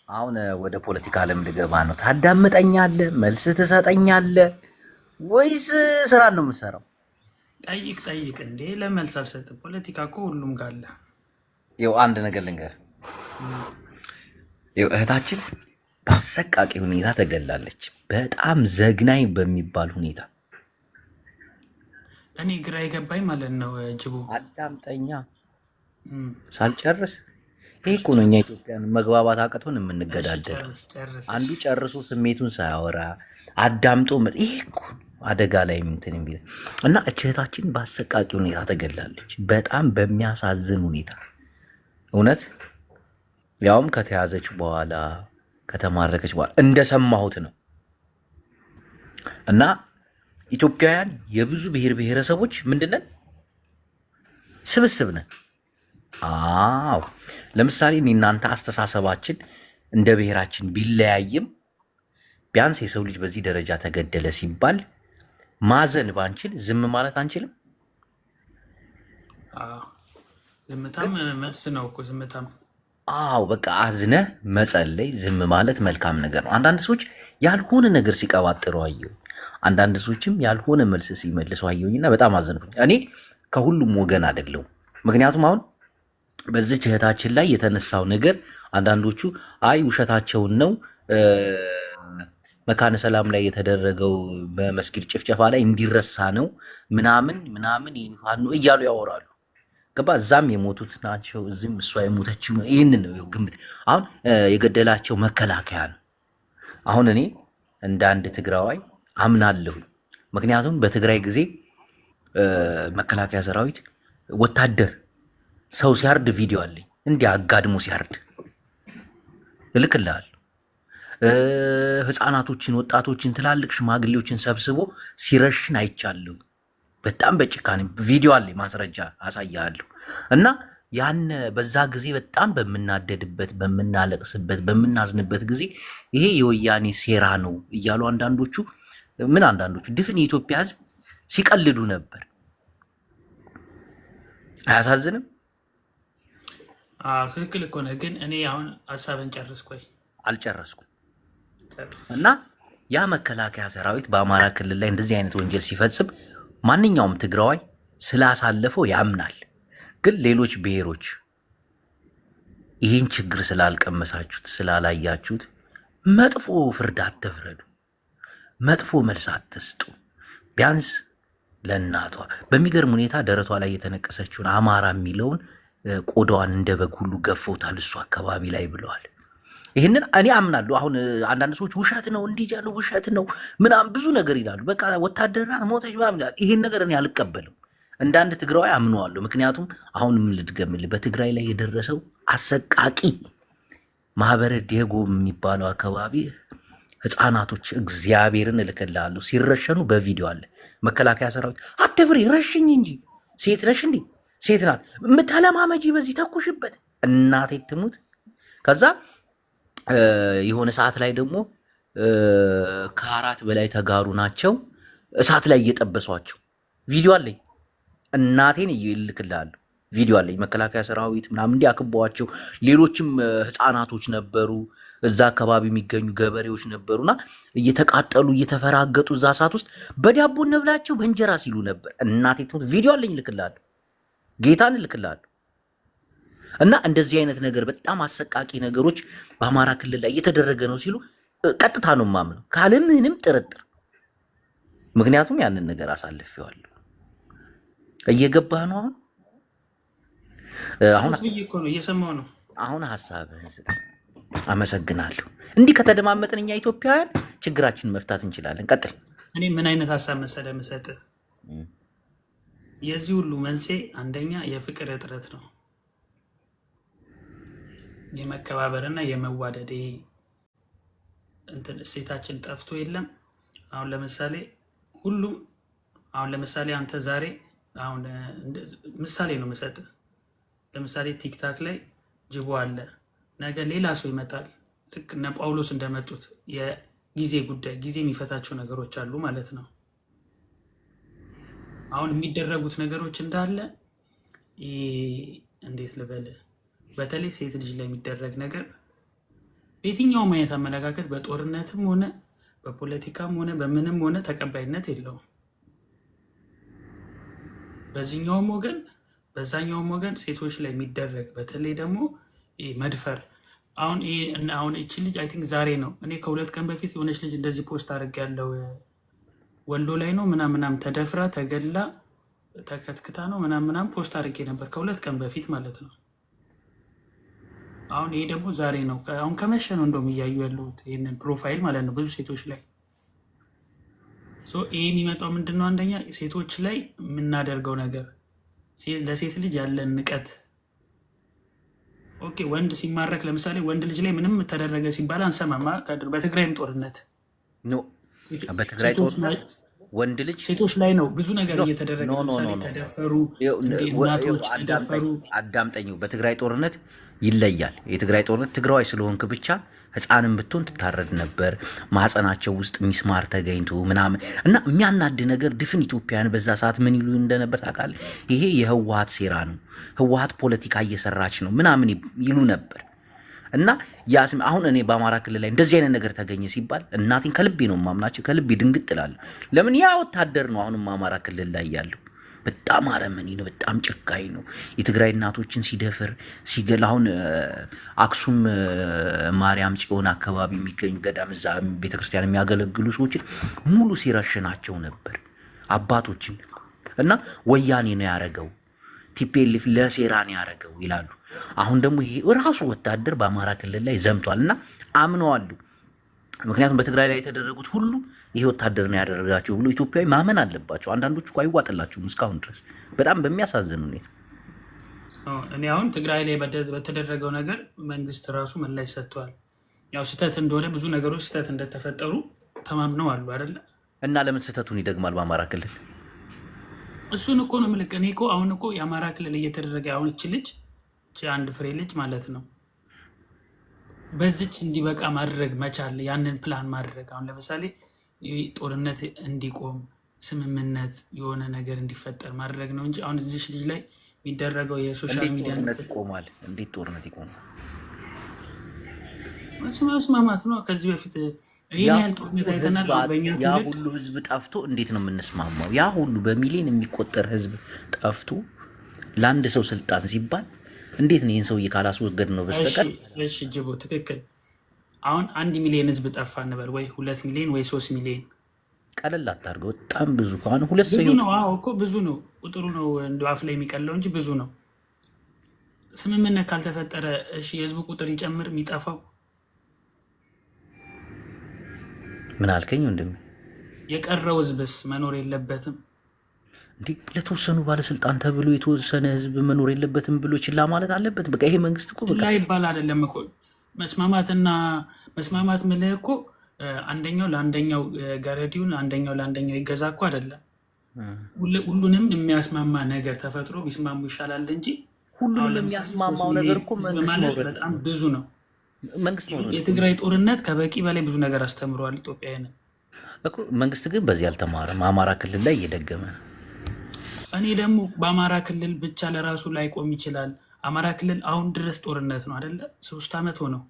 አሁን ወደ ፖለቲካ ዓለም ልገባ ነው። ታዳምጠኛለህ? መልስ ትሰጠኛለህ ወይስ ስራ ነው የምሰራው? ጠይቅ እንዴ! ለመልስ አልሰጥም። ፖለቲካ እኮ ሁሉም ጋር አለ። ይኸው አንድ ነገር ልንገር። ይኸው እህታችን በአሰቃቂ ሁኔታ ተገላለች። በጣም ዘግናኝ በሚባል ሁኔታ። እኔ ግራ የገባኝ ማለት ነው ጅቡ፣ አዳምጠኛ ሳልጨርስ። ይሄ እኮ ነው እኛ ኢትዮጵያን መግባባት አቅቶን የምንገዳደል። አንዱ ጨርሶ ስሜቱን ሳያወራ አዳምጦ ይሄ እኮ አደጋ ላይ ምንትን የሚል እና እህታችን በአሰቃቂ ሁኔታ ተገላለች። በጣም በሚያሳዝን ሁኔታ እውነት፣ ያውም ከተያዘች በኋላ ከተማረከች በኋላ እንደሰማሁት ነው። እና ኢትዮጵያውያን የብዙ ብሔር ብሔረሰቦች ምንድነን? ስብስብ ነን። አዎ ለምሳሌ እናንተ አስተሳሰባችን እንደ ብሔራችን ቢለያይም ቢያንስ የሰው ልጅ በዚህ ደረጃ ተገደለ ሲባል ማዘን ባንችል ዝም ማለት አንችልም። ዝምታም መልስ ነው እኮ ዝምታም። አዎ በቃ አዝነህ መጸለይ ዝም ማለት መልካም ነገር ነው። አንዳንድ ሰዎች ያልሆነ ነገር ሲቀባጥሩ አየሁ። አንዳንድ ሰዎችም ያልሆነ መልስ ሲመልሱ አየሁኝና በጣም አዘንኩኝ። እኔ ከሁሉም ወገን አይደለሁም። ምክንያቱም አሁን በዚች እህታችን ላይ የተነሳው ነገር አንዳንዶቹ አይ ውሸታቸውን ነው፣ መካነ ሰላም ላይ የተደረገው በመስጊድ ጭፍጨፋ ላይ እንዲረሳ ነው ምናምን ምናምን ይፋኑ እያሉ ያወራሉ። ገባ? እዛም የሞቱት ናቸው፣ እዚህም እሷ የሞተችው ነው። ይህንን ነው ግምት። አሁን የገደላቸው መከላከያ ነው። አሁን እኔ እንደ አንድ ትግራዋይ አምናለሁ። ምክንያቱም በትግራይ ጊዜ መከላከያ ሰራዊት ወታደር ሰው ሲያርድ ቪዲዮ አለኝ። እንዲህ አጋድሞ ሲያርድ እልክልሃል። ህፃናቶችን፣ ወጣቶችን፣ ትላልቅ ሽማግሌዎችን ሰብስቦ ሲረሽን አይቻለሁ። በጣም በጭካኔ ቪዲዮ አለኝ፣ ማስረጃ አሳያለሁ። እና ያን በዛ ጊዜ በጣም በምናደድበት፣ በምናለቅስበት፣ በምናዝንበት ጊዜ ይሄ የወያኔ ሴራ ነው እያሉ አንዳንዶቹ ድፍን የኢትዮጵያ ህዝብ ሲቀልዱ ነበር። አያሳዝንም? ትክክል እኮ ነህ። ግን እኔ አሁን ሀሳብን ጨርስኩኝ። አልጨረስኩም። እና ያ መከላከያ ሰራዊት በአማራ ክልል ላይ እንደዚህ አይነት ወንጀል ሲፈጽም ማንኛውም ትግራዋይ ስላሳለፈው ያምናል። ግን ሌሎች ብሔሮች ይህን ችግር ስላልቀመሳችሁት፣ ስላላያችሁት መጥፎ ፍርድ አትፍረዱ፣ መጥፎ መልስ አትስጡ። ቢያንስ ለእናቷ በሚገርም ሁኔታ ደረቷ ላይ የተነቀሰችውን አማራ የሚለውን ቆዳዋን እንደ በግ ሁሉ ገፈውታል እሱ አካባቢ ላይ ብለዋል። ይህንን እኔ አምናለሁ። አሁን አንዳንድ ሰዎች ውሸት ነው እንዲህ ያለው ውሸት ነው ምናምን ብዙ ነገር ይላሉ። በቃ ወታደራት ሞተች ምናምን ይላሉ። ይሄን ነገር እኔ አልቀበልም። እንደ አንድ ትግራዋይ አምነዋለሁ። ምክንያቱም አሁንም ልድገምልህ፣ በትግራይ ላይ የደረሰው አሰቃቂ ማህበረ ዴጎ የሚባለው አካባቢ ህፃናቶች እግዚአብሔርን እልክልሃለሁ ሲረሸኑ በቪዲዮ አለ። መከላከያ ሰራዊት አትፍሪ፣ ረሽኝ እንጂ ሴት ነሽ እንዲህ ሴት ናት ምታለማመጂ፣ በዚህ ተኩሽበት እናቴ ትሙት። ከዛ የሆነ ሰዓት ላይ ደግሞ ከ4 በላይ ተጋሩ ናቸው እሳት ላይ እየጠበሷቸው ቪዲዮ አለኝ። እናቴን እልክልሃለሁ፣ ቪዲዮ አለኝ። መከላከያ ሰራዊት ምናምን እንዲያክቧቸው፣ ሌሎችም ህፃናቶች ነበሩ፣ እዛ አካባቢ የሚገኙ ገበሬዎች ነበሩና እየተቃጠሉ እየተፈራገጡ እዛ እሳት ውስጥ በዳቦ እንብላቸው በእንጀራ ሲሉ ነበር። እናቴ ትሙት፣ ቪዲዮ አለኝ፣ እልክልሃለሁ፣ ጌታን እልክልሃለሁ። እና እንደዚህ አይነት ነገር በጣም አሰቃቂ ነገሮች በአማራ ክልል ላይ እየተደረገ ነው ሲሉ ቀጥታ ነው የማምነው ካለ ምንም ጥርጥር። ምክንያቱም ያንን ነገር አሳልፌዋለሁ። እየገባህ ነው? አሁን እየሰማሁ ነው። አሁን ሀሳብህን ስጠኝ። አመሰግናለሁ። እንዲህ ከተደማመጥን እኛ ኢትዮጵያውያን ችግራችንን መፍታት እንችላለን። ቀጥል። እኔ ምን አይነት ሀሳብ መሰለህ የምሰጥህ? የዚህ ሁሉ መንስኤ አንደኛ የፍቅር እጥረት ነው። የመከባበርና የመዋደድ እንትን እሴታችን ጠፍቶ የለም። አሁን ለምሳሌ አንተ ዛሬ አሁን ምሳሌ ነው የምሰጥህ። ለምሳሌ ቲክታክ ላይ ጅቦ አለ፣ ነገ ሌላ ሰው ይመጣል። ልክ እነ ጳውሎስ እንደመጡት የጊዜ ጉዳይ፣ ጊዜ የሚፈታቸው ነገሮች አሉ ማለት ነው። አሁን የሚደረጉት ነገሮች እንዳለ እንዴት ልበልህ፣ በተለይ ሴት ልጅ ላይ የሚደረግ ነገር በየትኛውም አይነት አመለካከት በጦርነትም ሆነ በፖለቲካም ሆነ በምንም ሆነ ተቀባይነት የለውም። በዚህኛውም ወገን በዛኛውም ወገን ሴቶች ላይ የሚደረግ በተለይ ደግሞ መድፈር አሁን እቺ ልጅ አይ ቲንክ ዛሬ ነው እኔ ከ2 ቀን በፊት የሆነች ልጅ እንደዚህ ፖስት አድርግ ያለው ወሎ ላይ ነው ምናምናም ተደፍራ ተገላ ተከትክታ ነው ምናምናም ፖስት አድርጌ ነበር ከ2 ቀን በፊት ማለት ነው። አሁን ይሄ ደግሞ ዛሬ ነው አሁን ከመሸ ነው እንደውም እያዩ ያሉት ይህንን ፕሮፋይል ማለት ነው ብዙ ሴቶች ላይ ይሄ የሚመጣው ምንድነው? አንደኛ ሴቶች ላይ የምናደርገው ነገር ለሴት ልጅ ያለን ንቀት። ኦኬ ወንድ ሲማረክ ለምሳሌ ወንድ ልጅ ላይ ምንም ተደረገ ሲባል አንሰማማ። በትግራይም ጦርነት በትግራይ ጦርነት ወንድ ልጅ ሴቶች ላይ ነው ብዙ ነገር እየተደረገ ለምሳሌ ተደፈሩ፣ እናቶች ተደፈሩ። አዳምጠኝ። በትግራይ ጦርነት ይለያል። የትግራይ ጦርነት ትግራዋይ ስለሆንክ ብቻ ህፃንም ብትሆን ትታረድ ነበር። ማህፀናቸው ውስጥ ሚስማር ተገኝቶ ምናምን እና የሚያናድ ነገር ድፍን ኢትዮጵያን በዛ ሰዓት ምን ይሉ እንደነበር ታውቃለህ? ይሄ የህወሀት ሴራ ነው፣ ህወሀት ፖለቲካ እየሰራች ነው ምናምን ይሉ ነበር። እና አሁን እኔ በአማራ ክልል ላይ እንደዚህ አይነት ነገር ተገኘ ሲባል እናቴን ከልቤ ነው ማምናቸው፣ ከልቤ ድንግጥ እላለሁ። ለምን ያ ወታደር ነው አሁንም አማራ ክልል ላይ ያለው። በጣም አረመኔ ነው፣ በጣም ጨካኝ ነው። የትግራይ እናቶችን ሲደፍር ሲገል፣ አሁን አክሱም ማርያም ጽዮን አካባቢ የሚገኙ ገዳም እዛ ቤተክርስቲያን የሚያገለግሉ ሰዎችን ሙሉ ሲረሽናቸው ነበር አባቶችን። እና ወያኔ ነው ያረገው፣ ቲፒኤልኤፍ ለሴራ ነው ያረገው ይላሉ። አሁን ደግሞ ይሄ ራሱ ወታደር በአማራ ክልል ላይ ዘምቷል እና አምነዋሉ። ምክንያቱም በትግራይ ላይ የተደረጉት ሁሉ ይሄ ወታደር ነው ያደረጋቸው ብሎ ኢትዮጵያዊ ማመን አለባቸው። አንዳንዶቹ እኮ አይዋጥላቸውም እስካሁን ድረስ በጣም በሚያሳዝን ሁኔታ። እኔ አሁን ትግራይ ላይ በተደረገው ነገር መንግስት ራሱ ምላሽ ሰጥቷል። ያው ስህተት እንደሆነ ብዙ ነገሮች ስህተት እንደተፈጠሩ ተማምነው አሉ አይደለ? እና ለምን ስህተቱን ይደግማል በአማራ ክልል? እሱን እኮ ነው የምልህ። እኔ እኮ አሁን እኮ የአማራ ክልል እየተደረገ አሁን እቺ ልጅ አንድ ፍሬ ልጅ ማለት ነው በዚች እንዲበቃ ማድረግ መቻል፣ ያንን ፕላን ማድረግ። አሁን ለምሳሌ ጦርነት እንዲቆም ስምምነት የሆነ ነገር እንዲፈጠር ማድረግ ነው እንጂ አሁን እዚች ልጅ ላይ የሚደረገው የሶሻል ሚዲያ ይቆማል። እንዴት ጦርነት ይቆማል? መስማማት ነው። ከዚህ በፊት ይህን ያህል ጦርነት አይተናል። ያ ሁሉ ህዝብ ጠፍቶ እንዴት ነው የምንስማማው? ያ ሁሉ በሚሊዮን የሚቆጠር ህዝብ ጠፍቶ ለአንድ ሰው ስልጣን ሲባል እንዴት ነው ይህን ሰውዬ ካላስወገድ ነው በስተቀር? እሺ ጅቦ ትክክል። አሁን 1 ሚሊዮን ህዝብ ጠፋ እንበል፣ ወይ 2 ሚሊዮን ወይ 3 ሚሊዮን። ቀለል አታርገው። በጣም ብዙ ከሆነ ሁለት ሰው ብዙ ነው። አዎ እኮ ብዙ ነው። ቁጥሩ ነው እንደ አፍ ላይ የሚቀለው እንጂ ብዙ ነው። ስምምነት ካልተፈጠረ እሺ የህዝቡ ቁጥር ይጨምር የሚጠፋው? ምን አልከኝ ወንድም? የቀረው ህዝብስ መኖር የለበትም? እንዲህ ለተወሰኑ ባለስልጣን ተብሎ የተወሰነ ህዝብ መኖር የለበትም ብሎ ችላ ማለት አለበት? በቃ ይሄ መንግስት እኮ በቃ ይባል አይደለም እኮ መስማማት ምልህ እኮ አንደኛው ለአንደኛው ገረዲውን አንደኛው ለአንደኛው ይገዛ እኮ አይደለም። ሁሉንም የሚያስማማ ነገር ተፈጥሮ ቢስማሙ ይሻላል እንጂ ሁሉንም የሚያስማማው ነገር እኮ መንግስት በጣም ብዙ ነው። መንግስት ነው። የትግራይ ጦርነት ከበቂ በላይ ብዙ ነገር አስተምረዋል ኢትዮጵያውያንን እኮ። መንግስት ግን በዚህ አልተማረም። አማራ ክልል ላይ እየደገመ ነው። እኔ ደግሞ በአማራ ክልል ብቻ ለራሱ ላይቆም ይችላል። አማራ ክልል አሁን ድረስ ጦርነት ነው አይደለ? 3 ዓመት ሆነው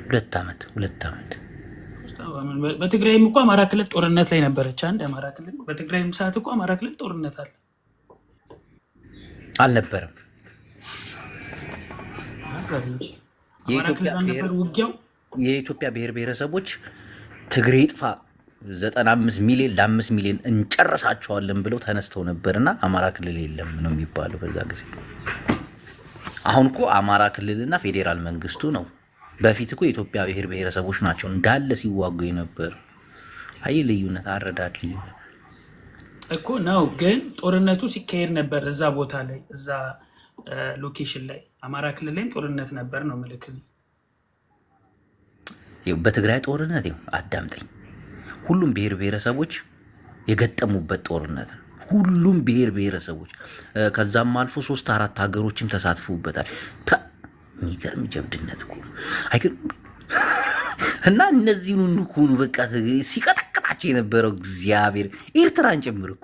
2 ዓመት በትግራይም እኮ አማራ ክልል ጦርነት ላይ ነበረች። አንድ አማራ ክልል በትግራይም ሰዓት እኮ አማራ ክልል ጦርነት አለ አልነበረም? የኢትዮጵያ ብሔር ብሔረሰቦች ትግሬ ጥፋ 95 ሚሊዮን ለ5 ሚሊዮን እንጨርሳቸዋለን ብለው ተነስተው ነበርና አማራ ክልል የለም ነው የሚባለው በዛ ጊዜ። አሁን እኮ አማራ ክልልና ፌዴራል መንግስቱ ነው። በፊት እኮ የኢትዮጵያ ብሔር ብሔረሰቦች ናቸው እንዳለ ሲዋጉ የነበር። አይ ልዩነት፣ አረዳድ ልዩነት እኮ ነው። ግን ጦርነቱ ሲካሄድ ነበር እዛ ቦታ ላይ እዛ ሎኬሽን ላይ አማራ ክልል ላይም ጦርነት ነበር ነው ምልክል። በትግራይ ጦርነት አዳምጠኝ፣ ሁሉም ብሔር ብሔረሰቦች የገጠሙበት ጦርነት ነው። ሁሉም ብሔር ብሔረሰቦች ከዛም አልፎ 3-4 ሀገሮችም ተሳትፉበታል። የሚገርም ጀብድነት እኮ አይገርም? እና እነዚህን ሁሉ በቃ ሲቀጠቅጣቸው የነበረው እግዚአብሔር ኤርትራን ጨምር እኮ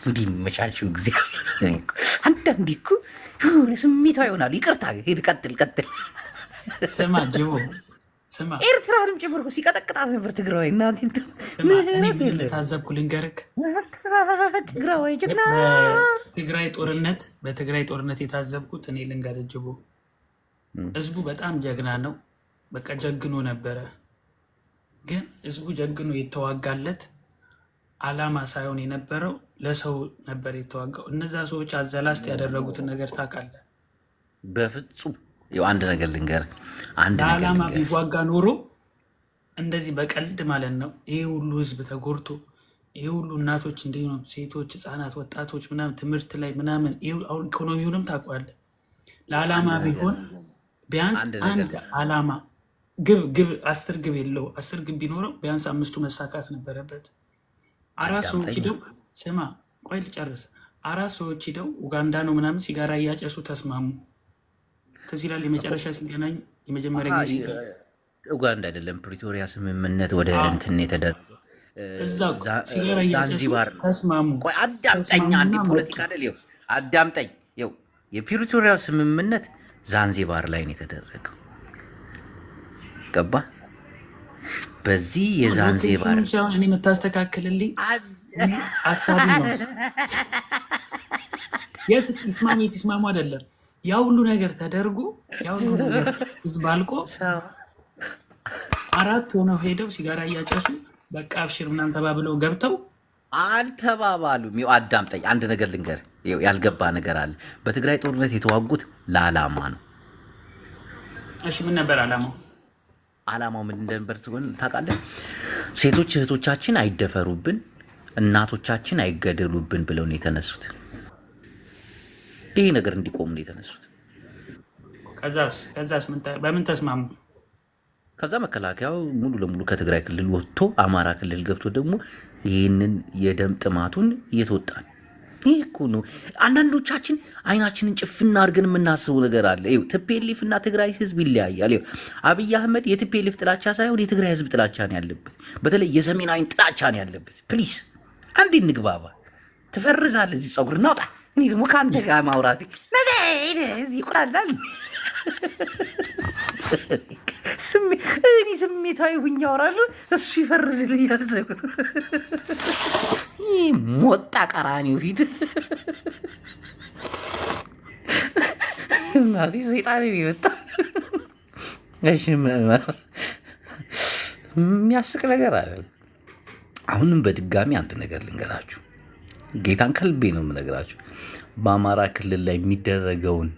እንዲህ መቻልሽው እግዚአብሔር አንዳንዴ እኮ የሆነ ስሜታዊ ይሆናሉ። ይቅርታ ሄድ፣ ቀጥል። ስማ ጅቦ ስማ፣ ኤርትራንም ጭምር እኮ ሲቀጠቅጣት ነበር ትግራዋይ። እናንተ ታዘብኩ ልንገርክ፣ ትግራዋይ ጀግና። በትግራይ ጦርነት የታዘብኩት እኔ ልንገርህ ጅቦ፣ ህዝቡ በጣም ጀግና ነው። በቃ ጀግኖ ነበረ። ግን ህዝቡ ጀግኖ የተዋጋለት አላማ ሳይሆን የነበረው ለሰው ነበር የተዋጋው። እነዛ ሰዎች አዘላስት ያደረጉትን ነገር ታውቃለህ? በፍጹም አንድ ነገር ልንገርህ፣ ለዓላማ ቢዋጋ ኖሮ እንደዚህ በቀልድ ማለት ነው ይሄ ሁሉ ህዝብ ተጎድቶ ይሄ ሁሉ እናቶች እንዲህ ነው፣ ሴቶች፣ ህፃናት፣ ወጣቶች ምናምን ትምህርት ላይ ምናምን አሁን ኢኮኖሚውንም ታውቀዋለህ። ለዓላማ ቢሆን ቢያንስ አንድ ዓላማ ግብ 10 ግብ የለው 10 ግብ ቢኖረው ቢያንስ 5ቱ መሳካት ነበረበት። 4 ሰዎች ሂደው ስማ ቆይ ልጨርስ። 4 ሰዎች ሂደው ኡጋንዳ ነው ምናምን ሲጋራ እያጨሱ ተስማሙ። ከዚህ ላይ የመጨረሻ ሲገናኝ የመጀመሪያ ጊዜ ኡጋንዳ አይደለም ፕሪቶሪያ ስምምነት ወደ እንትን የተደረገው እዛ ሲጋራ እያጨሱ ተስማሙ። ቆይ አዳምጠኝ፣ አንዴ ፖለቲካ አይደል? አዳምጠኝ። የፕሪቶሪያ ስምምነት ዛንዚባር ላይ ነው የተደረገው። ገባ? በዚህ የዛንዚባር ሲሆን እኔ የምታስተካክልልኝ ሀሳቡ ነው። የትስማሙ አይደለም። ያ ሁሉ ነገር ተደርጎ ያ ሁሉ ነገር ህዝብ አልቆ 4 ሆነው ሄደው ሲጋራ እያጨሱ በቃ አብሽር ምናምን ተባብለው ገብተው አልተባባሉም። አዳምጠኝ፣ አንድ ነገር ልንገር። ያልገባ ነገር አለ። በትግራይ ጦርነት የተዋጉት ለዓላማ ነው። እሺ ምን ነበር ዓላማው? ዓላማው ምን እንደነበር ታውቃለህ? ሴቶች እህቶቻችን አይደፈሩብን፣ እናቶቻችን አይገደሉብን ብለው ነው የተነሱት። ይሄ ነገር እንዲቆም ነው የተነሱት። ከዛስ በምን ተስማሙ? ከዛ መከላከያው ሙሉ ለሙሉ ከትግራይ ክልል ወጥቶ አማራ ክልል ገብቶ ደግሞ ይህንን የደም ጥማቱን እየተወጣን። ይህ እኮ ነው። አንዳንዶቻችን አይናችንን ጭፍና አድርገን የምናስበው ነገር አለ። ቲፒኤልኤፍ እና ትግራይ ህዝብ ይለያያል። አብይ አህመድ የቲፒኤልኤፍ ጥላቻ ሳይሆን የትግራይ ህዝብ ጥላቻ ነው ያለበት። በተለይ የሰሜናዊን ጥላቻ ነው ያለበት። ፕሊዝ አንዴ እንግባባ። ትፈርዛለህ እዚህ ፀጉር እናውጣ። እኔ ደግሞ ከአንተ ጋር ማውራት እዚህ ይቁላላል። እኔ ስሜታዊ ሁኜ አወራለሁ፣ እሱ ይፈርዝልኛል ፀጉር። ሞጣ ቀራኒው ፊት እናቴ ሰይጣን ይወጣ። የሚያስቅ ነገር አለ። አሁንም በድጋሚ አንድ ነገር ልንገራችሁ፣ ጌታን ከልቤ ነው የምነግራችሁ። በአማራ ክልል ላይ የሚደረገውን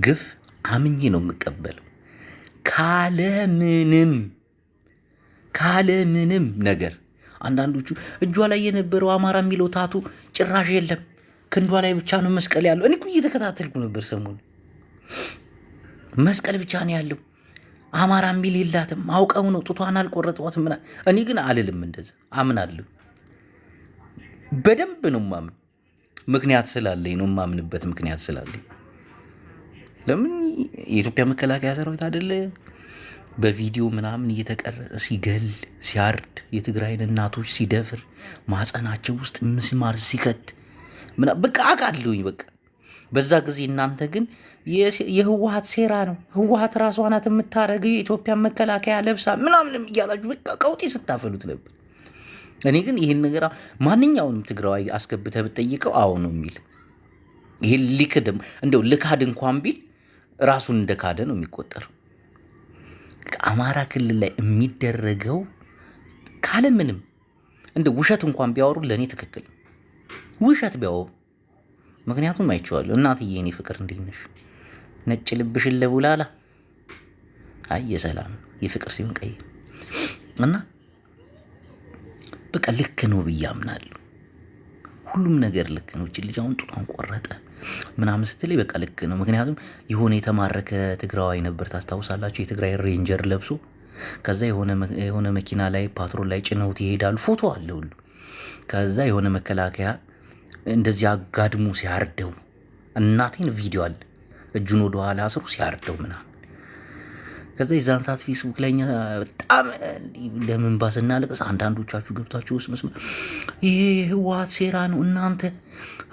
ግፍ አምኜ ነው የምቀበለው፣ ካለምንም ነገር። አንዳንዶቹ እጇ ላይ የነበረው አማራ የሚለው ታቱ ጭራሽ የለም፣ ክንዷ ላይ ብቻ ነው መስቀል ያለው። እኔ እኮ እየተከታተልኩ ነበር ሰሞኑን። መስቀል ብቻ ነው ያለው፣ አማራ የሚል የላትም። አውቀው ነው ጡቷን አልቆረጧትም። እኔ ግን አልልም፣ እንደዛ አምናለሁ። በደንብ ነው ማምን፣ ምክንያት ስላለኝ ነው ማምንበት፣ ምክንያት ስላለኝ። ለምን የኢትዮጵያ መከላከያ ሰራዊት አይደለ በቪዲዮ ምናምን እየተቀረጸ ሲገል ሲያርድ፣ የትግራይን እናቶች ሲደፍር፣ ማህፀናቸው ውስጥ ምስማር ሲከት በቃ አውቃለሁኝ። በቃ በዛ ጊዜ እናንተ ግን የህወሀት ሴራ ነው፣ ህወሀት ራሷ ናት የምታደርገው፣ የኢትዮጵያ መከላከያ ለብሳ ምናምንም እያላችሁ በቃ ቀውጤ ስታፈሉት ነበር። እኔ ግን ይህን ነገር ማንኛውንም ትግራዋይ አስገብተህ ብትጠይቀው አዎ ነው የሚል። ይህን ሊክድም እንደው ልካድ እንኳን ቢል ራሱን እንደ ካደ ነው የሚቆጠረው። አማራ ክልል ላይ የሚደረገው ካለምንም እንደ ውሸት እንኳን ቢያወሩ ለእኔ ትክክል ውሸት ቢያወሩ፣ ምክንያቱም አይቼዋለሁ። እናትዬ እኔ ፍቅር እንዴት ነሽ? ነጭ ልብሽን ለቡላላ። አይ የሰላም የፍቅር ሲሆን ቀይ እና በቃ ልክ ነው ብዬ አምናለሁ። ሁሉም ነገር ልክ ነው። እቺ ልጅ አሁን ጡቷን ቆረጠ ምናምን ስትለኝ በቃ ልክ ነው። ምክንያቱም የሆነ የተማረከ ትግራዋይ ነበር፣ ታስታውሳላችሁ? የትግራይ ሬንጀር ለብሶ ከዛ የሆነ መኪና ላይ ፓትሮል ላይ ጭነውት ይሄዳሉ። ፎቶ አለ ሁሉ። ከዛ የሆነ መከላከያ እንደዚህ አጋድሞ ሲያርደው፣ እናቴን ቪዲዮ አለ፣ እጁን ወደ ኋላ አስሮ ሲያርደው ምናምን። ከዛ የዛን ሰዓት ፌስቡክ ላይ እኛ በጣም ለምን ባስና ለቅስ አንዳንዶቻችሁ ገብታችሁ ውስጥ መስመር ይሄ ህወሓት ሴራ ነው፣ እናንተ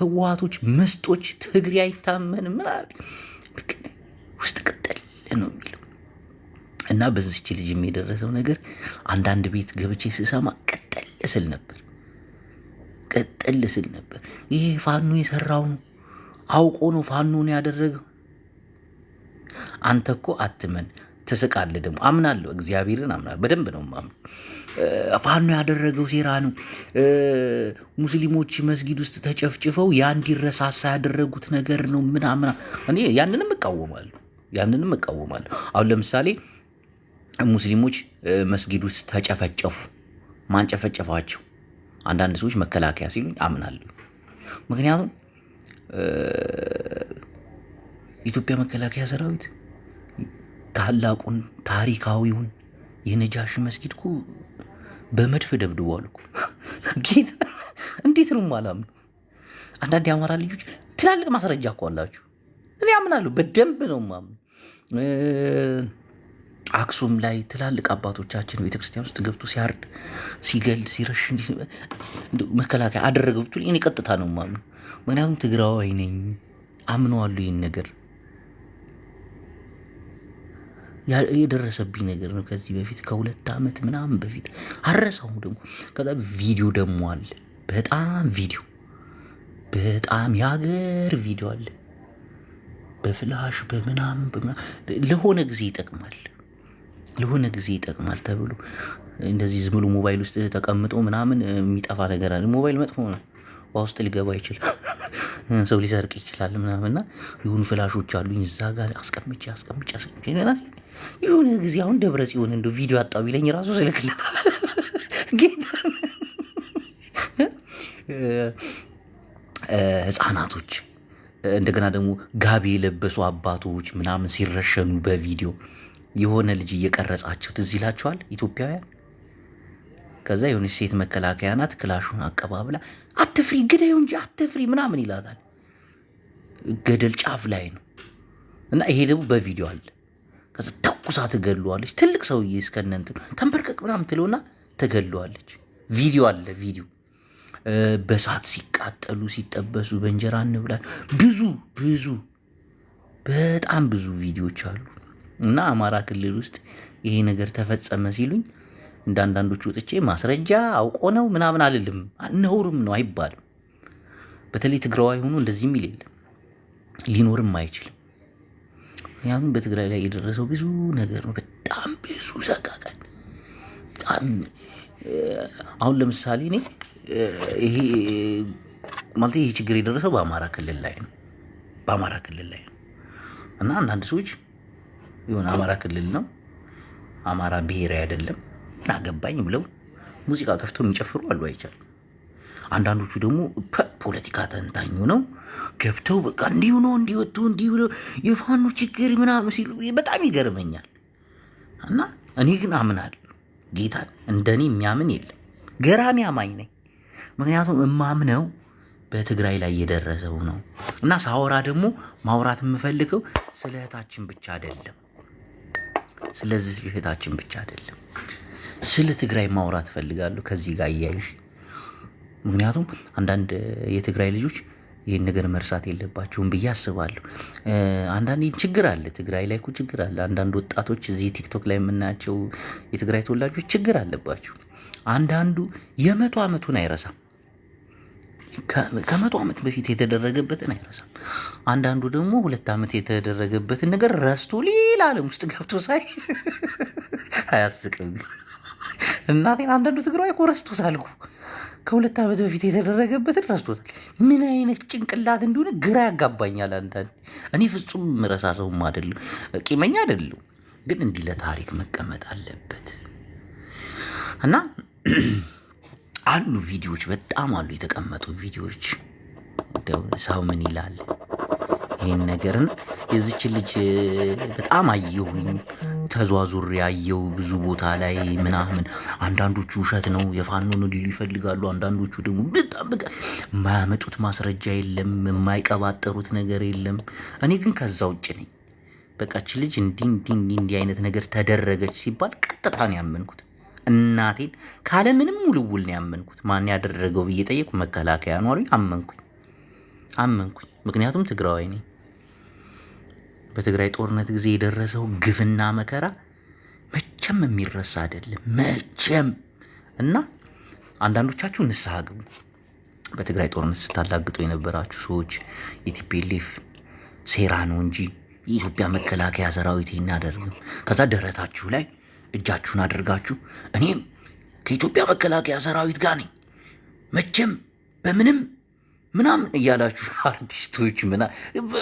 ህወሓቶች መስጦች፣ ትግሬ አይታመንም ምናምን ውስጥ ቅጠል ነው የሚለው እና በዚች ልጅ የደረሰው ነገር አንዳንድ ቤት ገብቼ ስሰማ ቅጠል ስል ነበር። ይሄ ፋኖ የሰራው ነው፣ አውቆ ነው ፋኖን ያደረገው። አንተ እኮ አትመን ትስቃለህ። ደግሞ አምናለሁ፣ እግዚአብሔርን አምናለሁ፣ በደንብ ነው ማምነው። ፋኖ ያደረገው ሴራ ነው፣ ሙስሊሞች መስጊድ ውስጥ ተጨፍጭፈው ያ እንዲረሳሳ ያደረጉት ነገር ነው ምናምን። እኔ ያንንም እቃወማለሁ። አሁን ለምሳሌ ሙስሊሞች መስጊድ ውስጥ ተጨፈጨፉ። ማን ጨፈጨፋቸው? አንዳንድ ሰዎች መከላከያ ሲሉኝ አምናለሁ። ምክንያቱም ኢትዮጵያ መከላከያ ሰራዊት ታላቁን ታሪካዊውን የነጃሺ መስጊድ እኮ በመድፍ ደብድቧል እኮ። ጌታ እንዴት ነው የማላምነው? አንዳንድ የአማራ ልጆች ትላልቅ ማስረጃ እኮ አላችሁ። እኔ አምናለሁ፣ በደንብ ነው የማምነው። አክሱም ላይ ትላልቅ አባቶቻችን ቤተክርስቲያን ውስጥ ገብቶ ሲያርድ፣ ሲገል፣ ሲረሽ መከላከያ አደረገ ብትል እኔ ቀጥታ ነው የማምነው። ምክንያቱም ትግራዋይ ነኝ፣ አምነዋለሁ። ይህን ነገር የደረሰብኝ ነገር ነው። ከዚህ በፊት ከ2 ዓመት ምናምን በፊት አረሳው። ደግሞ ከዛ ቪዲዮ ደግሞ አለ፣ በጣም የሀገር ቪዲዮ አለ፣ በፍላሽ በምናምን ለሆነ ጊዜ ይጠቅማል ተብሎ እንደዚህ ዝም ብሎ ሞባይል ውስጥ ተቀምጦ ምናምን የሚጠፋ ነገር አለ። ሞባይል መጥፎ ነው፣ ውሃ ውስጥ ሊገባ ይችላል፣ ሰው ሊሰርቅ ይችላል ምናምንና የሆኑ ፍላሾች አሉኝ እዛ ጋር አስቀምጬ የሆነ ጊዜ አሁን ደብረ ጽዮን እንደው ቪዲዮ አጣው ቢለኝ ራሱ ስልክልት ጌታ ህፃናቶች እንደገና ደግሞ ጋቢ የለበሱ አባቶች ምናምን ሲረሸኑ በቪዲዮ የሆነ ልጅ እየቀረጻቸው ትዝ ይላቸዋል ኢትዮጵያውያን። ከዛ የሆነች ሴት መከላከያ ናት፣ ክላሹን አቀባብላ አትፍሪ ግደዩ እንጂ አትፍሪ ምናምን ይላታል። ገደል ጫፍ ላይ ነው እና ይሄ ደግሞ በቪዲዮ አለ። ከዛ ተኩሳ ትገለዋለች። ትልቅ ሰውዬ እስከነንት ተንበርከቅ ምናምን ትለውና ትገለዋለች። ቪዲዮ አለ። በሳት ሲቃጠሉ ሲጠበሱ በእንጀራ እንብላ በጣም ብዙ ቪዲዮዎች አሉ። እና አማራ ክልል ውስጥ ይሄ ነገር ተፈጸመ ሲሉኝ እንደ አንዳንዶቹ ወጥቼ ማስረጃ አውቆ ነው ምናምን አልልም። ነውርም ነው አይባልም። በተለይ ትግራዋይ ሆኖ እንደዚህ የሚል የለም፣ ሊኖርም አይችልም። ምክንያቱም በትግራይ ላይ የደረሰው ብዙ ነገር ነው፣ በጣም ብዙ ሰቃቀን። አሁን ለምሳሌ እኔ ይሄ ችግር የደረሰው በአማራ ክልል ላይ ነው እና አንዳንድ ሰዎች የሆነ አማራ ክልል ነው አማራ ብሔራዊ አይደለም አገባኝ ብለው ሙዚቃ ከፍተው የሚጨፍሩ አሉ፣ አይቻልም። አንዳንዶቹ ደግሞ ፖለቲካ ተንታኙ ነው ገብተው በቃ እንዲሁ ነው እንዲወጡ እንዲሁ የፋኖ ችግር ምናምን ሲሉ በጣም ይገርመኛል። እና እኔ ግን አምናለሁ፣ ጌታን እንደኔ የሚያምን የለም። ገራሚ አማኝ ነኝ። ምክንያቱም እማምነው በትግራይ ላይ የደረሰው ነው እና ሳወራ ደግሞ ማውራት የምፈልገው ስለ እህታችን ብቻ አይደለም፣ ስለዚህ እህታችን ብቻ አይደለም፣ ስለ ትግራይ ማውራት ፈልጋለሁ ከዚህ ጋር እያይሽ። ምክንያቱም አንዳንድ የትግራይ ልጆች ይህን ነገር መርሳት የለባቸውም ብዬ አስባለሁ። አንዳንድ ችግር አለ፣ ትግራይ ላይ እኮ ችግር አለ። አንዳንድ ወጣቶች እዚህ ቲክቶክ ላይ የምናያቸው የትግራይ ተወላጆች ችግር አለባቸው። አንዳንዱ የ100 ዓመቱን አይረሳም፣ ከ100 ዓመት በፊት የተደረገበትን አይረሳም። አንዳንዱ ደግሞ 2 ዓመት የተደረገበትን ነገር ረስቶ ሌላ ዓለም ውስጥ ገብቶ ሳይ አያስቅም? እናቴን አንዳንዱ ትግራይ እኮ ረስቶታል እኮ ከ2 ዓመት በፊት የተደረገበትን ረስቶታል። ምን አይነት ጭንቅላት እንደሆነ ግራ ያጋባኛል አንዳንድ። እኔ ፍጹም ምረሳ ሰውም አይደለሁ፣ ቂመኛ አይደለሁ፣ ግን እንዲህ ለታሪክ መቀመጥ አለበት እና አሉ ቪዲዮዎች፣ በጣም አሉ የተቀመጡ ቪዲዮዎች። ሰው ምን ይላል ይህን ነገርን? የዚች ልጅ በጣም አየሁኝ፣ ተዟዙሬ አየው ብዙ ቦታ ላይ ምናምን። አንዳንዶቹ ውሸት ነው የፋኖ ነው ሊሉ ይፈልጋሉ። አንዳንዶቹ ደግሞ በጣም በቃ የማያመጡት ማስረጃ የለም፣ የማይቀባጠሩት ነገር የለም። እኔ ግን ከዛ ውጭ ነኝ። በቃች ልጅ እንዲህ አይነት ነገር ተደረገች ሲባል ቀጥታ ነው ያመንኩት። እናቴን ካለ ምንም ውልውል ነው ያመንኩት። ማን ያደረገው ብዬ ጠየቁ። መከላከያ ኗሪ አመንኩኝ። ምክንያቱም ትግራዋይ ነኝ። በትግራይ ጦርነት ጊዜ የደረሰው ግፍና መከራ መቼም የሚረሳ አይደለም መቼም። እና አንዳንዶቻችሁ ንስሐ ግቡ። በትግራይ ጦርነት ስታላግጡ የነበራችሁ ሰዎች የቲፒኤልኤፍ ሴራ ነው እንጂ የኢትዮጵያ መከላከያ ሰራዊት እናደርግም። ከዛ ደረታችሁ ላይ እጃችሁን አድርጋችሁ እኔም ከኢትዮጵያ መከላከያ ሰራዊት ጋር ነኝ መቼም በምንም ምናምን እያላችሁ አርቲስቶች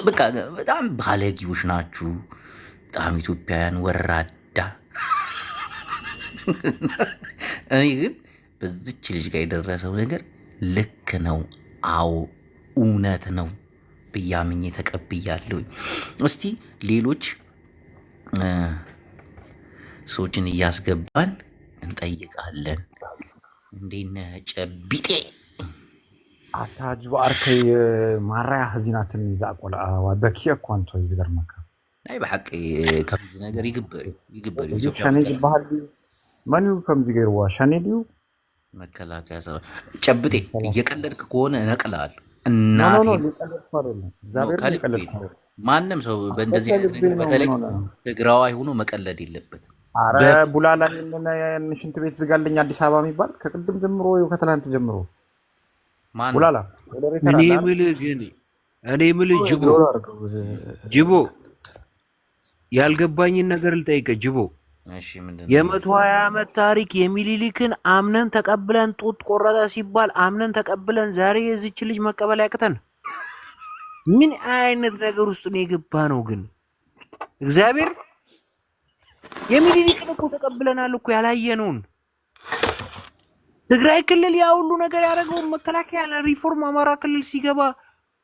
በቃ በጣም ባለጌዎች ናችሁ። በጣም ኢትዮጵያውያን ወራዳ። እኔ ግን በዚች ልጅ ጋር የደረሰው ነገር ልክ ነው፣ አዎ እውነት ነው ብያምኜ ተቀብያለሁኝ። እስቲ ሌሎች ሰዎችን እያስገባን እንጠይቃለን። እንዴት ነህ ጨቢጤ? አታጅ አርከይ ማራያ ህዚናትን ይዛቆላ በኪያ ኳንቶ ይዝገርመካ ናይ በሐቂ ከምዚ ነገር ይግበር ሸኔ ይባሃል ማን ከምዚ ገይርዋ ሸኔ ዲዩ መከላከያ ሰራ ጨብጤ እየቀለድክ ከሆነ እነቅልሃለሁ። እናቴ ማንም ሰው በእንደዚህ አይነት ነገር በተለይ ትግራዋይ ሆኖ መቀለድ የለበትም። አረ ቡላላ ሽንት ቤት ዝጋልኝ አዲስ አበባ የሚባል ከቅድም ጀምሮ ከትላንት ጀምሮ ቡላላ እኔ የምልህ ጅቦ ያልገባኝን ነገር ልጠይቅህ ጅቦ። የ120 ዓመት ታሪክ የሚኒሊክን አምነን ተቀብለን ጡት ቆረጠ ሲባል አምነን ተቀብለን ዛሬ የዚች ልጅ መቀበል ያቅተን ምን አይነት ነገር ውስጥ ነው የገባ ነው? ግን እግዚአብሔር የሚኒሊክን እኮ ተቀብለናል እኮ ያላየነውን። ትግራይ ክልል ያ ሁሉ ነገር ያደረገውን መከላከያ ለሪፎርም አማራ ክልል ሲገባ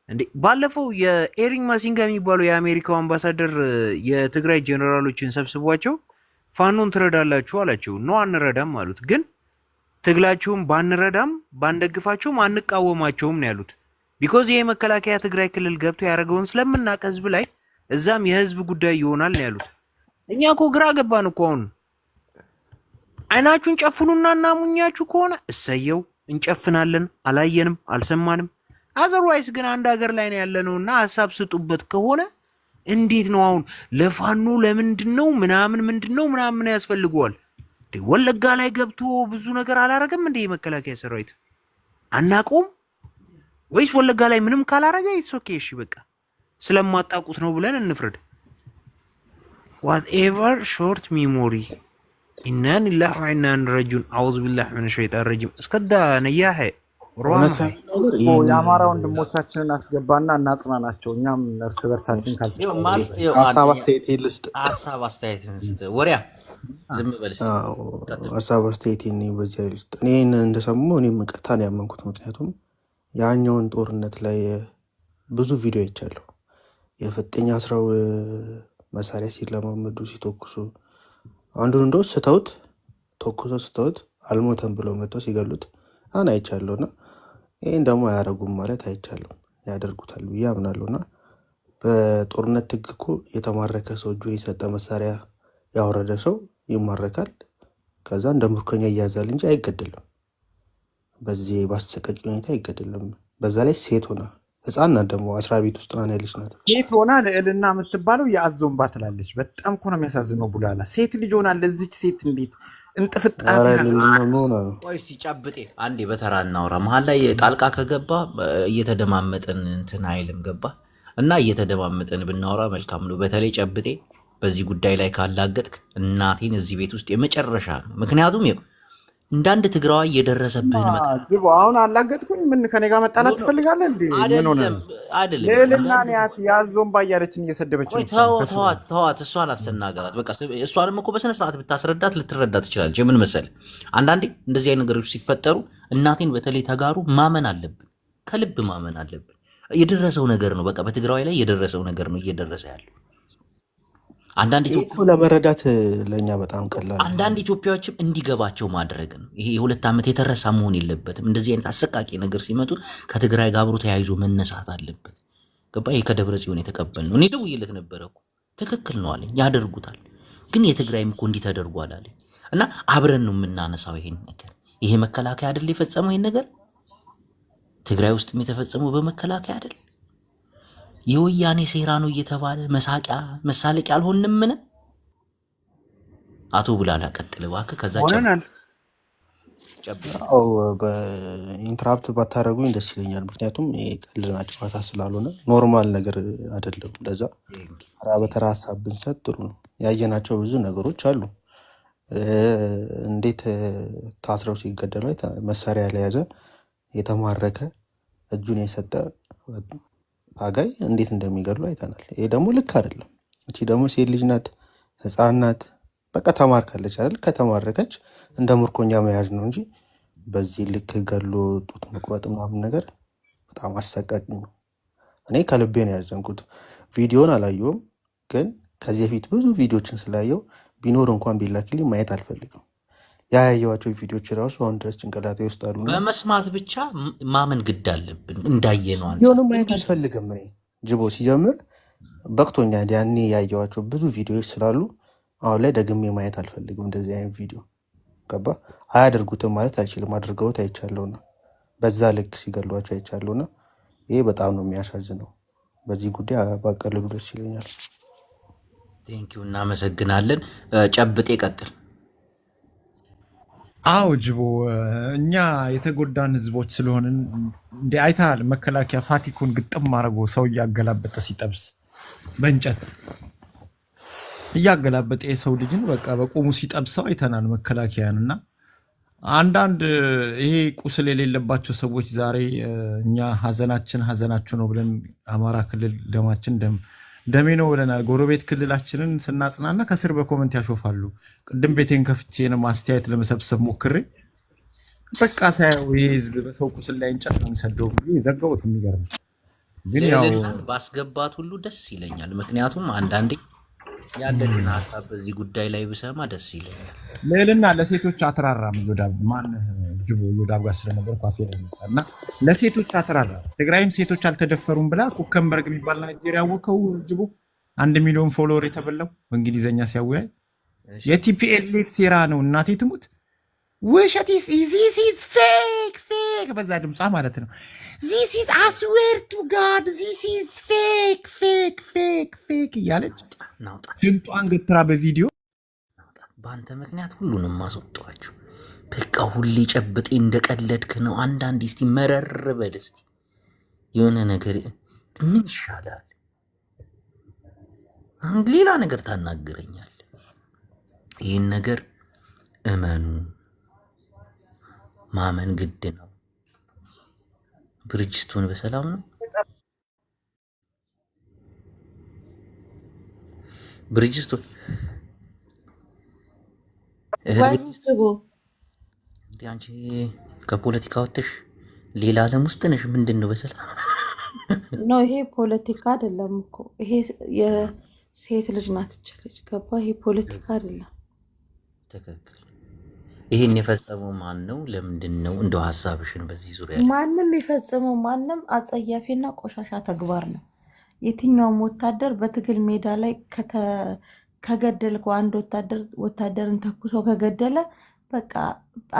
እንዴ! ባለፈው የኤሪንግ ማሲንጋ የሚባለው የአሜሪካው አምባሳደር የትግራይ ጄኔራሎችን ሰብስቧቸው ፋኖን ትረዳላችሁ አላቸው። ነው አንረዳም አሉት። ግን ትግላቸውን ባንረዳም ባንደግፋቸውም አንቃወማቸውም ነው ያሉት። ቢኮዝ ይሄ መከላከያ ትግራይ ክልል ገብቶ ያደረገውን ስለምናውቅ ህዝብ ላይ እዛም የህዝብ ጉዳይ ይሆናል ነው ያሉት። እኛ እኮ ግራ ገባን እኮ አሁን። አይናችሁን ጨፍኑና እናሙኛችሁ ከሆነ እሰየው እንጨፍናለን፣ አላየንም አልሰማንም። አዘርዋይስ ግን አንድ ሀገር ላይ ነው ያለነውና ሀሳብ ስጡበት ከሆነ እንዴት ነው አሁን ለፋኖ ለምንድነው ምናምን ያስፈልገዋል? ወለጋ ላይ ገብቶ ብዙ ነገር አላረገም እንዴ የመከላከያ ሰራዊት? አናቆም ወይስ ወለጋ ላይ ምንም ካላረገ ኢትስ ኦኬ እሺ በቃ ስለማጣቁት ነው ብለን እንፍረድ? whatever short memory inna lillahi wa inna ilaihi rajiun a'udhu billahi minash shaitanir rajim እስከዳ ነያሄ የአማራ ወንድሞቻችንን አስገባና እናጽናናቸው። እኛም እርስ በርሳችን ሀሳብ አስተያየት ልስጥ። ወሪያ ዝም በል ሀሳብ አስተያየት በዚያ ልስጥ። እኔ እንደሰማሁ እኔም ቀጥታ ነው ያመንኩት። ምክንያቱም ያኛውን ጦርነት ላይ ብዙ ቪዲዮ አይቻለሁ። የፍጥኝ አስረው መሳሪያ ሲለማመዱ ሲተኩሱ አንዱን እንደው ስተውት አልሞተም ብለው መጥተው ሲገሉት አይቻለሁና ይሄን ደግሞ አያደርጉም ማለት አይቻልም። ያደርጉታል ብዬ አምናለሁና በጦርነት ትግኩ የተማረከ ሰው እጁን የሰጠ መሳሪያ ያወረደ ሰው ይማረካል። ከዛ እንደ ምርኮኛ ይያዛል እንጂ አይገደልም። በዚህ ባሰቃቂ ሁኔታ አይገደልም። በዛ ላይ ሴት ሆና ህፃን ናት ደግሞ 10 ቤት ውስጥ ነው ያለች ናት። ሴት ሆና ልዕልና የምትባለው የአዞንባ ትላለች። በጣም እኮ ነው የሚያሳዝነው። ቡላላ ሴት ልጅ ሆና ለዚች ሴት እንዴት እንጥፍጣፊ ወይስ ጨብጤ? አንዴ በተራ እናውራ። መሀል ላይ ጣልቃ ከገባ እየተደማመጥን እንትን አይልም ገባ እና እየተደማመጥን ብናወራ መልካም ነው። በተለይ ጨብጤ በዚህ ጉዳይ ላይ ካላገጥክ እናቴን እዚህ ቤት ውስጥ የመጨረሻ ነው። ምክንያቱም እንዳንድ ትግራዋይ እየደረሰብህን መጣ። አሁን አላገጥኩኝ። ምን ከኔ ጋር መጣላት ትፈልጋለህ እንዴ? ምን ሆነ? አይደለም ልዕልና ያት ያዞንባ እያለችን እየሰደበች ነው። ተዋት፣ እሷን አትናገራት። በቃ እሷንም እኮ በስነ ስርዓት ብታስረዳት ልትረዳ ትችላለች። ምን መሰለህ፣ አንዳንዴ እንደዚህ አይነት ነገሮች ሲፈጠሩ እናቴን በተለይ ተጋሩ ማመን አለብን፣ ከልብ ማመን አለብን። የደረሰው ነገር ነው። በቃ በትግራዋይ ላይ የደረሰው ነገር ነው እየደረሰ ያለው። አንዳንድ ኢትዮጵያ ለመረዳት ለኛ በጣም ቀላል። አንዳንድ ኢትዮጵያዎችም እንዲገባቸው ማድረግ ነው። ይሄ የ2 ዓመት የተረሳ መሆን የለበትም። እንደዚህ አይነት አሰቃቂ ነገር ሲመጡ ከትግራይ ጋር አብሮ ተያይዞ መነሳት አለበት። ገባ? ይሄ ከደብረ ጽዮን የተቀበል ነው። እኔ ደውዬለት ነበረ እኮ ትክክል ነው አለኝ። ያደርጉታል፣ ግን የትግራይም እኮ እንዲህ ተደርጓል አለኝ። እና አብረን ነው የምናነሳው ይሄን ነገር። ይሄ መከላከያ አይደል የፈጸመው ይሄን ነገር? ትግራይ ውስጥም የተፈጸመው በመከላከያ አይደል? የወያኔ ሴራ ነው እየተባለ መሳቂያ መሳለቂያ አልሆንም። ምን አቶ ቡላላ ቀጥል እባክህ። ከዛ በኢንትራፕት ባታደረጉኝ ደስ ይለኛል። ምክንያቱም ቀልድና ጨዋታ ስላልሆነ ኖርማል ነገር አይደለም። እንደዛ ተራ በተራ ሀሳብ ብንሰጥ ጥሩ ነው። ያየናቸው ብዙ ነገሮች አሉ። እንዴት ታስረው ሲገደሉ መሳሪያ ለያዘ የተማረከ እጁን የሰጠ ታጋይ እንዴት እንደሚገድሉ አይተናል። ይሄ ደግሞ ልክ አይደለም። እቺ ደግሞ ሴት ልጅ ናት፣ ህፃን ናት። በቃ ተማርካለች አይደል? ከተማረከች እንደ ምርኮኛ መያዝ ነው እንጂ በዚህ ልክ ገሎ ጡት መቁረጥ ምናምን ነገር በጣም አሰቃቂ ነው። እኔ ከልቤ ነው ያዘንኩት። ቪዲዮን አላየሁም፣ ግን ከዚህ በፊት ብዙ ቪዲዮችን ስላየው ቢኖር እንኳን ቢላክልኝ ማየት አልፈልግም። ያያየዋቸው ቪዲዮች ራሱ አሁን ድረስ ጭንቅላቴ ውስጥ አሉ። በመስማት ብቻ ማመን ግድ አለብን። እንዳየነው ቪዲዮንም ማየት አልፈልግም። እኔ ጅቦ ሲጀምር በቅቶኛል። ያኔ ያየዋቸው ብዙ ቪዲዮዎች ስላሉ አሁን ላይ ደግሜ ማየት አልፈልግም። እንደዚህ አይነት ቪዲዮ ገባ። አያደርጉትም ማለት አልችልም። አድርገውት አይቻለሁና በዛ ልክ ሲገሏቸው አይቻለሁና ይሄ በጣም ነው የሚያሳዝነው። በዚህ ጉዳይ ባቀልሉ ደስ ይለኛል። ቴንኪው፣ እናመሰግናለን። ጨብጤ ቀጥል። አዎ ጅቦ፣ እኛ የተጎዳን ህዝቦች ስለሆንን እንደ አይተሃል። መከላከያ ፋቲኩን ግጥም አድርጎ ሰው እያገላበጠ ሲጠብስ በእንጨት እያገላበጠ የሰው ልጅን በቃ በቆሙ ሲጠብሰው አይተናል መከላከያን። እና አንዳንድ ይሄ ቁስል የሌለባቸው ሰዎች ዛሬ እኛ ሀዘናችሁ ነው ብለን አማራ ክልል ደሜ ነው ብለናል። ጎረቤት ክልላችንን ስናጽናና ከስር በኮመንት ያሾፋሉ። ቅድም ቤቴን ከፍቼን ማስተያየት ለመሰብሰብ ሞክሬ በቃ ሳየው ይሄ ህዝብ በሰው ቁስል ላይ እንጨት ነው የሚሰደው ብዬ ዘጋሁት። የሚገርም ግን ያው ባስገባት ሁሉ ደስ ይለኛል። ምክንያቱም አንዳንዴ ያለንን ሀሳብ በዚህ ጉዳይ ላይ ብሰማ ደስ ይለኛል። ልዕልና ለሴቶች አትራራም። ማን ጅቦ ዮዳብ ጋር ስለነበር ኳፌ ላይ እና ለሴቶች አትራራም። ትግራይም ሴቶች አልተደፈሩም ብላ ኩከምበርግ የሚባል ናይጄሪያ ያወቀው ጅቦ 1 ሚሊዮን ፎሎወር የተበላው በእንግሊዝኛ ሲያወያይ የቲፒኤልኤፍ ሴራ ነው እናቴ ትሙት ውሸት ዚስ ፌክ በዛ ድምፃ ማለት ነው። ዚስ ኢዝ አስዌር ቱ ጋድ ዚስ ኢዝ ፌክ እያለች ሽንጧን ገትራ በቪዲዮ በአንተ ምክንያት ሁሉንም ማስወጣኋቸው። በቃ ሁሌ ጨብጤ እንደቀለድክ ነው። አንዳንድ እስቲ መረር በል እስቲ የሆነ ነገር ምን ይሻላል? ሌላ ነገር ታናግረኛል። ይህን ነገር እመኑ፣ ማመን ግድ ነው። ብርጅስቶን በሰላም ነው? ብርጅስቶን አንቺ ከፖለቲካ ወጥተሽ ሌላ ዓለም ውስጥ ነሽ። ምንድን ነው በሰላም ነው? ይሄ ፖለቲካ አይደለም እኮ ይሄ የሴት ልጅ ናት ልጅ ገባ። ይሄ ፖለቲካ አይደለም። ትክክል። ይሄን የፈጸመው ማን ነው? ለምንድን ነው? እንደው ሀሳብሽን በዚህ ዙሪያ። ማንም የፈጸመው ማንም አጸያፊና ቆሻሻ ተግባር ነው። የትኛውም ወታደር በትግል ሜዳ ላይ ከገደልከው አንድ ወታደርን ተኩሶ ከገደለ በቃ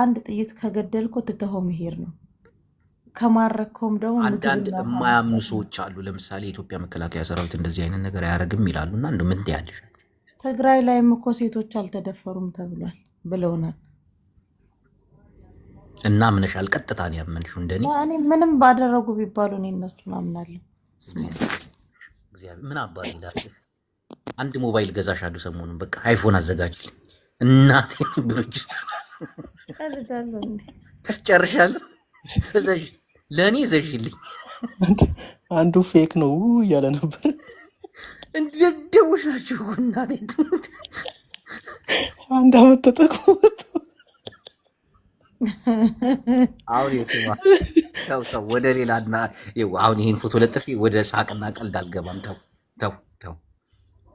አንድ ጥይት ከገደልከው ትተኸው መሄድ ነው። ከማረከውም ደግሞ አንዳንድ የማያምኑ ሰዎች አሉ። ለምሳሌ የኢትዮጵያ መከላከያ ሰራዊት እንደዚህ አይነት ነገር አያደርግም ይላሉና እንደው ምን ትያለሽ? ትግራይ ላይም እኮ ሴቶች አልተደፈሩም ተብሏል ብለውናል። እና ምንሻል? ቀጥታ ነው ያመንሽው? እንደኔ እኔ ምንም ባደረጉ ቢባሉ እኔ እነሱን አምናለሁ። እግዚአብሔር ምን አባል ይላል። አንድ ሞባይል ገዛሻለሁ ሰሞኑን፣ በቃ አይፎን አዘጋጅልኝ እናቴ። ብርጅት ጨርሻለሁ። ለእኔ ዘሽልኝ። አንዱ ፌክ ነው እያለ ነበር። እንደደውሻችሁ እናቴ ትሙት። 1 ዓመት ተጠቅሞት አሁን ሰው ወደ ሌላ አሁን ይህን ፎቶ ለጥፌ ወደ ሳቅና ቀልድ አልገባም። ተው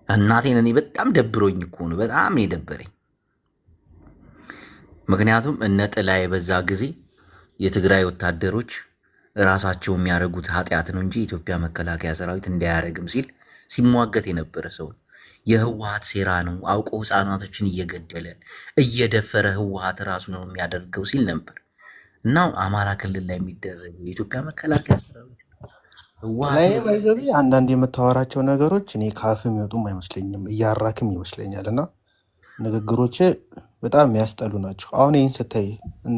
እናቴን። እኔ በጣም ደብሮኝ እኮ ነው፣ በጣም የደበረኝ። ምክንያቱም እነ ጥላዬ በዛ ጊዜ የትግራይ ወታደሮች ራሳቸው የሚያደርጉት ኃጢአት ነው እንጂ የኢትዮጵያ መከላከያ ሰራዊት እንዳያደርግም ሲል ሲሟገት የነበረ ሰው ነው። የህወሓት ሴራ ነው፣ አውቆ ህፃናቶችን እየገደለ እየደፈረ ህወሓት ራሱ ነው የሚያደርገው ሲል ነበር። እና አማራ ክልል ላይ የሚደረገው የኢትዮጵያ መከላከያ ሰራዊት ላይ ህወሓትን ባይዘቢ አንዳንድ የምታወራቸው ነገሮች እኔ ከአፍ የሚወጡም አይመስለኝም እያራክም ይመስለኛል። እና ንግግሮች በጣም የሚያስጠሉ ናቸው። አሁን ይህን ስታይ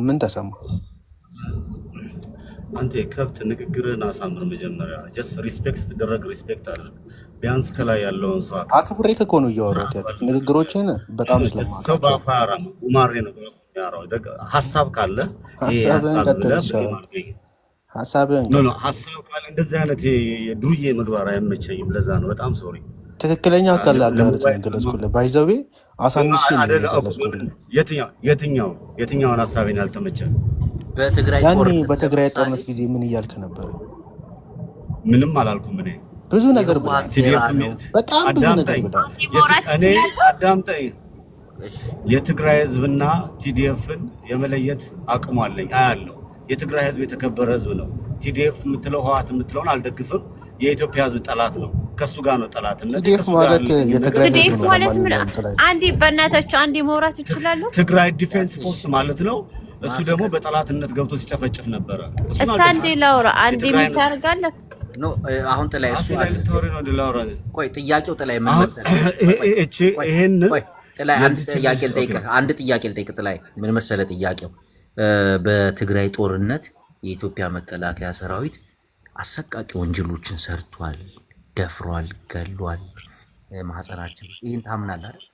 ምን ተሰማ? አንተ የከብት ንግግርህን አሳምር። መጀመሪያ ጀስት ሪስፔክት ስትደረግ ሪስፔክት አድርግ። ቢያንስ ከላይ ያለውን ሰው አክብር። አክብሬ እኮ ነው እያወራሁት ያሉት። ንግግሮችን በጣም ሰው ስለማውቃቸው በአፉ አያወራም። ጉማሬ ነው በአፉ የሚያወራው። ሀሳብ ካለ ይሄ ሀሳብህን ሀሳብ ቀጥል ብለህ ይሻላል። በማድረግ ሀሳብህን ኖ ቀጥል። ሀሳብ ካለ እንደዚህ አይነት የዱርዬ ምግባር አይመቸኝም። ለዛ ነው በጣም ሶሪ። ትክክለኛ አገላለጽ ነው ለሞባይል የገለጽኩልህ። ባይዘዌ አሳንሼ ነው አደለ እኮ የገለጽኩልህ። የትኛውን ሀሳቤን ያልተመቸ? በትግራይ ያኔ ጦርነት በትግራይ ለምሳሌ ጦርነት ጊዜ ምን እያልክ ነበር? ምንም አላልኩም እኔ። ብዙ ነገር የህወሓት ብለሃል። ሴራ ቲዲኤፍ ነው። በጣም ብዙ ነገር አዳምጠኝ። ብለሃል። እኔ አዳምጠኝ። እሺ፣ የትግራይ ህዝብና ቲዲኤፍን የመለየት አቅሙ አለኝ፣ አያለው። የትግራይ ህዝብ የተከበረ ህዝብ ነው። ቲዲኤፍ የምትለው ህወሓት የምትለውን አልደግፍም። የኢትዮጵያ ህዝብ ጠላት ነው። ከሱ ጋር ነው ጠላትነት። ቲዲኤፍ ከሱ ጋር ማለት ያለኝ ነገር የትግራይ ህዝብ ቲዲኤፍ ነው። ማለት ምን? ለማንኛውም ጥላይ አንዴ በእናታችሁ አንዴ መውራት ይችላሉ። ትግራይ ዲፌንስ ፎርስ ማለት ነው። እሱ ደግሞ በጠላትነት ገብቶ ሲጨፈጭፍ ነበረ። እሱን እስቲ አንዴ አልደግፍም። ላውራ። አንዴ የትግራይ ምን ታደርጋለህ? ኖ አሁን ጥላይ እሱ አፌ ላይ አለ። ልታወሪ ነው እንድላወራ። ቆይ ጥያቄው ጥላይ ምን አሁን መሰለህ? ይሄንን ቆይ ጥላይ አንድ የዚችን ጥያቄ ልጅ ልጠይቅህ። አንድ ጥያቄ ልጠይቅህ ጥላይ። ምን መሰለህ ጥያቄው? በትግራይ ጦርነት የኢትዮጵያ መከላከያ ሰራዊት አሰቃቂ ወንጀሎችን ሰርቷል፣ ደፍሯል፣ ገሏል። ማህፀናችን ውስጥ ይህን ታምናለህ አይደል?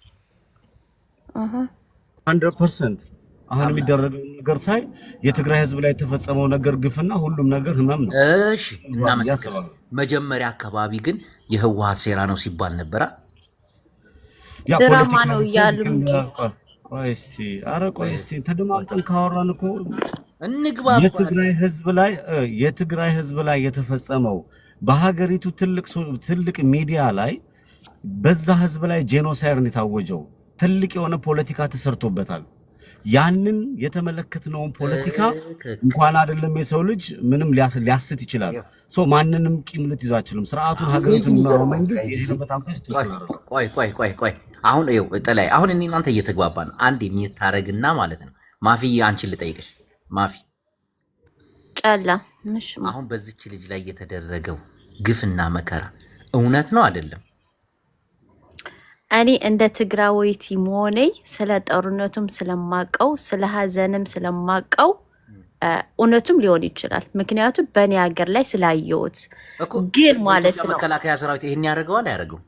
100% አሁን የሚደረገው ነገር ሳይ የትግራይ ህዝብ ላይ የተፈጸመው ነገር ግፍና ሁሉም ነገር ህመም ነው። እሺ እናመሰግናለን። መጀመሪያ አካባቢ ግን የህወሓት ሴራ ነው ሲባል ነበረ። ያ ድራማ ፖለቲካ ነው እኮ እያሉ ልክ እንደ ቆይ እስቲ ቆይ እስቲ ተደማምጠን ካወራን እኮ እንግባባለን። የትግራይ ህዝብ ላይ የተፈጸመው በሀገሪቱ ትልቅ ሚዲያ ላይ በዛ ህዝብ ላይ ጄኖሳይድ ነው የታወጀው። ትልቅ የሆነ ፖለቲካ ተሰርቶበታል። ያንን የተመለከትነውን ፖለቲካ እንኳን አይደለም የሰው ልጅ ምንም ሊያስት ይችላል። ማንንም ቂም ልትይዝ አትችልም። ስርዓቱን ሀገሪቱን የሚመራው መንግስት ይሄን በጣም ቆይ አሁን ይኸው ጥላይ አሁን እኔ እናንተ እየተግባባ ነው። አንድ የሚታረግና ማለት ነው። ማፊ አንቺን ልጠይቅሽ ማፊ፣ ጨላ አሁን በዚች ልጅ ላይ የተደረገው ግፍና መከራ እውነት ነው አይደለም? እኔ እንደ ትግራዊት መሆኔ ስለ ጦርነቱም ስለማቀው ስለ ሀዘንም ስለማቀው እውነቱም ሊሆን ይችላል። ምክንያቱም በእኔ ሀገር ላይ ስላየሁት ግን ማለት ነው። መከላከያ ሰራዊት ይሄን ያደርገዋል አያደርገው?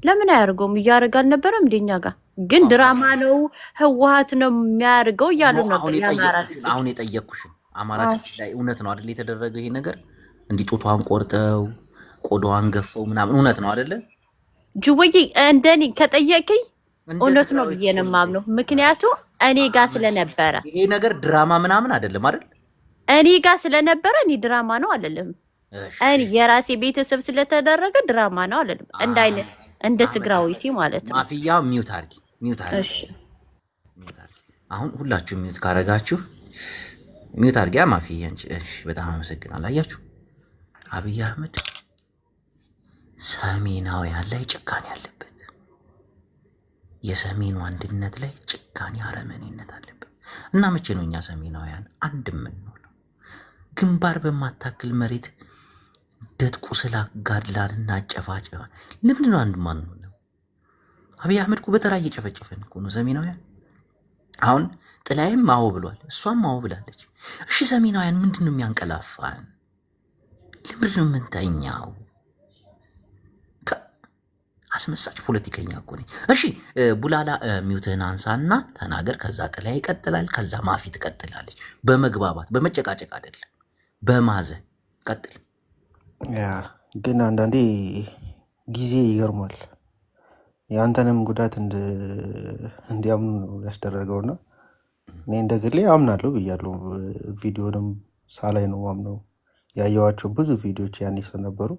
ለምን አያደርገውም? እያደረገ አልነበረም? እንደኛ ጋር ግን ድራማ ነው ህወሓት ነው የሚያደርገው እያሉ ነበር። አሁን የጠየቅኩሽን አማራ ክልል ላይ እውነት ነው አይደል የተደረገው ይሄ ነገር? እንዲህ ጡቷን ቆርጠው ቆዳዋን ገፈው ምናምን እውነት ነው አይደለ? ጅወዬ እንደኔ ከጠየቀኝ እውነት ነው ብዬ ነው የማምነው። ምክንያቱም እኔ ጋር ስለነበረ ይሄ ነገር ድራማ ምናምን አይደለም አይደል? እኔ ጋር ስለነበረ እኔ ድራማ ነው አለልም። እኔ የራሴ ቤተሰብ ስለተደረገ ድራማ ነው አለልም። እንደ ትግራዊቲ ማለት ነው። ማፊያ ሚውት አድርጊ። እሺ አሁን ሁላችሁ ሚውት ካረጋችሁ ሚውት አድርጊ። ማፊያ አንቺ እሺ፣ በጣም አመሰግናለሁ። አያችሁ አብይ አህመድ ሰሜናውያን ላይ ጭካኔ አለበት። የሰሜኑ አንድነት ላይ ጭካኔ አረመኔነት አለበት። እና መቼ ነው እኛ ሰሜናውያን አንድ የምንሆነው? ግንባር በማታክል መሬት ደጥቁ ስላጋድላን እና አጨፋጨፋን ለምንድን ነው አንድ ማንሆነው? አብይ አህመድ እኮ በተራ እየጨፈጨፈን እኮ ነው ሰሜናውያን። አሁን ጥላይም ማው ብሏል፣ እሷም ማው ብላለች። እሺ ሰሜናውያን ምንድን ነው የሚያንቀላፋን? ለምንድን ነው የምንተኛው? አስመሳጭ ፖለቲከኛ እኮ ነኝ። እሺ ቡላላ ሚውትህን አንሳና ተናገር። ከዛ ጥላይ ይቀጥላል። ከዛ ማፊ ትቀጥላለች። በመግባባት በመጨቃጨቅ አይደለም፣ በማዘን ቀጥል። ያ ግን አንዳንዴ ጊዜ ይገርማል። የአንተንም ጉዳት እንዲያምኑ ነው ያስደረገውና እኔ እንደ ግሌ አምናለሁ ብያለሁ። ቪዲዮንም ሳላይ ነው አምነው ያየዋቸው ብዙ ቪዲዮዎች ያኔ ስለነበሩ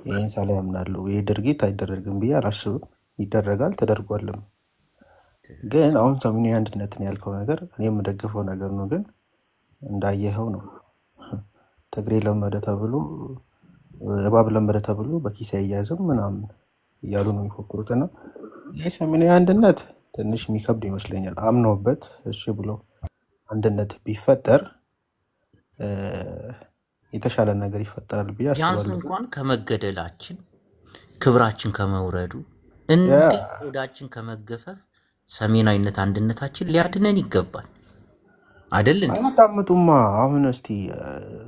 ይህን ሳላይ አምናለሁ። ይህ ድርጊት አይደረግም ብዬ አላስብም። ይደረጋል፣ ተደርጓልም። ግን አሁን ሰሜናዊ አንድነትን ያልከው ነገር እኔ የምደግፈው ነገር ነው። ግን እንዳየኸው ነው። ትግሬ ለመደ ተብሎ እባብ ለመደ ተብሎ በኪስ አያያዝም ምናምን እያሉ ነው የሚፎክሩትና የሰሜናዊ አንድነት ትንሽ የሚከብድ ይመስለኛል። አምነውበት እሺ ብሎ አንድነት ቢፈጠር የተሻለ ነገር ይፈጠራል ብዬ ቢያንስ አስባለሁ። እንኳን ከመገደላችን ክብራችን ከመውረዱ እንደ ቆዳችን ከመገፈፍ ሰሜናዊነት አንድነታችን ሊያድነን ይገባል አይደል? አያዳምጡማ። አሁን እስቲ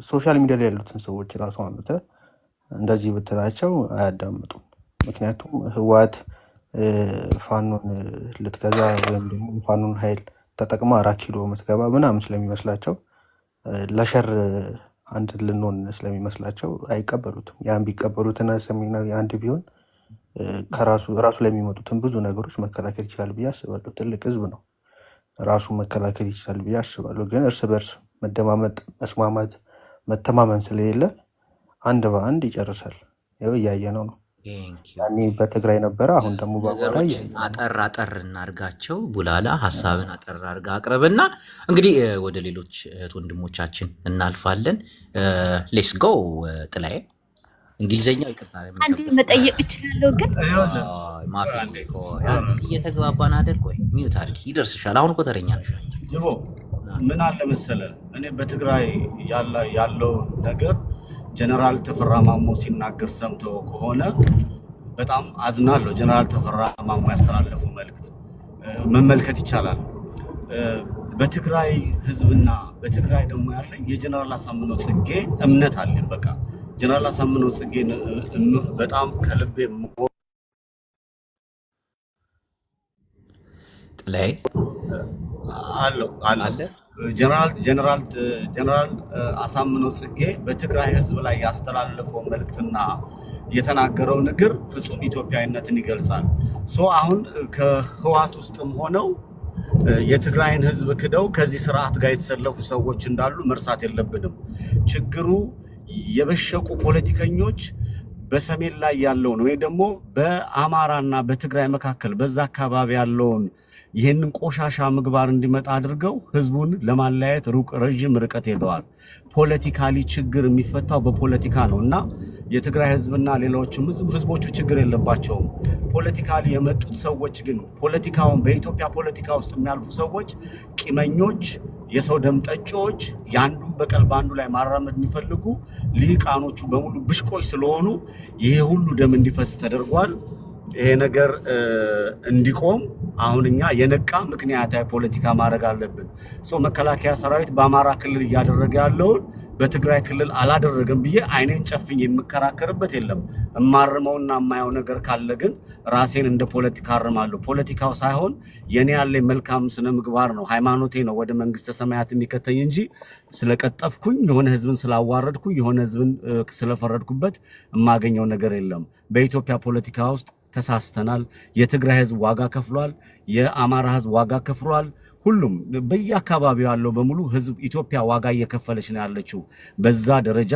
ሶሻል ሚዲያ ላይ ያሉትን ሰዎች ራሱ አምጥተህ እንደዚህ ብትላቸው አያዳምጡም። ምክንያቱም ህወሓት ፋኖን ልትገዛ ወይም ደግሞ ፋኖን ኃይል ተጠቅማ 4 ኪሎ የምትገባ ምናምን ስለሚመስላቸው ለሸር አንድ ልንሆን ስለሚመስላቸው አይቀበሉትም። ያን ቢቀበሉትና ሰሜናዊ አንድ ቢሆን ራሱ ላይ የሚመጡትን ብዙ ነገሮች መከላከል ይችላል ብዬ አስባለሁ። ትልቅ ህዝብ ነው፣ ራሱ መከላከል ይችላል ብዬ አስባለሁ። ግን እርስ በርስ መደማመጥ፣ መስማማት፣ መተማመን ስለሌለ አንድ በአንድ ይጨርሳል። ይኸው እያየነው ነው። ያኔ በትግራይ ነበረ፣ አሁን ደግሞ በአማራ እያየነው ነው። አጠር እናርጋቸው። ቡላላ ሀሳብን አጠር አርጋ አቅርብና እንግዲህ ወደ ሌሎች እህት ወንድሞቻችን እናልፋለን። ሌስ ጎ ጥላዬ። እንግሊዝኛው ይቅርታ አንዴ መጠየቅ እችላለሁ ግን ማፊ እየተግባባን አይደል? ቆይ ሚዩት አድርጊ፣ ይደርስሻል። አሁን እኮ ተረኛ ነሽ ጅቦ። ምን አለ መሰለ፣ እኔ በትግራይ ያለው ነገር ጀነራል ተፈራ ማሞ ሲናገር ሰምተው ከሆነ በጣም አዝናለሁ። ጀነራል ተፈራ ማሞ ያስተላለፉ መልእክት መመልከት ይቻላል። በትግራይ ህዝብና በትግራይ ደግሞ ያለ የጀነራል አሳምነው ጽጌ እምነት አለን። በቃ ጀነራል አሳምነው ጽጌ በጣም ከልቤ ላይ አለ። ጀነራል አሳምነው ጽጌ በትግራይ ህዝብ ላይ ያስተላለፈው መልእክትና የተናገረው ንግር ፍጹም ኢትዮጵያዊነትን ይገልጻል። አሁን ከህወሓት ውስጥም ሆነው የትግራይን ህዝብ ክደው ከዚህ ስርዓት ጋር የተሰለፉ ሰዎች እንዳሉ መርሳት የለብንም። ችግሩ የበሸቁ ፖለቲከኞች በሰሜን ላይ ያለውን ወይ ደግሞ በአማራና በትግራይ መካከል በዛ አካባቢ ያለውን ይህንን ቆሻሻ ምግባር እንዲመጣ አድርገው ህዝቡን ለማለያየት ረዥም ርቀት ሄደዋል። ፖለቲካሊ ችግር የሚፈታው በፖለቲካ ነው እና የትግራይ ህዝብና ሌሎችም ህዝቦቹ ችግር የለባቸውም። ፖለቲካሊ የመጡት ሰዎች ግን ፖለቲካውን በኢትዮጵያ ፖለቲካ ውስጥ የሚያልፉ ሰዎች ቂመኞች፣ የሰው ደም ጠጪዎች፣ የአንዱን በቀል በአንዱ ላይ ማራመድ የሚፈልጉ ልሂቃኖቹ በሙሉ ብሽቆች ስለሆኑ ይሄ ሁሉ ደም እንዲፈስ ተደርጓል። ይሄ ነገር እንዲቆም አሁን እኛ የነቃ ምክንያታዊ ፖለቲካ ማድረግ አለብን። መከላከያ ሰራዊት በአማራ ክልል እያደረገ ያለውን በትግራይ ክልል አላደረገም ብዬ አይኔን ጨፍኝ የምከራከርበት የለም። እማርመውና የማየው ነገር ካለ ግን ራሴን እንደ ፖለቲካ አርማለሁ። ፖለቲካው ሳይሆን የኔ ያለ መልካም ስነ ምግባር ነው፣ ሃይማኖቴ ነው ወደ መንግስተ ሰማያት የሚከተኝ እንጂ ስለቀጠፍኩኝ የሆነ ህዝብን ስላዋረድኩኝ የሆነ ህዝብን ስለፈረድኩበት የማገኘው ነገር የለም። በኢትዮጵያ ፖለቲካ ውስጥ ተሳስተናል። የትግራይ ህዝብ ዋጋ ከፍሏል። የአማራ ህዝብ ዋጋ ከፍሏል። ሁሉም በየአካባቢው ያለው በሙሉ ህዝብ ኢትዮጵያ ዋጋ እየከፈለች ነው ያለችው። በዛ ደረጃ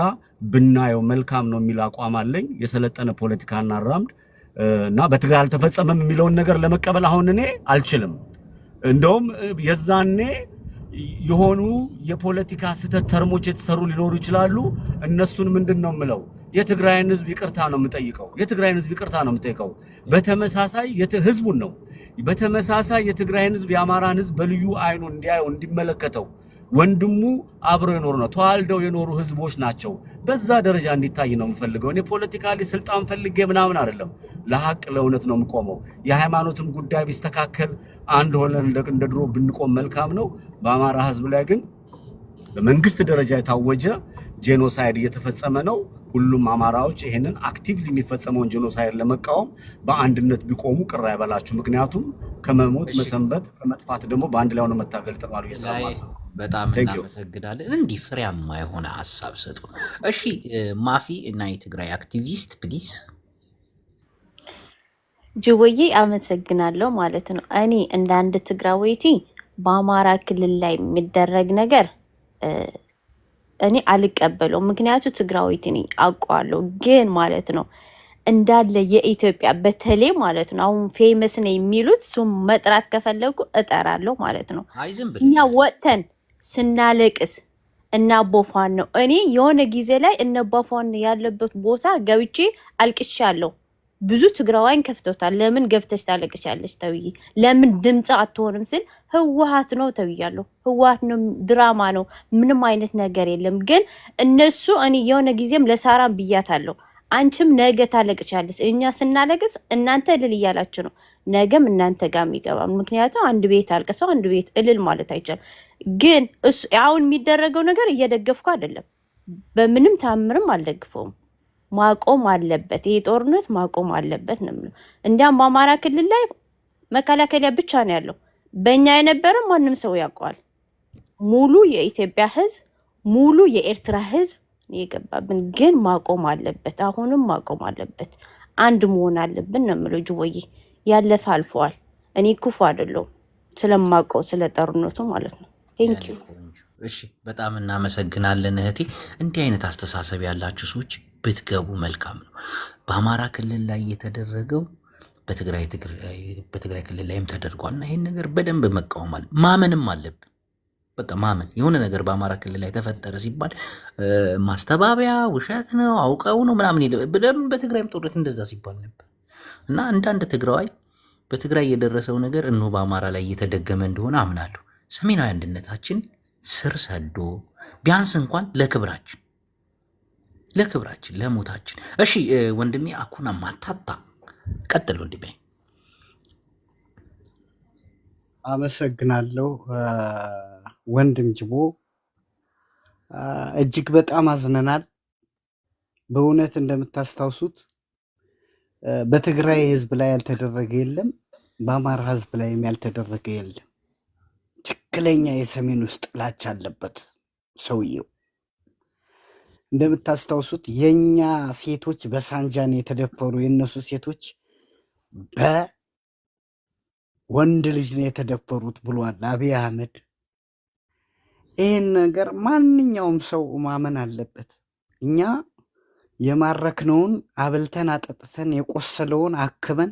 ብናየው መልካም ነው የሚል አቋም አለኝ። የሰለጠነ ፖለቲካ እናራምድ እና በትግራይ አልተፈጸመም የሚለውን ነገር ለመቀበል አሁን እኔ አልችልም። እንደውም የዛኔ የሆኑ የፖለቲካ ስህተት ተርሞች የተሰሩ ሊኖሩ ይችላሉ። እነሱን ምንድን ነው የምለው? የትግራይን ህዝብ ይቅርታ ነው የምጠይቀው። የትግራይን ህዝብ ይቅርታ ነው የምጠይቀው። በተመሳሳይ ህዝቡን ነው በተመሳሳይ የትግራይን ህዝብ የአማራን ህዝብ በልዩ አይኑ እንዲያየው እንዲመለከተው ወንድሙ አብረው የኖሩ ነው፣ ተዋልደው የኖሩ ህዝቦች ናቸው። በዛ ደረጃ እንዲታይ ነው የምፈልገው። እኔ ፖለቲካሊ ስልጣን ፈልጌ ምናምን አይደለም። ለሀቅ ለእውነት ነው የምቆመው። የሃይማኖትን ጉዳይ ቢስተካከል አንድ ሆነን እንደ ድሮ ብንቆም መልካም ነው። በአማራ ህዝብ ላይ ግን በመንግስት ደረጃ የታወጀ ጄኖሳይድ እየተፈጸመ ነው። ሁሉም አማራዎች ይሄንን አክቲቭሊ የሚፈጸመውን ጄኖሳይድ ለመቃወም በአንድነት ቢቆሙ ቅር አይበላችሁ። ምክንያቱም ከመሞት መሰንበት ከመጥፋት ደግሞ በአንድ ላይ ሆኖ መታገል ይጠቅማሉ። በጣም እናመሰግናለን። እንዲህ ፍሬያማ የሆነ ሀሳብ ሰጡ። እሺ ማፊ እና የትግራይ አክቲቪስት ፕሊዝ። ጅቦዬ አመሰግናለሁ ማለት ነው። እኔ እንደ አንድ ትግራዊቲ በአማራ ክልል ላይ የሚደረግ ነገር እኔ አልቀበለው። ምክንያቱ ትግራዊት ነኝ አውቀዋለሁ። ግን ማለት ነው እንዳለ የኢትዮጵያ በተለይ ማለት ነው አሁን ፌመስ ነው የሚሉት እሱም መጥራት ከፈለጉ እጠራለሁ ማለት ነው። እኛ ወጥተን ስናለቅስ እና ቦፋን ነው። እኔ የሆነ ጊዜ ላይ እነ ቦፋን ያለበት ቦታ ገብቼ አልቅሻለሁ። ብዙ ትግራዋይን ከፍቶታል። ለምን ገብተሽ ታለቅሻለሽ ተብዬ ለምን ድምጽ አትሆንም ስል ህወሓት ነው ተብያለሁ። ህወሓት ነው፣ ድራማ ነው፣ ምንም አይነት ነገር የለም። ግን እነሱ እኔ የሆነ ጊዜም ለሳራም ብያታለሁ፣ አንቺም ነገ ታለቅሻለሽ። እኛ ስናለቅስ እናንተ እልል እያላችሁ ነው፣ ነገም እናንተ ጋር ይገባል። ምክንያቱም አንድ ቤት አልቅሰው አንድ ቤት እልል ማለት አይቻልም። ግን እሱ አሁን የሚደረገው ነገር እየደገፍኩ አይደለም፣ በምንም ታምርም አልደግፈውም። ማቆም አለበት፣ ይሄ ጦርነት ማቆም አለበት ነው የምለው። እንዲያም በአማራ ክልል ላይ መከላከያ ብቻ ነው ያለው። በእኛ የነበረ ማንም ሰው ያውቀዋል። ሙሉ የኢትዮጵያ ህዝብ፣ ሙሉ የኤርትራ ህዝብ የገባብን፣ ግን ማቆም አለበት። አሁንም ማቆም አለበት። አንድ መሆን አለብን ነው የምለው። ጅቦዬ ያለፈ አልፈዋል። እኔ ክፉ አይደለሁም ስለማውቀው ስለ ጦርነቱ ማለት ነው። ቴንክ ዩ። እሺ፣ በጣም እናመሰግናለን እህቴ። እንዲህ አይነት አስተሳሰብ ያላችሁ ሰዎች ብትገቡ መልካም ነው። በአማራ ክልል ላይ የተደረገው በትግራይ ክልል ላይም ተደርጓል እና ይህን ነገር በደንብ መቃወማል፣ ማመንም አለብን። በቃ ማመን የሆነ ነገር በአማራ ክልል ላይ ተፈጠረ ሲባል ማስተባበያ ውሸት ነው አውቀው ነው ምናምን በደንብ በትግራይም ጦርነት እንደዛ ሲባል ነበር እና አንዳንድ ትግራዋይ በትግራይ የደረሰው ነገር እኖ በአማራ ላይ እየተደገመ እንደሆነ አምናለሁ። ሰሜናዊ አንድነታችን ስር ሰዶ ቢያንስ እንኳን ለክብራችን ለሞታችን። እሺ ወንድሜ አኩና ማታታ ቀጥል ወንድሜ። አመሰግናለሁ ወንድም ጅቦ። እጅግ በጣም አዝነናል። በእውነት እንደምታስታውሱት በትግራይ ህዝብ ላይ ያልተደረገ የለም፣ በአማራ ህዝብ ላይም ያልተደረገ የለም። ትክክለኛ የሰሜን ውስጥ ጥላቻ አለበት ሰውየው። እንደምታስታውሱት የኛ ሴቶች በሳንጃን የተደፈሩ የነሱ ሴቶች በወንድ ልጅ ነው የተደፈሩት ብሏል አብይ አህመድ። ይህን ነገር ማንኛውም ሰው ማመን አለበት። እኛ የማረክነውን አብልተን አጠጥተን የቆሰለውን አክመን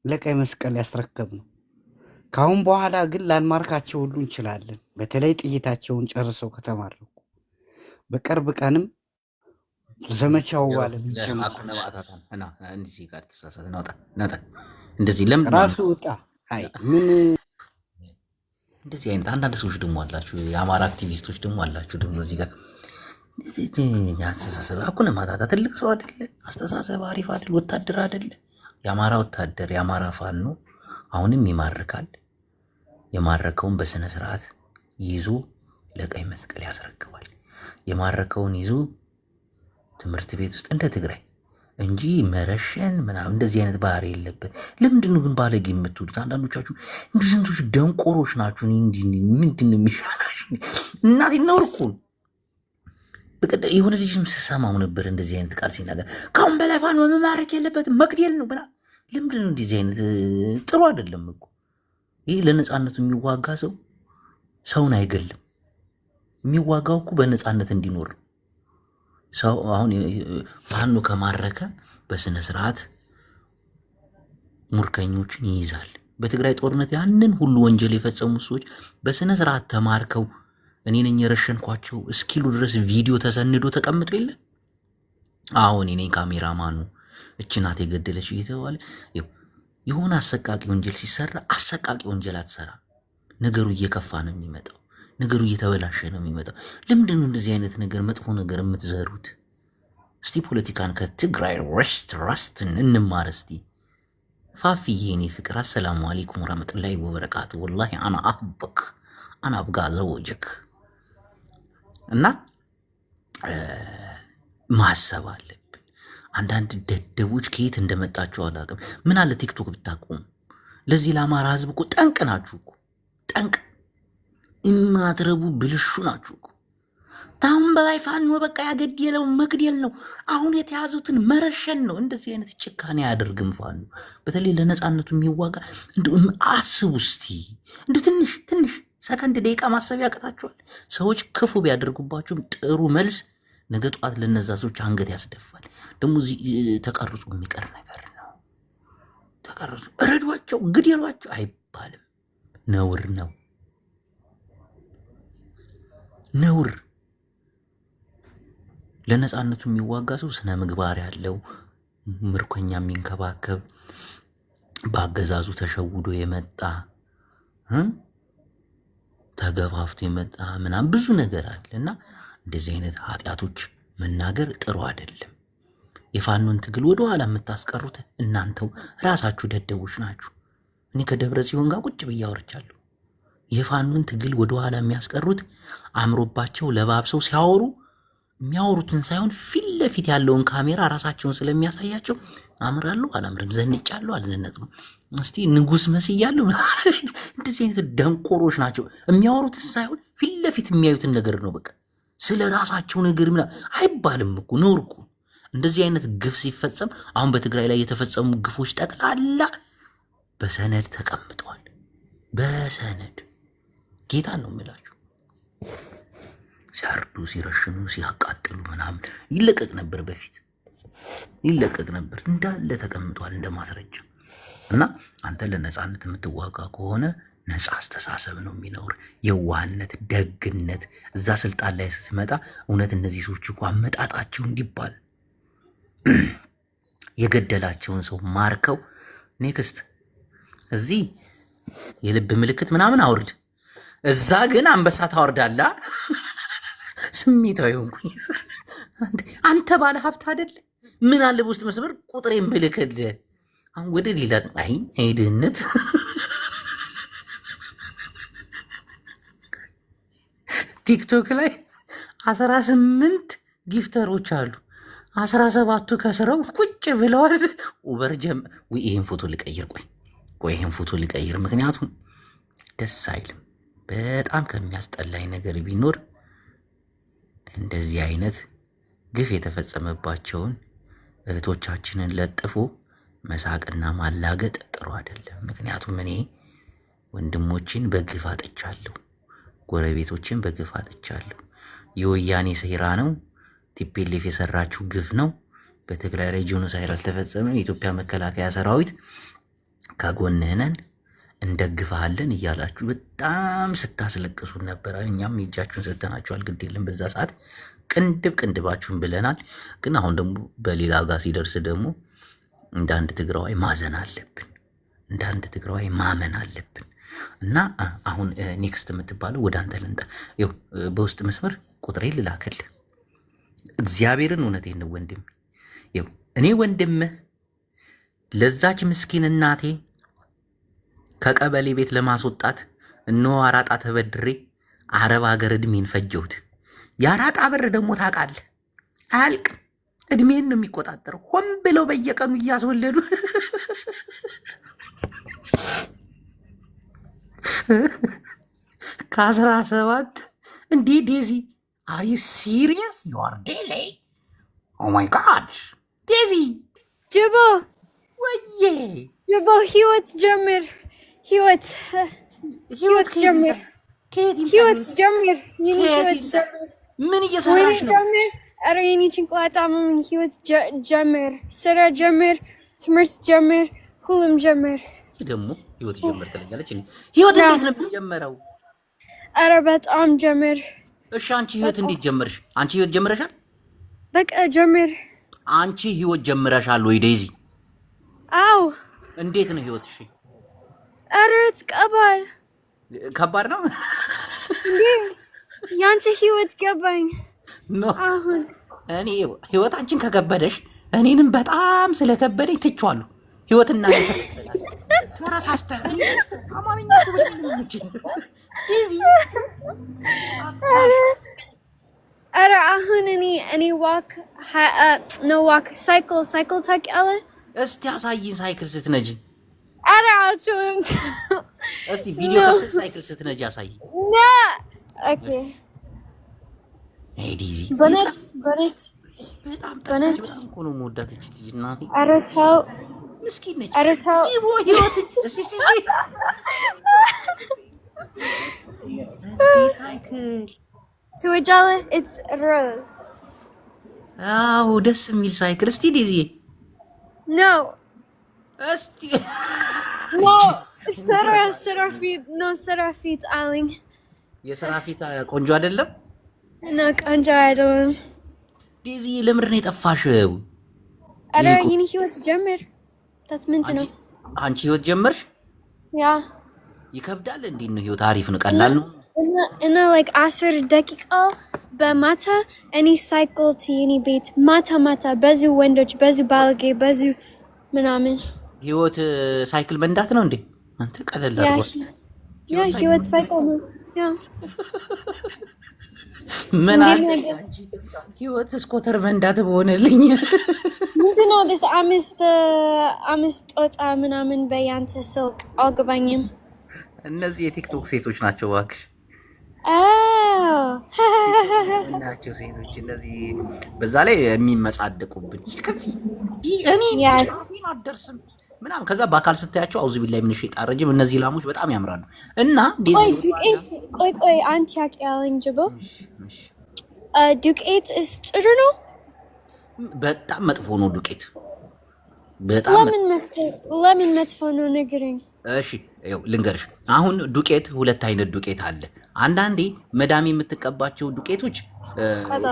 ለቀይ መስቀል ያስረከብ ነው። ካሁን በኋላ ግን ላንማርካቸው ሁሉ እንችላለን፣ በተለይ ጥይታቸውን ጨርሰው ከተማረኩ። በቅርብ ቀንም ዘመቻው ዋለም ራሱ ወጣ። አይ ምን እንደዚህ አይነት አንዳንድ ሰዎች ደግሞ አላችሁ፣ የአማራ አክቲቪስቶች ደግሞ አላችሁ ደግሞ እዚህ ጋር አስተሳሰብ አኩነ ማታታ ትልቅ ሰው አይደለ፣ አስተሳሰብ አሪፍ አይደለ፣ ወታደር አይደለ። የአማራ ወታደር የአማራ ፋኖ አሁንም ይማርካል። የማረከውን በስነ ስርዓት ይዞ ለቀይ መስቀል ያስረክባል። የማረከውን ይዞ ትምህርት ቤት ውስጥ እንደ ትግራይ እንጂ መረሸን ምናምን እንደዚህ አይነት ባህሪ የለበት። ለምንድን ነው ግን ባለጌ የምትውሉት? አንዳንዶቻችሁ እንዲህ ስንቶች ደንቆሮች ናችሁ። ምንድን ነው የሚሻላሽ? እናቴ ነውርኩን የሆነ ልጅም ስሰማው ነበር እንደዚህ አይነት ቃል ሲናገር፣ ካሁን በላይ ፋኖ መማረክ የለበትም መግደል ነው ብላ። ለምንድን ነው እንደዚህ አይነት? ጥሩ አይደለም እኮ ይህ። ለነፃነቱ የሚዋጋ ሰው ሰውን አይገልም። የሚዋጋው እኮ በነፃነት እንዲኖር ሰው። አሁን ፋኖ ከማረከ በስነ ስርዓት ሙርከኞችን ይይዛል። በትግራይ ጦርነት ያንን ሁሉ ወንጀል የፈጸሙ ሰዎች በስነ ስርዓት ተማርከው እኔ ነኝ የረሸንኳቸው እስኪሉ ድረስ ቪዲዮ ተሰንዶ ተቀምጦ የለ። አሁን እኔ ካሜራማኑ እች ናት የገደለች እየተባለ የሆነ አሰቃቂ ወንጀል ሲሰራ አሰቃቂ ወንጀል አትሰራ። ነገሩ እየከፋ ነው የሚመጣው። ነገሩ እየተበላሸ ነው የሚመጣው። ለምንድን ነው እንደዚህ አይነት ነገር መጥፎ ነገር የምትዘሩት? እስቲ ፖለቲካን ከትግራይ ራስት እንማር እስቲ። ፋፊዬ የኔ ፍቅር አሰላሙ አለይኩም ወራህመቱላሂ ወበረካቱ። ወላሂ አና አህበክ አና አብጋ ዘወጀክ። እና ማሰብ አለብን። አንዳንድ ደደቦች ከየት እንደመጣችሁ አላውቅም። ምን አለ ቲክቶክ ብታቆሙ። ለዚህ ለአማራ ህዝብ እኮ ጠንቅ ናችሁ እኮ ጠንቅ። የማትረቡ ብልሹ ናችሁ እኮ። ታሁን በላይ ፋኖ በቃ ያገደለው መግደል ነው። አሁን የተያዙትን መረሸን ነው። እንደዚህ አይነት ጭካኔ አያደርግም ፋኖ። በተለይ ለነፃነቱ የሚዋጋ አስቡ እስቲ። እንደ ትንሽ ሰከንድ ደቂቃ ማሰብ ያቅታችኋል። ሰዎች ክፉ ቢያደርጉባችሁም ጥሩ መልስ ነገ ጠዋት ለነዛ ሰዎች አንገት ያስደፋል። ደግሞ እዚህ ተቀርጾ የሚቀር ነገር ነው። ተቀርጾ እረዷቸው፣ ግደሏቸው አይባልም። ነውር ነው፣ ነውር። ለነፃነቱ የሚዋጋ ሰው ስነ ምግባር ያለው ምርኮኛ የሚንከባከብ በአገዛዙ ተሸውዶ የመጣ ተገፋፍቶ የመጣ ምናምን ብዙ ነገር አለ እና እንደዚህ አይነት ኃጢአቶች መናገር ጥሩ አይደለም። የፋኖን ትግል ወደ ኋላ የምታስቀሩት እናንተው ራሳችሁ ደደቦች ናችሁ። እኔ ከደብረ ጽዮን ጋር ቁጭ ብዬ አወርቻለሁ። የፋኖን ትግል ወደ ኋላ የሚያስቀሩት አምሮባቸው ለባብሰው ሲያወሩ የሚያወሩትን ሳይሆን ፊት ለፊት ያለውን ካሜራ ራሳቸውን ስለሚያሳያቸው አምራለሁ አላምርም፣ ዘንጫለሁ አልዘነጥም፣ እስቲ ንጉስ መስያለሁ። እንደዚህ አይነት ደንቆሮች ናቸው። የሚያወሩትን ሳይሆን ፊት ለፊት የሚያዩትን ነገር ነው። በቃ ስለ ራሳቸው ነገር አይባልም እኮ ነውር እኮ። እንደዚህ አይነት ግፍ ሲፈጸም አሁን በትግራይ ላይ የተፈጸሙ ግፎች ጠቅላላ በሰነድ ተቀምጠዋል። በሰነድ ጌታን ነው የምላችሁ። ሲያርዱ፣ ሲረሽኑ፣ ሲያቃጥሉ ምናምን ይለቀቅ ነበር፣ በፊት ይለቀቅ ነበር። እንዳለ ተቀምጧል እንደ ማስረጃ። እና አንተ ለነፃነት የምትዋጋ ከሆነ ነፃ አስተሳሰብ ነው የሚኖር፣ የዋህነት፣ ደግነት። እዛ ስልጣን ላይ ስትመጣ እውነት እነዚህ ሰዎች እኮ አመጣጣቸው እንዲባል የገደላቸውን ሰው ማርከው ኔክስት እዚህ የልብ ምልክት ምናምን አውርድ፣ እዛ ግን አንበሳ ታወርዳላ። ስሜታዊ ሆንኩኝ። አንተ ባለ ሀብት አይደለ? ምን አለ በውስጥ መስመር ቁጥሬን ብልክል። አሁን ወደ ሌላ ድህነት ቲክቶክ ላይ 18 ጊፍተሮች አሉ። 17ቱ ከስረው ቁጭ ብለዋል። ኡበር ይህን ፎቶ ልቀይር፣ ቆይ ይህን ፎቶ ልቀይር። ምክንያቱም ደስ አይልም። በጣም ከሚያስጠላኝ ነገር ቢኖር እንደዚህ አይነት ግፍ የተፈጸመባቸውን እህቶቻችንን ለጥፎ መሳቅና ማላገጥ ጥሩ አይደለም። ምክንያቱም እኔ ወንድሞችን በግፍ አጥቻለሁ፣ ጎረቤቶችን በግፍ አጥቻለሁ። የወያኔ ሴራ ነው፣ ቲፒኤልኤፍ የሰራችው ግፍ ነው። በትግራይ ላይ ጄኖሳይድ አልተፈጸመም። የኢትዮጵያ መከላከያ ሰራዊት ከጎንህ ነን እንደግፋለን እያላችሁ በጣም ስታስለቅሱን ነበር። እኛም እጃችሁን ሰጥተናችኋል፣ ግድ የለም በዛ ሰዓት ቅንድባችሁን ብለናል። ግን አሁን ደግሞ በሌላ ጋር ሲደርስ ደግሞ እንደ አንድ ትግራዋይ ማዘን አለብን፣ እንደ አንድ ትግራዋይ ማመን አለብን። እና አሁን ኔክስት የምትባለው ወደ አንተ ልንጣ። ይኸው በውስጥ መስመር ቁጥሬ ልላክል። እግዚአብሔርን እውነቴን ነው ወንድም። ይኸው እኔ ወንድምህ ለዛች ምስኪን እናቴ ከቀበሌ ቤት ለማስወጣት እነሆ አራጣ ተበድሬ አረብ ሀገር እድሜን ፈጀሁት። የአራጣ ብር ደግሞ ታውቃለህ አያልቅም። እድሜን ነው የሚቆጣጠረው። ሆን ብለው በየቀኑ እያስወለዱ ከ17 እንዲህ ዴዚ አር ዩ ሲሪየስ ዩ አር ዴሊ ኦ ማይ ጋድ ዴዚ ጅቦ ወዬ ጅቦ ህይወት ጀምር ህይወት ጀምር ህይወት ጀምር ህይወት ጀምር ምን እየሰራሽ ነው? ኧረ የኔ ጭንቅላት አመመኝ። ህይወት ጀምር፣ ስራ ጀምር፣ ትምህርት ጀምር፣ ሁሉም ጀምር። ደግሞ ህይወት ጀምር ትለኛለች። ህይወት እንዴት ነው የሚጀመረው? ኧረ በጣም ጀምር። እሺ አንቺ ህይወት እንዴት ጀመርሽ? አንቺ ህይወት ጀምረሻል? በቃ ጀምር። አንቺ ህይወት ጀምረሻል ወይ ዴዚ? አዎ። እንዴት ነው ህይወት? እሺ ኧረ ከባድ ነው እንዴ? ያንተ ህይወት ገባኝ። አሁን እኔ ህይወት አንቺን ከከበደሽ እኔንም በጣም ስለከበደኝ ትቼዋለሁ። ህይወትና ተረሳስተን አማርኛ ኧረ አሁን እኔ ዋክ ሳይክል ታውቂያለህ? እስቲ አሳይን ሳይክል ስትነጂ። ኧረ አልችልም። እስቲ ቪዲዮ ከፍተሽ ሳይክል ስትነጂ አሳይኝ። ኦኬ ዲዚ በነት በጣም ጠፋች። በጣም እኮ ነው የምወዳት እቺ ልጅ እናቴ። ኧረ ተው ምስኪን ነች። ኧረ ተው ጂቦ ህይወት እስቲ ሳይክል ትወጃለህ? ኢትስ ሮዝ። አዎ ደስ የሚል ሳይክል። እስቲ ዲዚ ኖ እስቲ ኖ ሰራፊት አለኝ። የሰራፊት ቆንጆ አይደለም? እና ቆንጆ አይደለም። ዲዚ ለምንድን ነው የጠፋሽው? ኧረ የኔ ህይወት ጀምር ታት ምንድን ነው አንቺ ህይወት ጀመርሽ ያ ይከብዳል እንዴ ነው ህይወት አሪፍ ነው ቀላል ነው እና like 10 ደቂቃ በማታ እኔ ሳይክል የኔ ቤት ማታ በዙ ወንዶች በዙ ባልጌ በዙ ምናምን ህይወት ሳይክል መንዳት ነው እንዴ አንተ ቀለል አድርጎ ያ ህይወት ሳይክል ነው ያ ምን አለ ህይወት ስኮተር መንዳት በሆነልኝ ምንድን ነው this አምስት ጦጣ ምናምን በያንተ ስልክ አልገባኝም እነዚህ የቲክቶክ ሴቶች ናቸው እባክሽ ናቸው ሴቶች እንደዚህ በዛ ላይ የሚመጻደቁብኝ ከዚህ እኔ ጫፊን አደርስም ምናምን ከዛ በአካል ስታያቸው አውዝ ቢላይ ምን ሸጣ ረጅም እነዚህ ላሞች በጣም ያምራሉ እና ቆይ አንተ ያውቃለኝ ጅቦ ዱቄት ጥሩ ነው በጣም መጥፎ ነው ዱቄት በጣም ለምን መጥፎ ነው ንገረኝ እሺ ይኸው ልንገርሽ አሁን ዱቄት ሁለት አይነት ዱቄት አለ አንዳንዴ መዳም የምትቀባቸው ዱቄቶች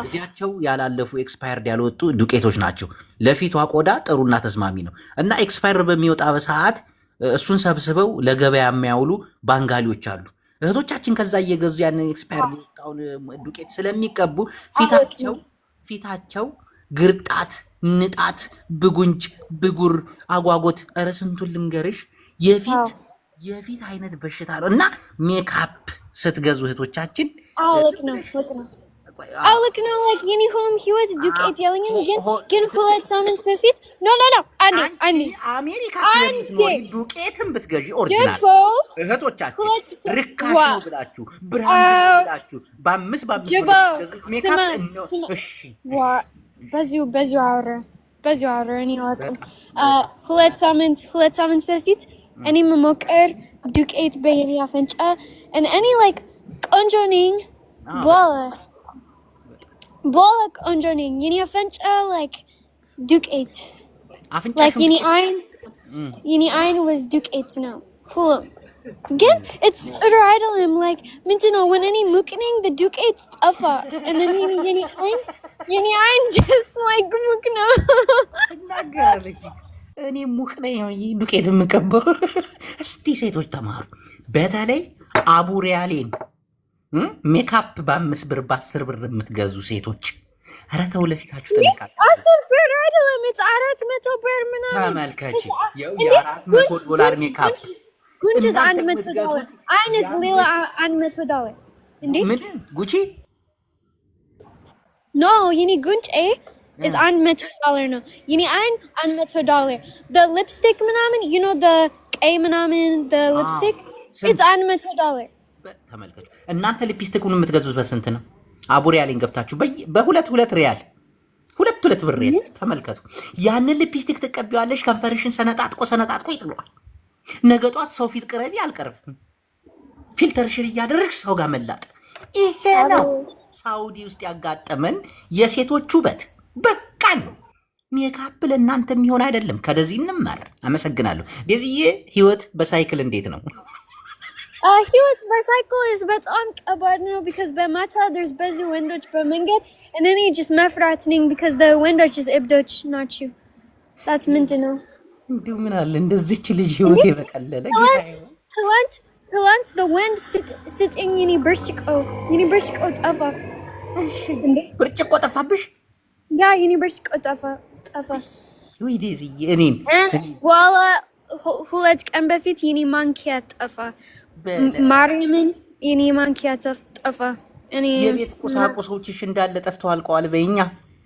ጊዜያቸው ያላለፉ ኤክስፓየርድ ያልወጡ ዱቄቶች ናቸው ለፊቷ ቆዳ ጥሩና ተስማሚ ነው እና ኤክስፓየር በሚወጣ በሰዓት እሱን ሰብስበው ለገበያ የሚያውሉ ባንጋሊዎች አሉ እህቶቻችን ከዛ እየገዙ ያንን ኤክስፓየርድ የወጣውን ዱቄት ስለሚቀቡ ፊታቸው ግርጣት ንጣት ብጉንጭ ብጉር አጓጎት ኧረ ስንቱን ልንገርሽ የፊት አይነት በሽታ ነው እና ሜካፕ ስትገዙ እህቶቻችን ልክ ነው like የኔ ሆም ህይወት ዱቄት ያለኝ ግን ሁለት ሳምንት በፊት ኖ አንዴ አሜሪካ ስለምትኖሪ ዱቄትን ብትገዢ ኦሪጂናል እህቶቻችን ርካሽ ነው ብላችሁ ብራንድ ብላችሁ በአምስት ብትገዙት ሜካፕ እሺ በዚሁ አወራ እኔ አላውቅም ሁለት ሳምንት በፊት እኔ መሞከር ዱቄት በየኔ አፍንጫ እኔ like ቆንጆ ነኝ በኋላ ቆንጆ ነኝ የኔ አፍንጫ like ዱቄት like የኔ አይን was ዱቄት ነው ሁሉም ግን it's ጥሩ አይደለም like ምንድን ነው when እኔ ሙቅ ነኝ the ዱቄት ጠፋ and then የኔ አይን just like ሙቅ ነው እናገራለች እኔ ሙቅ ነኝ ዱቄት የምቀባው እስቲ ሴቶች ተማሩ በተለይ አቡሪያሌን ሜካፕ በ5 ብር በ10 ብር የምትገዙ ሴቶች ኧረ ተው ለፊታችሁ ተነካል 10 ብር አይደለም $400 ብር ምናምን ተመልከቺ $400 ሜካፕ ጉንጭስ $100 አይነት ሌላ $100 እንዴ ምን ጉቺ ኖ የኔ ጉንጭ is $100 ነው የኔ አይን $100 the lipstick ምናምን you know the ቀይ ምናምን the lipstick it's $100 ተመልከቱ እናንተ ሊፕስቲኩን የምትገዙት በስንት ነው አቡሪያሌን ገብታችሁ በ2 ሪያል 2 ብር ሪያል ተመልከቱ ያንን ሊፕስቲክ ተቀቢዋለሽ ከንፈርሽን ሰነጣጥቆ ይጥሏል ነገ ጧት ሰው ፊት ቅረቢ አልቀርብም ፊልተርሽን እያደረግሽ ሰው ጋር መላጥ ይሄ ነው ሳውዲ ውስጥ ያጋጠመን የሴቶች ውበት በቃን ሜካፕ ለእናንተ የሚሆን አይደለም ከደዚህ እንማር አመሰግናለሁ ደዚዬ ህይወት በሳይክል እንዴት ነው ህይወት በሳይክል is በጣም ከባድ ነው because በማታ there's ብዙ ወንዶች በመንገድ and then you just መፍራት ነኝ because the ወንዶች is እብዶች ናቸው that's ምንድን ነው እንዲሁ ምን አለ እንደዚች ልጅ ህይወት የበቀለለ ትላንት the wind sitting የኔ ብርጭቆ ጠፋ እንዴ ብርጭቆ ጠፋብሽ ያ የኔ ብርጭቆ ጠፋ ወይ ደዚዬ እኔን በኋላ ሁለት ቀን በፊት የኔ ማንኪያ ጠፋ ማርያምን የኔ ማንኪያ ጠፋ እኔ የቤት ቁሳቁሶችሽ እንዳለ ጠፍተው አልቀዋል በእኛ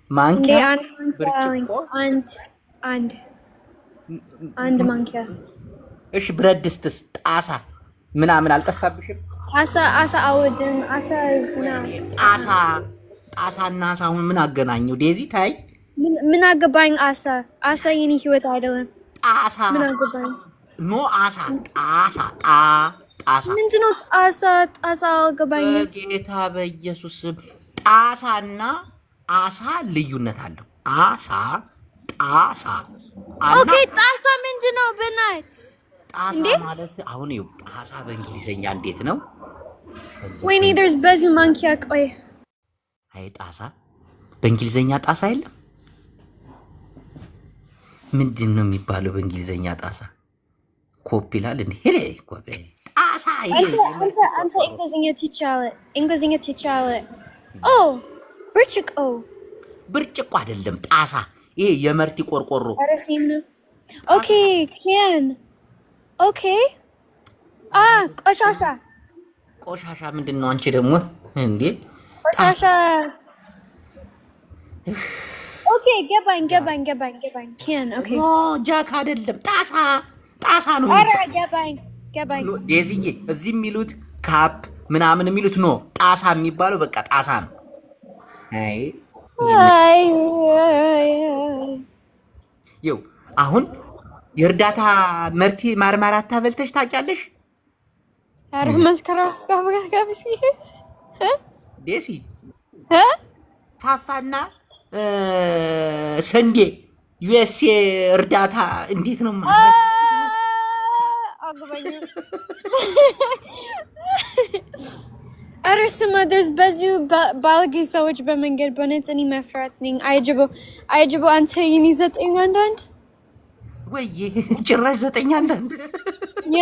ማንኪያ ብርጭቆ አንድ ማንኪያ እሺ ብረት ድስትስ ጣሳ ምናምን አልጠፋብሽም አሳ አወድም አሳ ዝና ጣሳና አሁን ምን አገናኘው ዴዚ ታይ ምን አገባኝ አሳ የኔ ህይወት አይደለም ጣሳ ምን አገባኝ ኖ አሳ ጣሳ ምንድነው ጣሳ አገባኝ ጌታ በኢየሱስ ጣሳና አሳ ልዩነት አለው ጣሳ ኦኬ ጣሳ ምንድነው በናት ጣሳ ማለት አሁን ይኸው ጣሳ በእንግሊዘኛ እንዴት ነው ወይኔ there's ብዙ ማንኪያ ቆይ አይ ጣሳ በእንግሊዘኛ ጣሳ የለም ምንድን ነው የሚባለው በእንግሊዘኛ ጣሳ? ኮፒ ይላል እንዴ? ሄሌ ኮፒ ጣሳ አንተ እንግሊዝኛ ትችላለህ? ኦ ብርጭቆ አይደለም ጣሳ። ይሄ የመርቲ ቆርቆሮ። ኦኬ ካን ኦኬ ቆሻሻ ምንድን ነው? አንቺ ደግሞ እንዴ ቆሻሻ። ኦኬ ገባኝ። ካን ኦኬ ኖ ጃክ አይደለም ጣሳ ነው። ኧረ ገባኝ። ዴዚዬ እዚህ የሚሉት ካፕ ምናምን የሚሉት ኖ ጣሳ የሚባለው በቃ ጣሳ ነው። አይ ይው አሁን የእርዳታ መርቲ ማርማራታ በልተሽ ታውቂያለሽ? ኧረ መስከረም ጋብስ ዴሲ ፋፋና ሰንዴ ዩኤስኤ እርዳታ እንዴት ነው ማለት አግባኝ። ኧረ ስማ there's በዚሁ ባልጌ ሰዎች በመንገድ በእውነት እኔ መፍራት ነኝ። አይጅቦ አንተ የኔ 9 አንዳንድ ወይ ጭራሽ 9 አንዳንድ ያ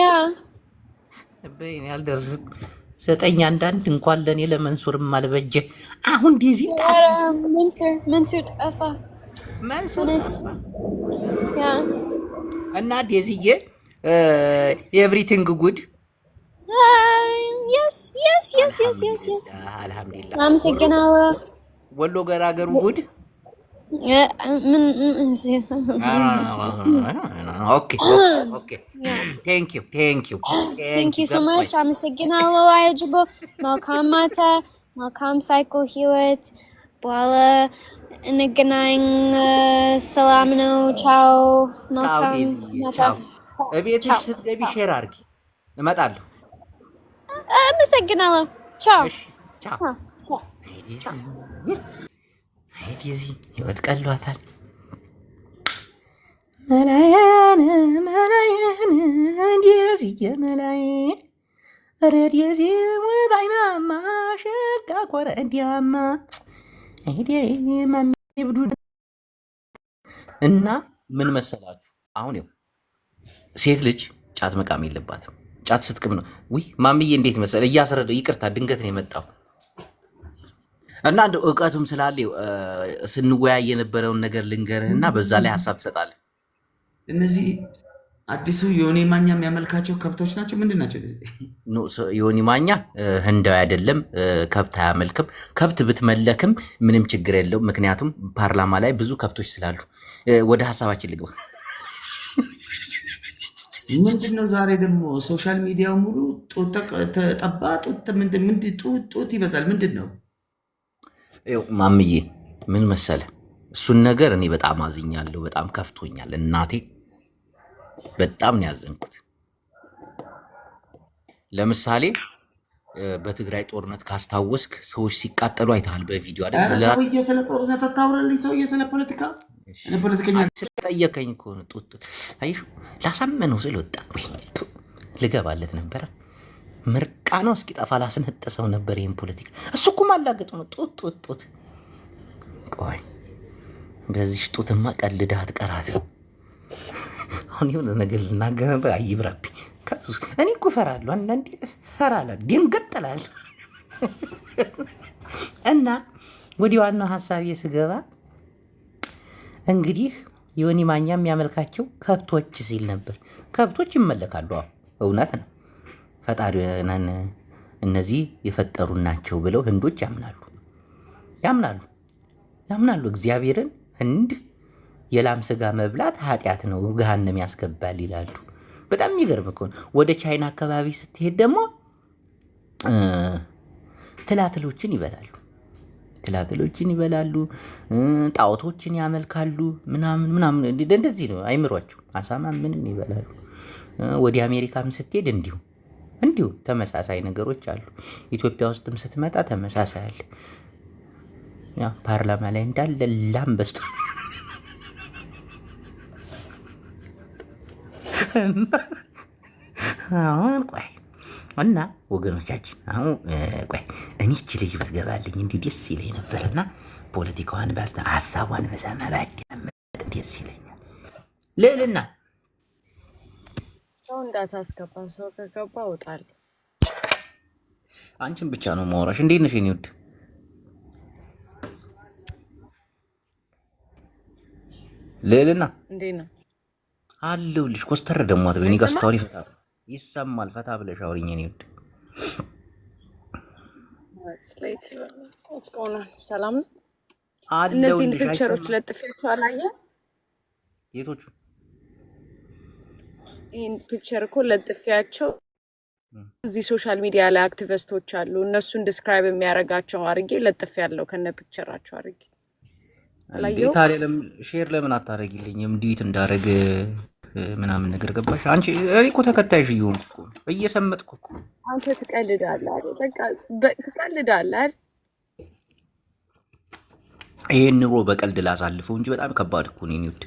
በእኔ አልደርስም። 9 አንዳንድ እንኳን ለኔ ለመንሱርም አልበጀ። አሁን ዲዚ ኧረ መንሱር ጠፋ። መንሱር ያ እና ዲዚዬ ኤቭሪቲንግ ጉድ yes አልሐምዱሊላህ። አመሰግናለሁ። ወሎ ገራገሩ ጉድ ኦኬ ቴንክ ዩ so much። አመሰግናለሁ አይጅቦ። መልካም ማታ፣ መልካም ሳይክል ህይወት። በኋላ እንገናኝ። ሰላም ነው። ቻው። መልካም ማታ። እቤትሽ ስትገቢ ሼር አድርጊ፣ እመጣለሁ። አመሰግናለሁ። ቻው። ዴዚ ህይወት ቀሏታል። መላያን ዴዚዬ መላዬን ኧረ ዴዚ ወባይናማ ሸጋ ኮረዲያማ ብዱ እና ምን መሰላችሁ አሁን ይኸው ሴት ልጅ ጫት መቃም የለባትም። ጫት ስትቅም ነው ውይ ማምዬ እንዴት መሰለ እያስረዳው ይቅርታ ድንገት ነው የመጣው እና እንደው እውቀቱም ስላለ ስንወያይ የነበረውን ነገር ልንገርህና በዛ ላይ ሀሳብ ትሰጣለህ። እነዚህ አዲሱ ዮኒ ማኛ የሚያመልካቸው ከብቶች ናቸው። ምንድን ናቸው? ዮኒ ማኛ ህንዳዊ አይደለም፣ ከብት አያመልክም። ከብት ብትመለክም ምንም ችግር የለውም፣ ምክንያቱም ፓርላማ ላይ ብዙ ከብቶች ስላሉ። ወደ ሀሳባችን ልግባ። ምንድነው ዛሬ ደግሞ ሶሻል ሚዲያው ሙሉ ጠባ ጡት ይበዛል። ምንድን ነው ማምዬ? ምን መሰለ እሱን ነገር እኔ በጣም አዝኛለሁ፣ በጣም ከፍቶኛል። እናቴ በጣም ነው ያዘንኩት። ለምሳሌ በትግራይ ጦርነት ካስታወስክ ሰዎች ሲቃጠሉ አይተሃል በቪዲዮ አይደል? ሰውዬ ስለ ጦርነት አታውራልኝ። ሰውዬ ስለ ፖለቲካ ፖለቲከኛ ስለጠየቀኝ ከሆነ ጡት አይሹ ላሳመነው ስለወጣ ወይ ልገባለት ነበረ። ምርቃና እስኪጠፋ ላስነጥሰው ነበር። ይሄን ፖለቲካ እሱ እኮ ማላገጡ ነው። ጡት ቆይ በዚህ ጡትማ ቀልደህ አትቀራትም። አሁን የሆነ ነገር ልናገር ነበር። አይብራብኝ። እኔ እኮ እፈራለሁ፣ አንዳንዴ እፈራለሁ፣ ድንገት እላለሁ። እና ወዲህ ዋናው ሀሳቤ ስገባ እንግዲህ ዮኒ ማኛ የሚያመልካቸው ከብቶች ሲል ነበር። ከብቶች ይመለካሉ። እውነት ነው። ፈጣሪን እነዚህ የፈጠሩ ናቸው ብለው ህንዶች ያምናሉ እግዚአብሔርን። ህንድ የላም ስጋ መብላት ኃጢአት ነው፣ ገሃነም ያስገባል ይላሉ። በጣም የሚገርም እኮ ነው። ወደ ቻይና አካባቢ ስትሄድ ደግሞ ትላትሎችን ይበላሉ፣ ጣዖቶችን ያመልካሉ፣ ምናምን እንደዚህ ነው አይምሯቸው። አሳማ ምንም ይበላሉ። ወደ አሜሪካም ስትሄድ እንዲሁ ተመሳሳይ ነገሮች አሉ። ኢትዮጵያ ውስጥም ስትመጣ ተመሳሳይ አለ። ያ ፓርላማ ላይ እንዳለ ላም በስቶ አሁን ቆይ እና ወገኖቻችን አሁን ቆይ እኔ እቺ ልጅ ብትገባልኝ እንዲሁ ደስ ይለኝ ነበርና ፖለቲካዋን ሀሳቧን በሰማ ባዳመጥ ደስ ይለኛል። ልዕልና ሰው እንዳታስገባ፣ ሰው ከገባ እወጣለሁ። አንቺን ብቻ ነው ማውራሽ። እንዴት ነሽ የኔ ውድ? ልዕልና እንዴት ነው አለሁልሽ። ኮስተር ደግሞ አትበይኝ። ጋር ስታወሪ ፈታ ይሰማል። ፈታ ብለሽ አውሪኝ የኔ ውድ። ሰላም ነው። እነዚህን ፒክቸሮች ለጥፊያቸው አላየህ? የቶቹ? ይህን ፒክቸር እኮ ለጥፊያቸው እዚህ ሶሻል ሚዲያ ላይ አክቲቪስቶች አሉ። እነሱን ዲስክራይብ የሚያደርጋቸው አድርጌ ለጥፍ ያለው ከነ ፒክቸራቸው አድርጌ አላየኸውም? ታዲያ ሼር ለምን አታደርጊልኝም? ዲዩት እንዳደረግ ምናምን ነገር ገባሽ? አንቺ እኔ እኮ ተከታይሽ እየሆንኩ እኮ እየሰመጥኩ እኮ። አንተ ትቀልዳለህ አይደል? በቃ ትቀልዳለህ አይደል? ይሄን ኑሮ በቀልድ ላሳልፈው እንጂ በጣም ከባድ እኮ ነው። ውድ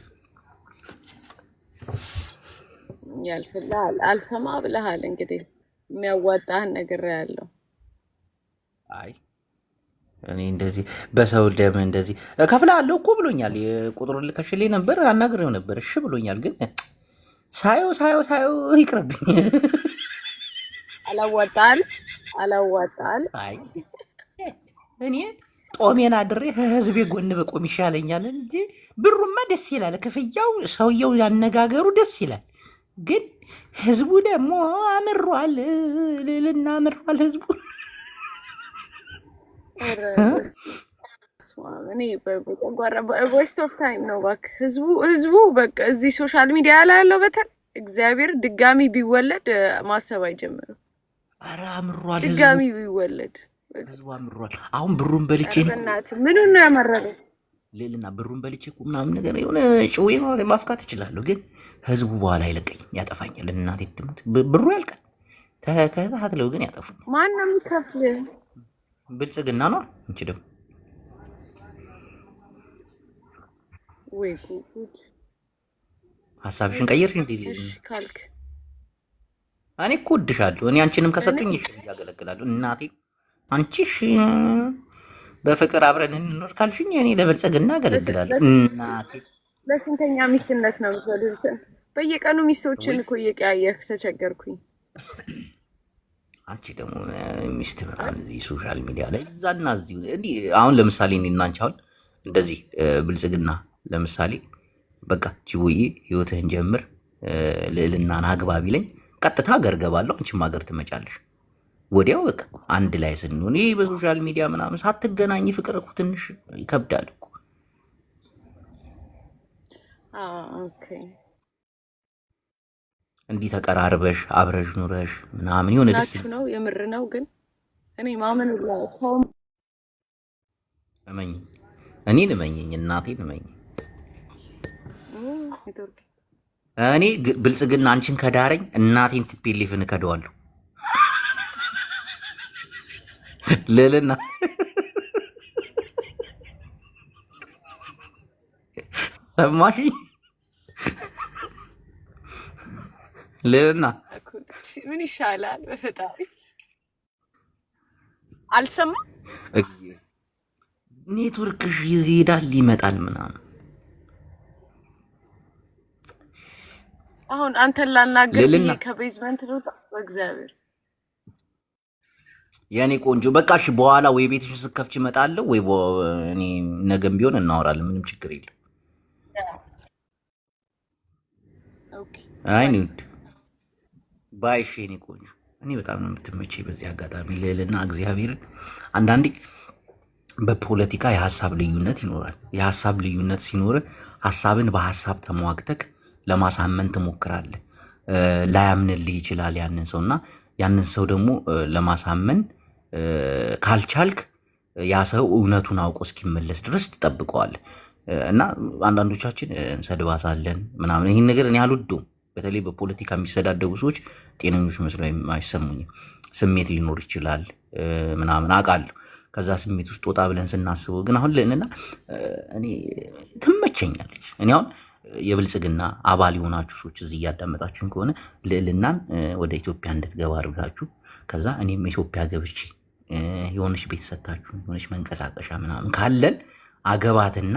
ያልፍልሃል። አልሰማ ብለሃል። እንግዲህ የሚያዋጣህን ነገር ያለው አይ እኔ እንደዚህ በሰው ደም እንደዚህ እከፍልሃለሁ እኮ ብሎኛል። ቁጥሩን ልከሽልኝ ነበር፣ አናግሬው ነበር። እሺ ብሎኛል። ግን ሳየው ይቅርብኝ። አላዋጣል። አይ እኔ ጦሜን አድሬ ህዝቤ ጎን በቆም ይሻለኛል እንጂ ብሩማ ደስ ይላል። ክፍያው፣ ሰውየው ያነጋገሩ ደስ ይላል። ግን ህዝቡ ደግሞ አምሯል። ልዕልና አምሯል ህዝቡ። እኔ ዌስት ኦፍ ታይም ነው እባክህ። ህዝቡ በቃ እዚህ ሶሻል ሚዲያ ላይ ያለው በተለይ እግዚአብሔር ድጋሚ ቢወለድ ማሰብ አይጀምርም። ኧረ አምሯል ድጋሚ ቢወለድ ህዝቡ አምሯል። አሁን ብሩን በልቼ ምኑን ነው ያመረረው? ልዕልና ብሩን በልቼ እኮ ምናምን ነገር የሆነ ጭዌ ማፍካት እችላለሁ። ግን ህዝቡ በኋላ አይለቀኝም፣ ያጠፋኛል። እናቴ ትሙት ብሩ ያልቃል። ተከታትለው ግን ያጠፉኛል። ማን ነው የሚከፍልህ? ብልጽግና ነው። እንቺ ደግሞ ወይ ጉድ! ሀሳብሽን ቀይርሽ እንዴ ካልክ እኔ እኮ እወድሻለሁ። እኔ አንቺንም ከሰጡኝ ያገለግላለሁ። እናቴ አንቺሽ በፍቅር አብረን እንኖር ካልሽኝ እኔ ለብልጽግና አገለግላለሁ። እናቴ ለስንተኛ ሚስትነት ነው የምትወዱት? በየቀኑ ሚስቶችን እኮ እየቀያየርክ ተቸገርኩኝ። አንቺ ደግሞ ሚስት ምናምን እዚህ ሶሻል ሚዲያ ላይ እዛና እዚህ እንዲህ አሁን ለምሳሌ እኔና አንቺ አሁን እንደዚህ ብልጽግና ለምሳሌ በቃ ቺውዬ ህይወትህን ጀምር ልዕልናን አግባ ቢለኝ ቀጥታ አገር ገባለሁ። አንቺም አገር ትመጫለሽ። ወዲያው በቃ አንድ ላይ ስንሆን ይህ በሶሻል ሚዲያ ምናምን ሳትገናኝ ፍቅር እኮ ትንሽ ይከብዳል እኮ። እንዲህ ተቀራርበሽ አብረሽ ኑረሽ ምናምን የሆነ ደስ ነው። የምር ነው ግን እኔ ማመን ሰው እመኝ፣ እኔን እመኝኝ፣ እናቴን እመኝ። እኔ ብልጽግና አንቺን ከዳረኝ እናቴን ትፔሌፍን እከደዋለሁ። ልዕልና ሰማሽ? ልዕልና ምን ይሻላል? በፈጣሪ አልሰማም። ኔትወርክሽ ይሄዳል ይመጣል ምናምን። አሁን አንተን ላናገር ከቤዝመንት ነው። በእግዚአብሔር የኔ ቆንጆ በቃ እሺ፣ በኋላ ወይ ቤትሽን ስከፍች እመጣለሁ ወይ እኔ ነገም ቢሆን እናወራለን። ምንም ችግር የለም። አይ ኒድ ባይሽ የኔ ቆንጆ፣ እኔ በጣም ነው የምትመቸኝ። በዚህ አጋጣሚ ልዕልና እግዚአብሔርን አንዳንዴ በፖለቲካ የሀሳብ ልዩነት ይኖራል። የሀሳብ ልዩነት ሲኖር ሀሳብን በሀሳብ ተሟግተክ ለማሳመን ትሞክራለህ። ላያምንልህ ይችላል ያንን ሰው እና ያንን ሰው ደግሞ ለማሳመን ካልቻልክ ያ ሰው እውነቱን አውቆ እስኪመለስ ድረስ ትጠብቀዋለህ። እና አንዳንዶቻችን እንሰድባታለን ምናምን። ይህን ነገር እኔ አልወደውም። በተለይ በፖለቲካ የሚሰዳደቡ ሰዎች ጤነኞች መስሎ አይሰሙኝም። ስሜት ሊኖር ይችላል ምናምን አውቃለሁ። ከዛ ስሜት ውስጥ ወጣ ብለን ስናስበው ግን አሁን ልዕልና እኔ ትመቸኛለች። እኔ አሁን የብልጽግና አባል የሆናችሁ ሰዎች እዚህ እያዳመጣችሁን ከሆነ ልዕልናን ወደ ኢትዮጵያ እንድትገባ አድርጋችሁ ከዛ እኔም ኢትዮጵያ ገብቼ የሆነች ቤት ሰታችሁ የሆነች መንቀሳቀሻ ምናምን ካለን አገባትና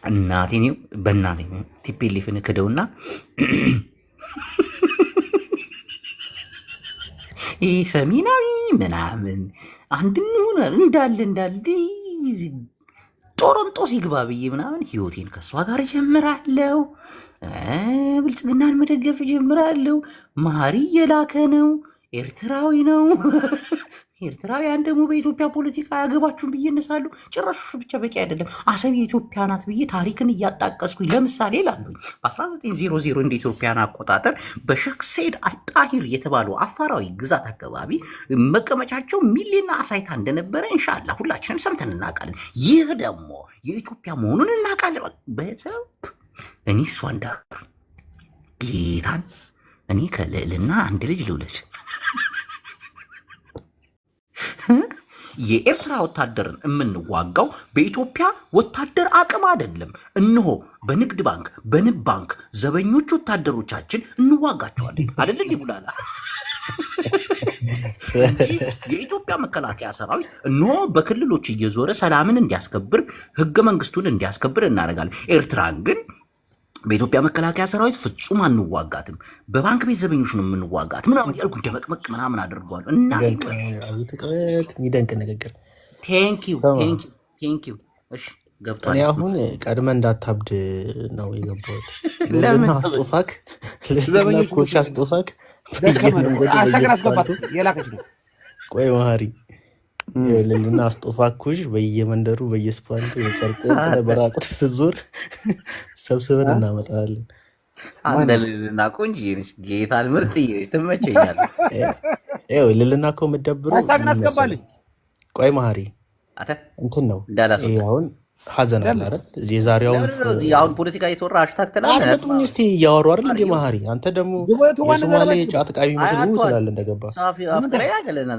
እናቴ ነው በእናቴ ቲፔሌፍን ክደውና ይህ ሰሜናዊ ምናምን አንድ እንዳለ ጦሮንጦስ ይግባ ብዬ ምናምን ህይወቴን ከእሷ ጋር ጀምራለሁ። ብልጽግናን መደገፍ ጀምራለሁ። መሀሪ እየላከ ነው። ኤርትራዊ ነው። ኤርትራውያን ደግሞ በኢትዮጵያ ፖለቲካ አያገባችሁም ብዬ እነሳለሁ። ጭራሽ ብቻ በቂ አይደለም። አሰብ የኢትዮጵያ ናት ብዬ ታሪክን እያጣቀስኩኝ ለምሳሌ ላሉኝ በ1900 እንደ ኢትዮጵያን አቆጣጠር በሼክ ሰይድ አልጣሂር የተባሉ አፋራዊ ግዛት አካባቢ መቀመጫቸው ሚሌና አሳይታ እንደነበረ እንሻላ ሁላችንም ሰምተን እናውቃለን። ይህ ደግሞ የኢትዮጵያ መሆኑን እናውቃለን። በሰብ እኔ እሷ እንዳሉ ጌታን እኔ ከልዕልና አንድ ልጅ ልውለድ። የኤርትራ ወታደርን የምንዋጋው በኢትዮጵያ ወታደር አቅም አይደለም። እነሆ በንግድ ባንክ፣ በንብ ባንክ ዘበኞች ወታደሮቻችን እንዋጋቸዋለን። አይደለ ይቡላላ የኢትዮጵያ መከላከያ ሰራዊት እነሆ በክልሎች እየዞረ ሰላምን እንዲያስከብር፣ ህገ መንግስቱን እንዲያስከብር እናደርጋለን። ኤርትራን ግን በኢትዮጵያ መከላከያ ሰራዊት ፍጹም አንዋጋትም። በባንክ ቤት ዘበኞች ነው የምንዋጋት ምናምን ያልኩ እንደመቅመቅ ምናምን አድርገዋል። እና የሚደንቅ ንግግር። ቴንኪው። እሺ ገብቷል። እኔ አሁን ቀድመ እንዳታብድ ነው የገባሁት። ለምን አስጦፋክ ኮሽ አስጦፋክ ቆይ መሀሪ ልና አስጦፋኩሽ በየመንደሩ በየስፓልቱ የጨርቅ በራቁት ስትዞር ሰብስበን እናመጣለን። አንተ ልልና ቆንጆ ነሽ፣ ጌታን ምርጥ ትመቸኛለች። ልልና እኮ የምትደብሩ ቆይ መሀሪ እንትን ነው አሁን ሀዘን አለ አይደል? የዛሬውን አሁን ፖለቲካ የተወራ ሃሽታግ ትላለህ። አጥሙኝ እስቲ እያወሩ አይደል እንዴ መሀሪ? አንተ ደግሞ የሶማሌ ጫት ቃሚ መስሉ ትላለህ እንደገባ ሳፊ አፍቅረ ያገለና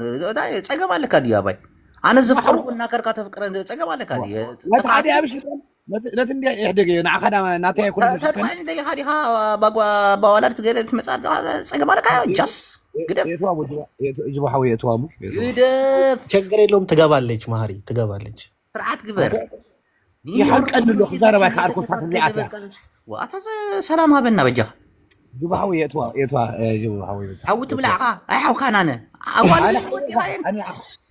ጸገም አለ ካዲ አባይ አነ ዘፍቀሩ እና ከርካ ተፍቅረ ጸገም አለ ካዲ ታዲ አብሽ ለት እንዴ ይህደገ ናخዳ ናታ ይኩን ተጣጣኝ እንደ ሀዲሃ ባዋላድ ትገለት መጻድ ጸገም አለ ካዲ ጃስ ግደፍ ይጅባው የቷሙ ግደፍ ችግር የለውም ትገባለች መሀሪ ትገባለች። ስርዓት ግበር يحقن له زربا كاركو فاك زياتا واتا سلام هبنا بجا جبهو يتوا جبهو حوت بلعقه اي حو كان انا اول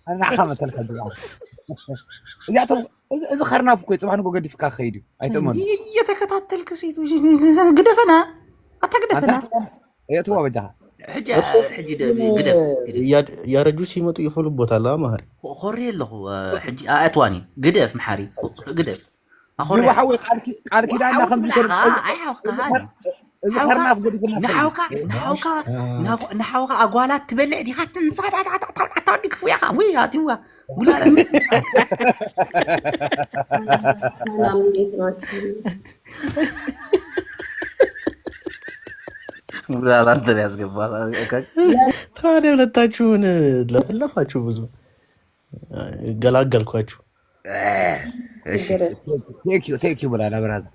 انا خمت الخدوا يا تو اذا خرنا فكو صباح نكو قد فكا خيدي اي تمن يتكتاتلك سيت قدفنا اتقدفنا يتوا بجا حجي قدف يا رجل ሲመጡ ይፈልቦታል ማህሪ خوري له حجي اتواني قدف محاري قدف اخوري وحوي قال كيدانا خمس اي نحوك اقوالات تبلع دي خاطر نصات تعطيك فيها وي هاتوا ولا سلام እንዴት ሙላላ አንተ ያስገባል። ታዲያ ሁለታችሁን ለፈለፋችሁ ብዙ ገላገልኳችሁ። እሺ ቴንኪው ብላላ ብራዛ።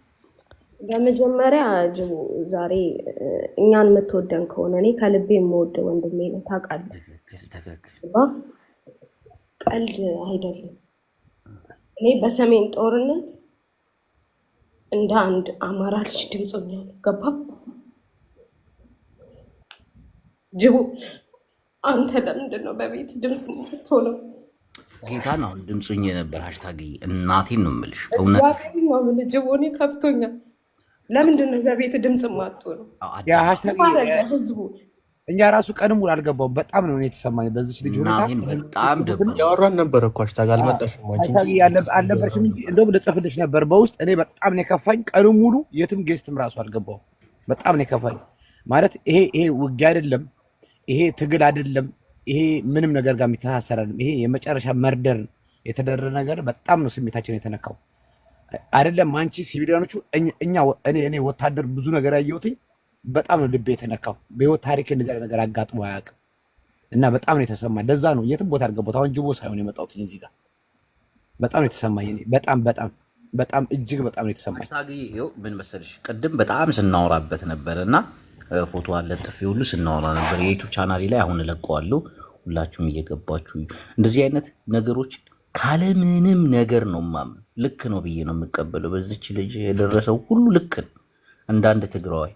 በመጀመሪያ ጅቡ ዛሬ እኛን የምትወደን ከሆነ እኔ ከልቤ የምወደው ወንድሜ ነው ታውቃለህ። ቀልድ አይደለም። እኔ በሰሜን ጦርነት እንደ አንድ አማራ ልጅ ድምፅ ሆኛለሁ። ገባ ጅቡ አንተ ለምንድን ነው በቤት ድምፅ የምትሆነው? ጌታ ነው ድምፁኝ ነበር። ሃሽታግ እናቴን ነው የምልሽ። እግዚአብሔር ነው የምልህ ጅቡ፣ እኔ ከፍቶኛል። ለምንድን ነው በቤት ድምፅ የማትሆነው? ያ ሃሽታግ ህዝቡ እኛ ራሱ ቀን ሙሉ አልገባውም። በጣም ነው የተሰማኝ በዚህ ልጅ ሁኔታ። በጣም ደብሮ ያወራን ነበር እኮ ሃሽታግ አልመጣሽም እንጂ አልነበርሽም እንጂ እንደውም ልጽፍልሽ ነበር በውስጥ። እኔ በጣም ነው የከፋኝ። ቀን ሙሉ የትም ጌስትም ራሱ አልገባውም። በጣም ነው የከፋኝ። ማለት ይሄ ውጊያ አይደለም፣ ይሄ ትግል አይደለም፣ ይሄ ምንም ነገር ጋር የሚተሳሰር አይደለም። ይሄ የመጨረሻ መርደር የተደረገ ነገር በጣም ነው ስሜታችን የተነካው። አይደለም አንቺ ሲቪሊያኖቹ እኔ ወታደር ብዙ ነገር ያየሁትኝ በጣም ነው ልቤ የተነካው። በህይወት ታሪክ እንደዛ ነገር አጋጥሞ አያውቅም እና በጣም ነው የተሰማኝ። ለዛ ነው የትም ቦታ አልገባሁት። አሁን ጅቦ ሳይሆን የመጣሁት እዚህ ጋር በጣም ነው የተሰማኝ። እኔ በጣም እጅግ በጣም ነው የተሰማኝ። ታግዬው ምን መሰለሽ ቅድም በጣም ስናወራበት ነበርና ፎቶ አለ ጥፊ ሁሉ ስናወራ ነበር። የዩቲዩብ ቻናሌ ላይ አሁን እለቀዋለሁ። ሁላችሁም እየገባችሁ እንደዚህ አይነት ነገሮች ካለ ምንም ነገር ነው ማምን ልክ ነው ብዬ ነው የምቀበለው። በዚች ልጅ የደረሰው ሁሉ ልክ ነው እንዳንድ ትግራዋይ።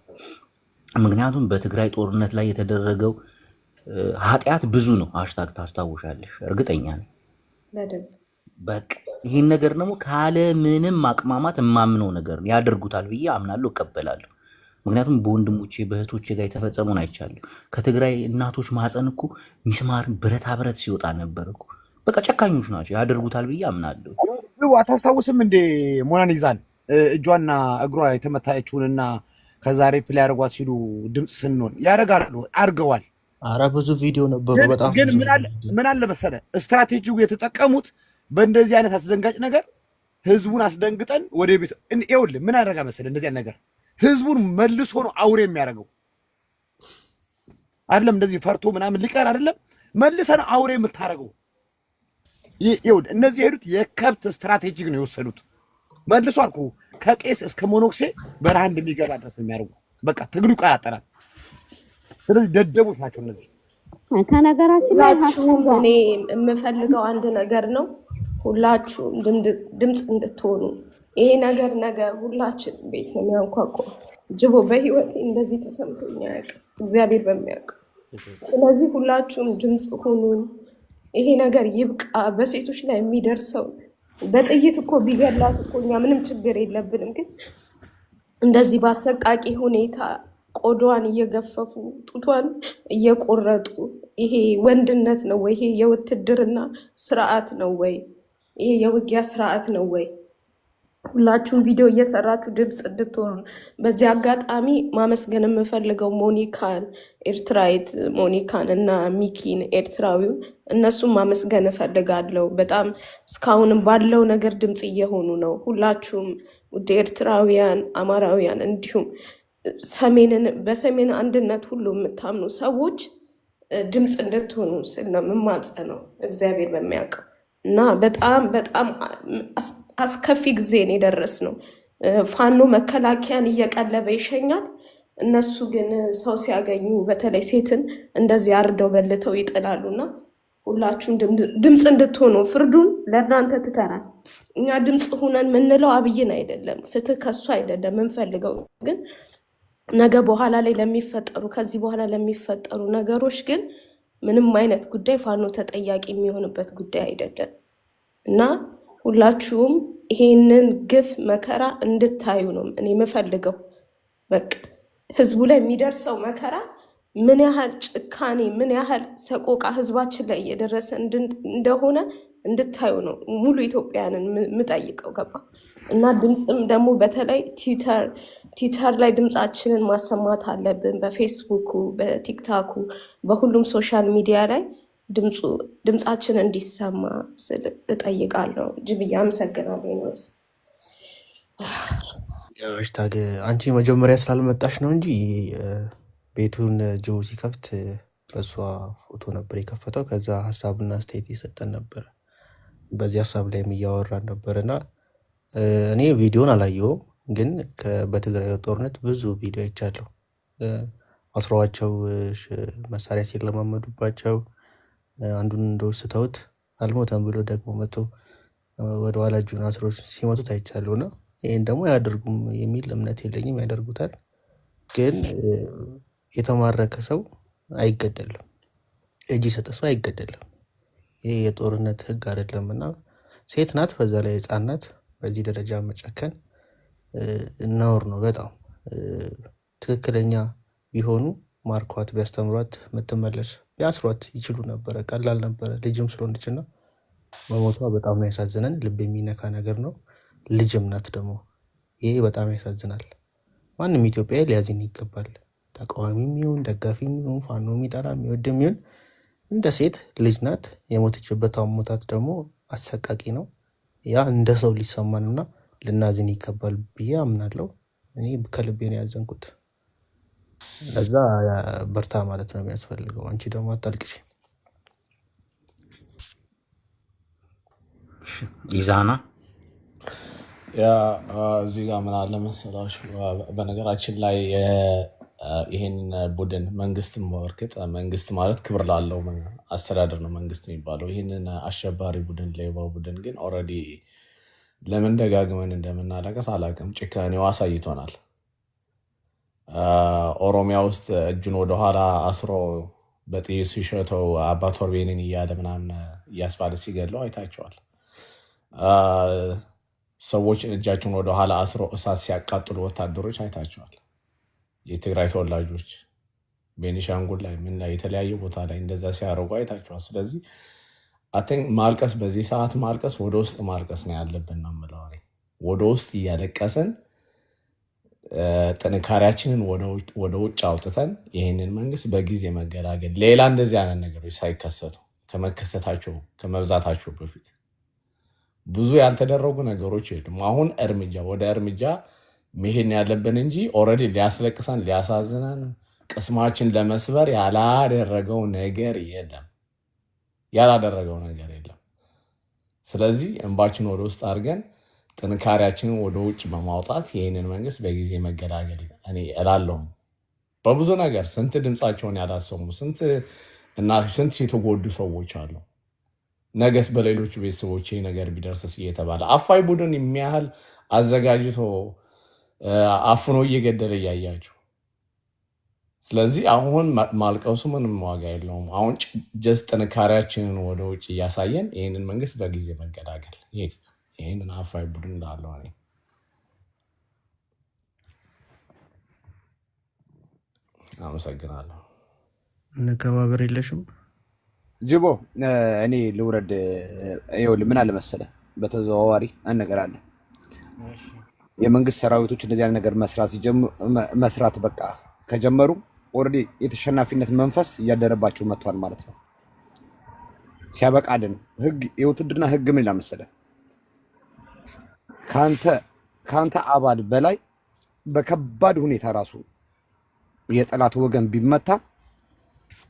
ምክንያቱም በትግራይ ጦርነት ላይ የተደረገው ኃጢአት ብዙ ነው። ሃሽታግ ታስታውሻለሽ፣ እርግጠኛ ነኝ። በቃ ይህን ነገር ደግሞ ካለ ምንም ማቅማማት የማምነው ነገር ነው። ያደርጉታል ብዬ አምናለሁ፣ እቀበላለሁ። ምክንያቱም በወንድሞቼ በእህቶቼ ጋር የተፈጸመውን አይቻለሁ። ከትግራይ እናቶች ማህፀን እኮ ሚስማር ብረታ ብረት ሲወጣ ነበር እኮ። በቃ ጨካኞች ናቸው፣ ያደርጉታል ብዬ አምናለሁ። አታስታውስም እንዴ ሞናሊዛን እጇና እግሯ የተመታችውንና ከዛሬ ፕሌይ አድርጓት ሲሉ ድምፅ ስንሆን ያደርጋሉ፣ አድርገዋል። አረ ብዙ ቪዲዮ ነበሩ። በጣም ግን ምን አለ መሰለ ስትራቴጂው የተጠቀሙት በእንደዚህ አይነት አስደንጋጭ ነገር ህዝቡን አስደንግጠን ወደ ቤት ይኸውልህ ምን አደረጋ መሰለ እንደዚህ አይነት ነገር ህዝቡን መልሶ ነው አውሬ የሚያደርገው። አይደለም እንደዚህ ፈርቶ ምናምን ሊቀር አይደለም መልሰን አውሬ የምታደርገው። ይኸውልህ እነዚህ የሄዱት የከብት ስትራቴጂክ ነው የወሰዱት። መልሶ አልኩ ከቄስ እስከ ሞኖክሴ በረሃ እንደሚገባ ድረስ የሚያደርጉ በቃ ትግሉ ይቀጣጠላል። ስለዚህ ደደቦች ናቸው እነዚህ። ከነገራችን ላይ እኔ የምፈልገው አንድ ነገር ነው፣ ሁላችሁም ድምፅ እንድትሆኑ። ይሄ ነገር ነገ ሁላችን ቤት ነው የሚያንኳኳው። ጅቦ በህይወቴ እንደዚህ ተሰምቶኝ አያውቅም፣ እግዚአብሔር በሚያውቀው። ስለዚህ ሁላችሁም ድምፅ ሁኑ። ይሄ ነገር ይብቃ። በሴቶች ላይ የሚደርሰው በጥይት እኮ ቢገላት እኮ እኛ ምንም ችግር የለብንም፣ ግን እንደዚህ በአሰቃቂ ሁኔታ ቆዳዋን እየገፈፉ ጡቷን እየቆረጡ ይሄ ወንድነት ነው ወይ? ይሄ የውትድርና ስርዓት ነው ወይ? ይሄ የውጊያ ስርዓት ነው ወይ? ሁላችሁም ቪዲዮ እየሰራችሁ ድምፅ እንድትሆኑ በዚህ አጋጣሚ ማመስገን የምፈልገው ሞኒካን ኤርትራዊት ሞኒካን እና ሚኪን ኤርትራዊውን እነሱም ማመስገን እፈልጋለሁ። በጣም እስካሁንም ባለው ነገር ድምፅ እየሆኑ ነው። ሁላችሁም ውድ ኤርትራውያን፣ አማራውያን እንዲሁም በሰሜን አንድነት ሁሉ የምታምኑ ሰዎች ድምፅ እንድትሆኑ ስል ነው የምማጸነው እግዚአብሔር በሚያውቀው። እና በጣም በጣም አስከፊ ጊዜን የደረስነው። ፋኖ መከላከያን እየቀለበ ይሸኛል። እነሱ ግን ሰው ሲያገኙ በተለይ ሴትን እንደዚህ አርደው በልተው ይጥላሉና ሁላችሁም ድምፅ እንድትሆኑ ፍርዱን ለእናንተ ትተናል። እኛ ድምፅ ሁነን የምንለው አብይን አይደለም፣ ፍትህ ከሱ አይደለም የምንፈልገው። ግን ነገ በኋላ ላይ ለሚፈጠሩ ከዚህ በኋላ ለሚፈጠሩ ነገሮች ግን ምንም አይነት ጉዳይ ፋኖ ተጠያቂ የሚሆንበት ጉዳይ አይደለም እና ሁላችሁም ይሄንን ግፍ መከራ እንድታዩ ነው እኔ የምፈልገው። በቃ ህዝቡ ላይ የሚደርሰው መከራ ምን ያህል ጭካኔ፣ ምን ያህል ሰቆቃ ህዝባችን ላይ እየደረሰ እንደሆነ እንድታዩ ነው ሙሉ ኢትዮጵያውያንን የምጠይቀው። ገባ እና ድምፅም ደግሞ በተለይ ትዊተር ላይ ድምፃችንን ማሰማት አለብን። በፌስቡኩ፣ በቲክታኩ፣ በሁሉም ሶሻል ሚዲያ ላይ ድምፃችን እንዲሰማ ስል እጠይቃለሁ። ጅብዬ አመሰግናለሁ። ይኖስ ሃሽታግ አንቺ መጀመሪያ ስላልመጣሽ ነው እንጂ ቤቱን ጆ ሲከፍት በእሷ ፎቶ ነበር የከፈተው። ከዛ ሀሳብና አስተያየት እየሰጠን ነበር። በዚህ ሀሳብ ላይም እያወራን ነበርና እኔ ቪዲዮን አላየሁም፣ ግን በትግራይ ጦርነት ብዙ ቪዲዮ አይቻለሁ። አስረዋቸው መሳሪያ ሲለማመዱባቸው አንዱን እንደወስተውት አልሞተም ብሎ ደግሞ መቶ ወደ ኋላ እጁን አስሮ ሲመቱት አይቻለሁና ይህን ደግሞ አያደርጉም የሚል እምነት የለኝም። ያደርጉታል፣ ግን የተማረከ ሰው አይገደልም፣ እጅ የሰጠ ሰው አይገደልም። ይህ የጦርነት ህግ አይደለም እና ሴት ናት፣ በዛ ላይ ህፃን ናት። በዚህ ደረጃ መጨከን ነውር ነው በጣም። ትክክለኛ ቢሆኑ ማርኳት ቢያስተምሯት ምትመለስ ቢያስሯት ይችሉ ነበረ። ቀላል ነበረ። ልጅም ስለሆነችና መሞቷ በጣም ነው ያሳዝነን። ልብ የሚነካ ነገር ነው። ልጅም ናት ደግሞ። ይሄ በጣም ያሳዝናል። ማንም ኢትዮጵያ ሊያዝን ይገባል። ተቃዋሚም ይሁን ደጋፊም ይሁን ፋኖ የሚጠላ የሚወድም ይሁን እንደ ሴት ልጅ ናት። የሞተችበት አሞታት ደግሞ አሰቃቂ ነው። ያ እንደ ሰው ሊሰማንና ልናዝን ይገባል ብዬ አምናለሁ። እኔ ከልቤ ነው ያዘንኩት። ለዛ በርታ ማለት ነው የሚያስፈልገው። አንቺ ደግሞ አታልቅሽ። ኢዛና ያ እዚህ ጋር ምን አለ መሰላችሁ፣ በነገራችን ላይ ይሄን ቡድን መንግስትን በርክት መንግስት ማለት ክብር ላለው አስተዳደር ነው መንግስት የሚባለው። ይህንን አሸባሪ ቡድን ሌባ ቡድን ግን ኦልሬዲ ለምን ደጋግመን እንደምናለቀስ አላውቅም። ጭካኔው አሳይቶናል። ኦሮሚያ ውስጥ እጁን ወደኋላ አስሮ በጥይት ሲሸተው አባ ቶርቤንን እያለ ምናምን እያስባለ ሲገድለው አይታቸዋል። ሰዎች እጃቸውን ወደኋላ አስሮ እሳት ሲያቃጥሉ ወታደሮች አይታቸዋል። የትግራይ ተወላጆች ቤኒሻንጉል ላይ ምን ላይ የተለያየ ቦታ ላይ እንደዛ ሲያደርጉ አይታቸዋል። ስለዚህ ማልቀስ በዚህ ሰዓት ማልቀስ ወደ ውስጥ ማልቀስ ነው ያለብን ነው የምለው። ወደ ውስጥ እያለቀሰን ጥንካሬያችንን ወደ ውጭ አውጥተን ይህንን መንግስት በጊዜ መገላገል፣ ሌላ እንደዚህ አይነት ነገሮች ሳይከሰቱ ከመከሰታቸው ከመብዛታቸው በፊት ብዙ ያልተደረጉ ነገሮች የሉም። አሁን ወደ እርምጃ መሄድ ያለብን እንጂ ኦልሬዲ ሊያስለቅሰን ሊያሳዝነን ቅስማችን ለመስበር ያላደረገው ነገር የለም። ስለዚህ እንባችን ወደ ውስጥ አድርገን ጥንካሬያችንን ወደ ውጭ በማውጣት ይህንን መንግስት በጊዜ መገላገል እኔ እላለሁ። በብዙ ነገር ስንት ድምፃቸውን ያላሰሙ ስንት የተጎዱ ሰዎች አሉ። ነገስ በሌሎቹ ቤተሰቦች ይህ ነገር ቢደርስስ እየተባለ አፋይ ቡድን የሚያህል አዘጋጅቶ አፍኖ እየገደለ እያያቸው። ስለዚህ አሁን ማልቀሱ ምንም ዋጋ የለውም። አሁን ጀስት ጥንካሬያችንን ወደ ውጭ እያሳየን ይህንን መንግስት በጊዜ መገላገል፣ ይህንን አፋይ ቡድን እንዳለው እኔ አመሰግናለሁ። እንከባበር የለሽም ጅቦ እኔ ልውረድ። ይኸውልህ ምን አለ መሰለህ፣ በተዘዋዋሪ አንድ ነገር አለ። የመንግስት ሰራዊቶች እንደዚህ አይነት ነገር መስራት በቃ ከጀመሩ ኦልሬዲ የተሸናፊነት መንፈስ እያደረባቸው መጥቷል ማለት ነው። ሲያበቃልን ህግ የውትድርና ህግ ምን ይላል መሰለህ፣ ከአንተ አባል በላይ በከባድ ሁኔታ ራሱ የጠላት ወገን ቢመታ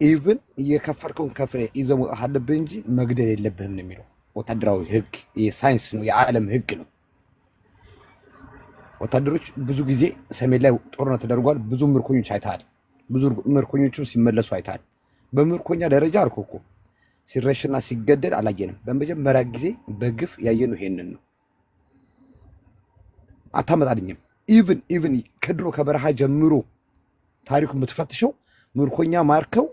ኢቭን እየከፈልከውን ከፍለ ይዘህ መውጣት አለብህ እንጂ መግደል የለብህም ነው የሚለው ወታደራዊ ህግ። የሳይንስ ነው፣ የዓለም ህግ ነው። ወታደሮች ብዙ ጊዜ ሰሜን ላይ ጦርነት ተደርጓል። ብዙ ምርኮኞች አይተሃል። ብዙ ምርኮኞችም ሲመለሱ አይተሃል። በምርኮኛ ደረጃ አልኩህ እኮ ሲረሽና ሲገደል አላየንም። በመጀመሪያ ጊዜ በግፍ ያየነው ይሄንን ነው። አታመጣልኝም። ኢቭን ከድሮ ከበረሃ ጀምሮ ታሪኩን ብትፈትሸው ምርኮኛ ማርከው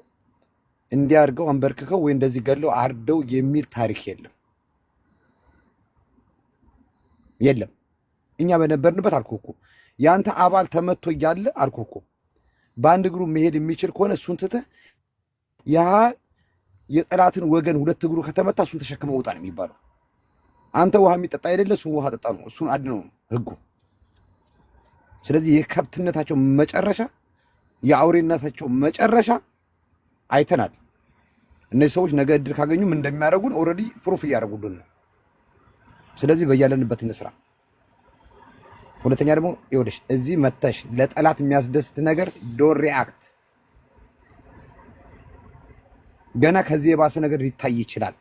እንዲያርገው አንበርክከው ወይ እንደዚህ ገለው አርደው የሚል ታሪክ የለም። እኛ በነበርንበት አልኩህ እኮ ያንተ አባል ተመቶ እያለ አልኩህ እኮ በአንድ እግሩ መሄድ የሚችል ከሆነ እሱን ትተህ ያ የጠላትን ወገን ሁለት እግሩ ከተመታ እሱን ተሸክመው ውጣ ነው የሚባለው። አንተ ውሃ የሚጠጣ አይደለ፣ እሱን ውሃ ጠጣ ነው፣ እሱን አድነው ነው ህጉ። ስለዚህ የከብትነታቸው መጨረሻ የአውሬነታቸው መጨረሻ አይተናል። እነዚህ ሰዎች ነገ እድል ካገኙ ምን እንደሚያደርጉን ኦልሬዲ ፕሩፍ እያደረጉልን ነው። ስለዚህ በያለንበት እንስራ። ሁለተኛ ደግሞ ይኸውልሽ እዚህ መተሽ ለጠላት የሚያስደስት ነገር ዶን ሪአክት። ገና ከዚህ የባሰ ነገር ሊታይ ይችላል።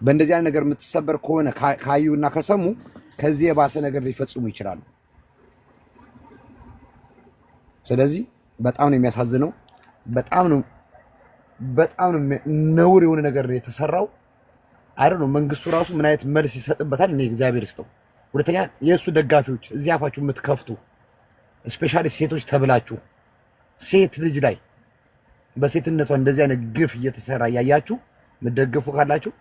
በእንደዚህ አይነት ነገር የምትሰበር ከሆነ ካዩና ከሰሙ ከዚህ የባሰ ነገር ሊፈጽሙ ይችላሉ። ስለዚህ በጣም ነው የሚያሳዝነው። በጣም ነው ነውር የሆነ ነገር የተሰራው። አይደል ነው መንግስቱ ራሱ ምን አይነት መልስ ይሰጥበታል? እኔ እግዚአብሔር ይስጠው። ሁለተኛ የእሱ ደጋፊዎች እዚህ አፋችሁ የምትከፍቱ ስፔሻሊ ሴቶች ተብላችሁ ሴት ልጅ ላይ በሴትነቷ እንደዚህ አይነት ግፍ እየተሰራ እያያችሁ የምትደግፉ ካላችሁ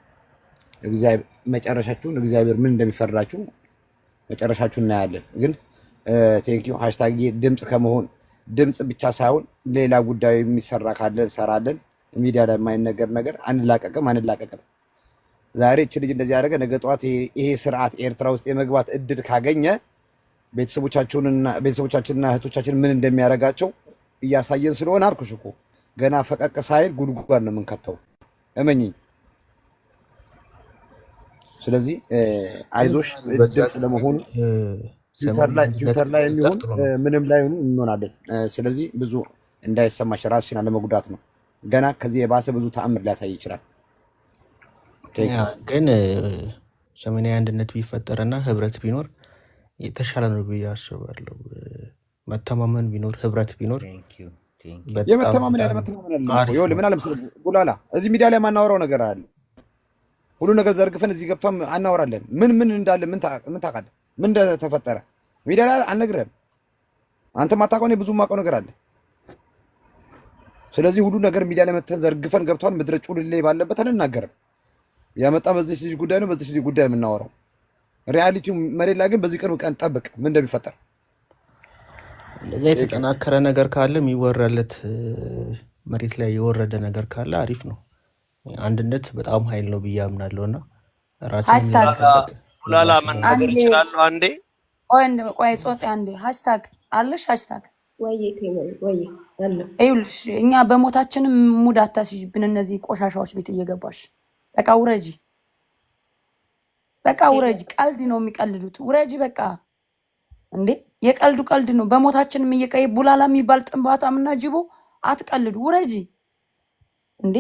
እግዚአብሔር ምን እንደሚፈርዳችሁ መጨረሻችሁ እናያለን። ግን ቴንኪዩ ሃሽታግ ድምፅ ከመሆን ድምፅ ብቻ ሳይሆን ሌላ ጉዳይ የሚሰራ ካለ እንሰራለን። ሚዲያ ላይ የማይነገር ነገር አንላቀቅም። ዛሬ እች ልጅ እንደዚህ ያደረገ ነገ ጠዋት ይሄ ስርዓት ኤርትራ ውስጥ የመግባት እድል ካገኘ ቤተሰቦቻችንና እህቶቻችን ምን እንደሚያደርጋቸው እያሳየን ስለሆነ አልኩሽ እኮ ገና ፈቀቅ ሳይል ጉድጓድ ነው የምንከተው፣ እመኚኝ። ስለዚህ አይዞሽ ድምፅ ለመሆኑ ትዊተር ላይ የሚሆን ምንም ላይ ሆኑ እንሆናለን። ስለዚህ ብዙ እንዳይሰማሽ ራስሽን አለመጉዳት ነው። ገና ከዚህ የባሰ ብዙ ተአምር ሊያሳይ ይችላል። ግን ሰሜናዊ አንድነት ቢፈጠርና ህብረት ቢኖር የተሻለ ነው ብዬ አስባለሁ። መተማመን ቢኖር ህብረት ቢኖር በጣም የመተማመን ያለ በጣም መተማመን አለ እኮ አሪፍ ይኸውልህ ነው። ምን አለ መሰለህ ጉላላ እዚህ ሚዲያ ላይ የማናወራው ነገር አለ ሁሉ ነገር ዘርግፈን እዚህ ገብቷም አናወራለን ምን እንዳለ ምን ታውቃለህ ምን እንደተፈጠረ ሚዲያ ላይ አልነግርህም አንተ ማታውቀው እኔ ብዙ የማውቀው ነገር አለ ስለዚህ ሁሉ ነገር ሚዲያ ላይ መተን ዘርግፈን ገብቷል ምድረ ጩልሌ ባለበት አንናገርም ያመጣ በዚህ ልጅ ጉዳይ ነው በዚህ ልጅ ጉዳይ የምናወራው ሪያሊቲው መሬት ላይ ግን በዚህ ቅርብ ቀን ጠብቅ ምን እንደሚፈጠር እንደዛ የተጠናከረ ነገር ካለ የሚወራለት መሬት ላይ የወረደ ነገር ካለ አሪፍ ነው። አንድነት በጣም ኃይል ነው ብዬ አምናለሁና ራስን ሃሽታግ ቡላላ መናገር አንዴ እችላለሁ አንዴ ቆይ ጾጽ አንዴ ሃሽታግ አለሽ ሃሽታግ ወይ ቴመን ወይ አለ ይኸውልሽ እኛ በሞታችንም ሙድ አታስይዥብን እነዚህ ቆሻሻዎች ቤት እየገባሽ በቃ ውረጂ ቀልድ ነው የሚቀልዱት ውረጂ በቃ እንዴ የቀልዱ ቀልድ ነው በሞታችንም እየቀይ ቡላላ የሚባል ጥንባታምና ጅቦ አትቀልዱ ውረጂ እንዴ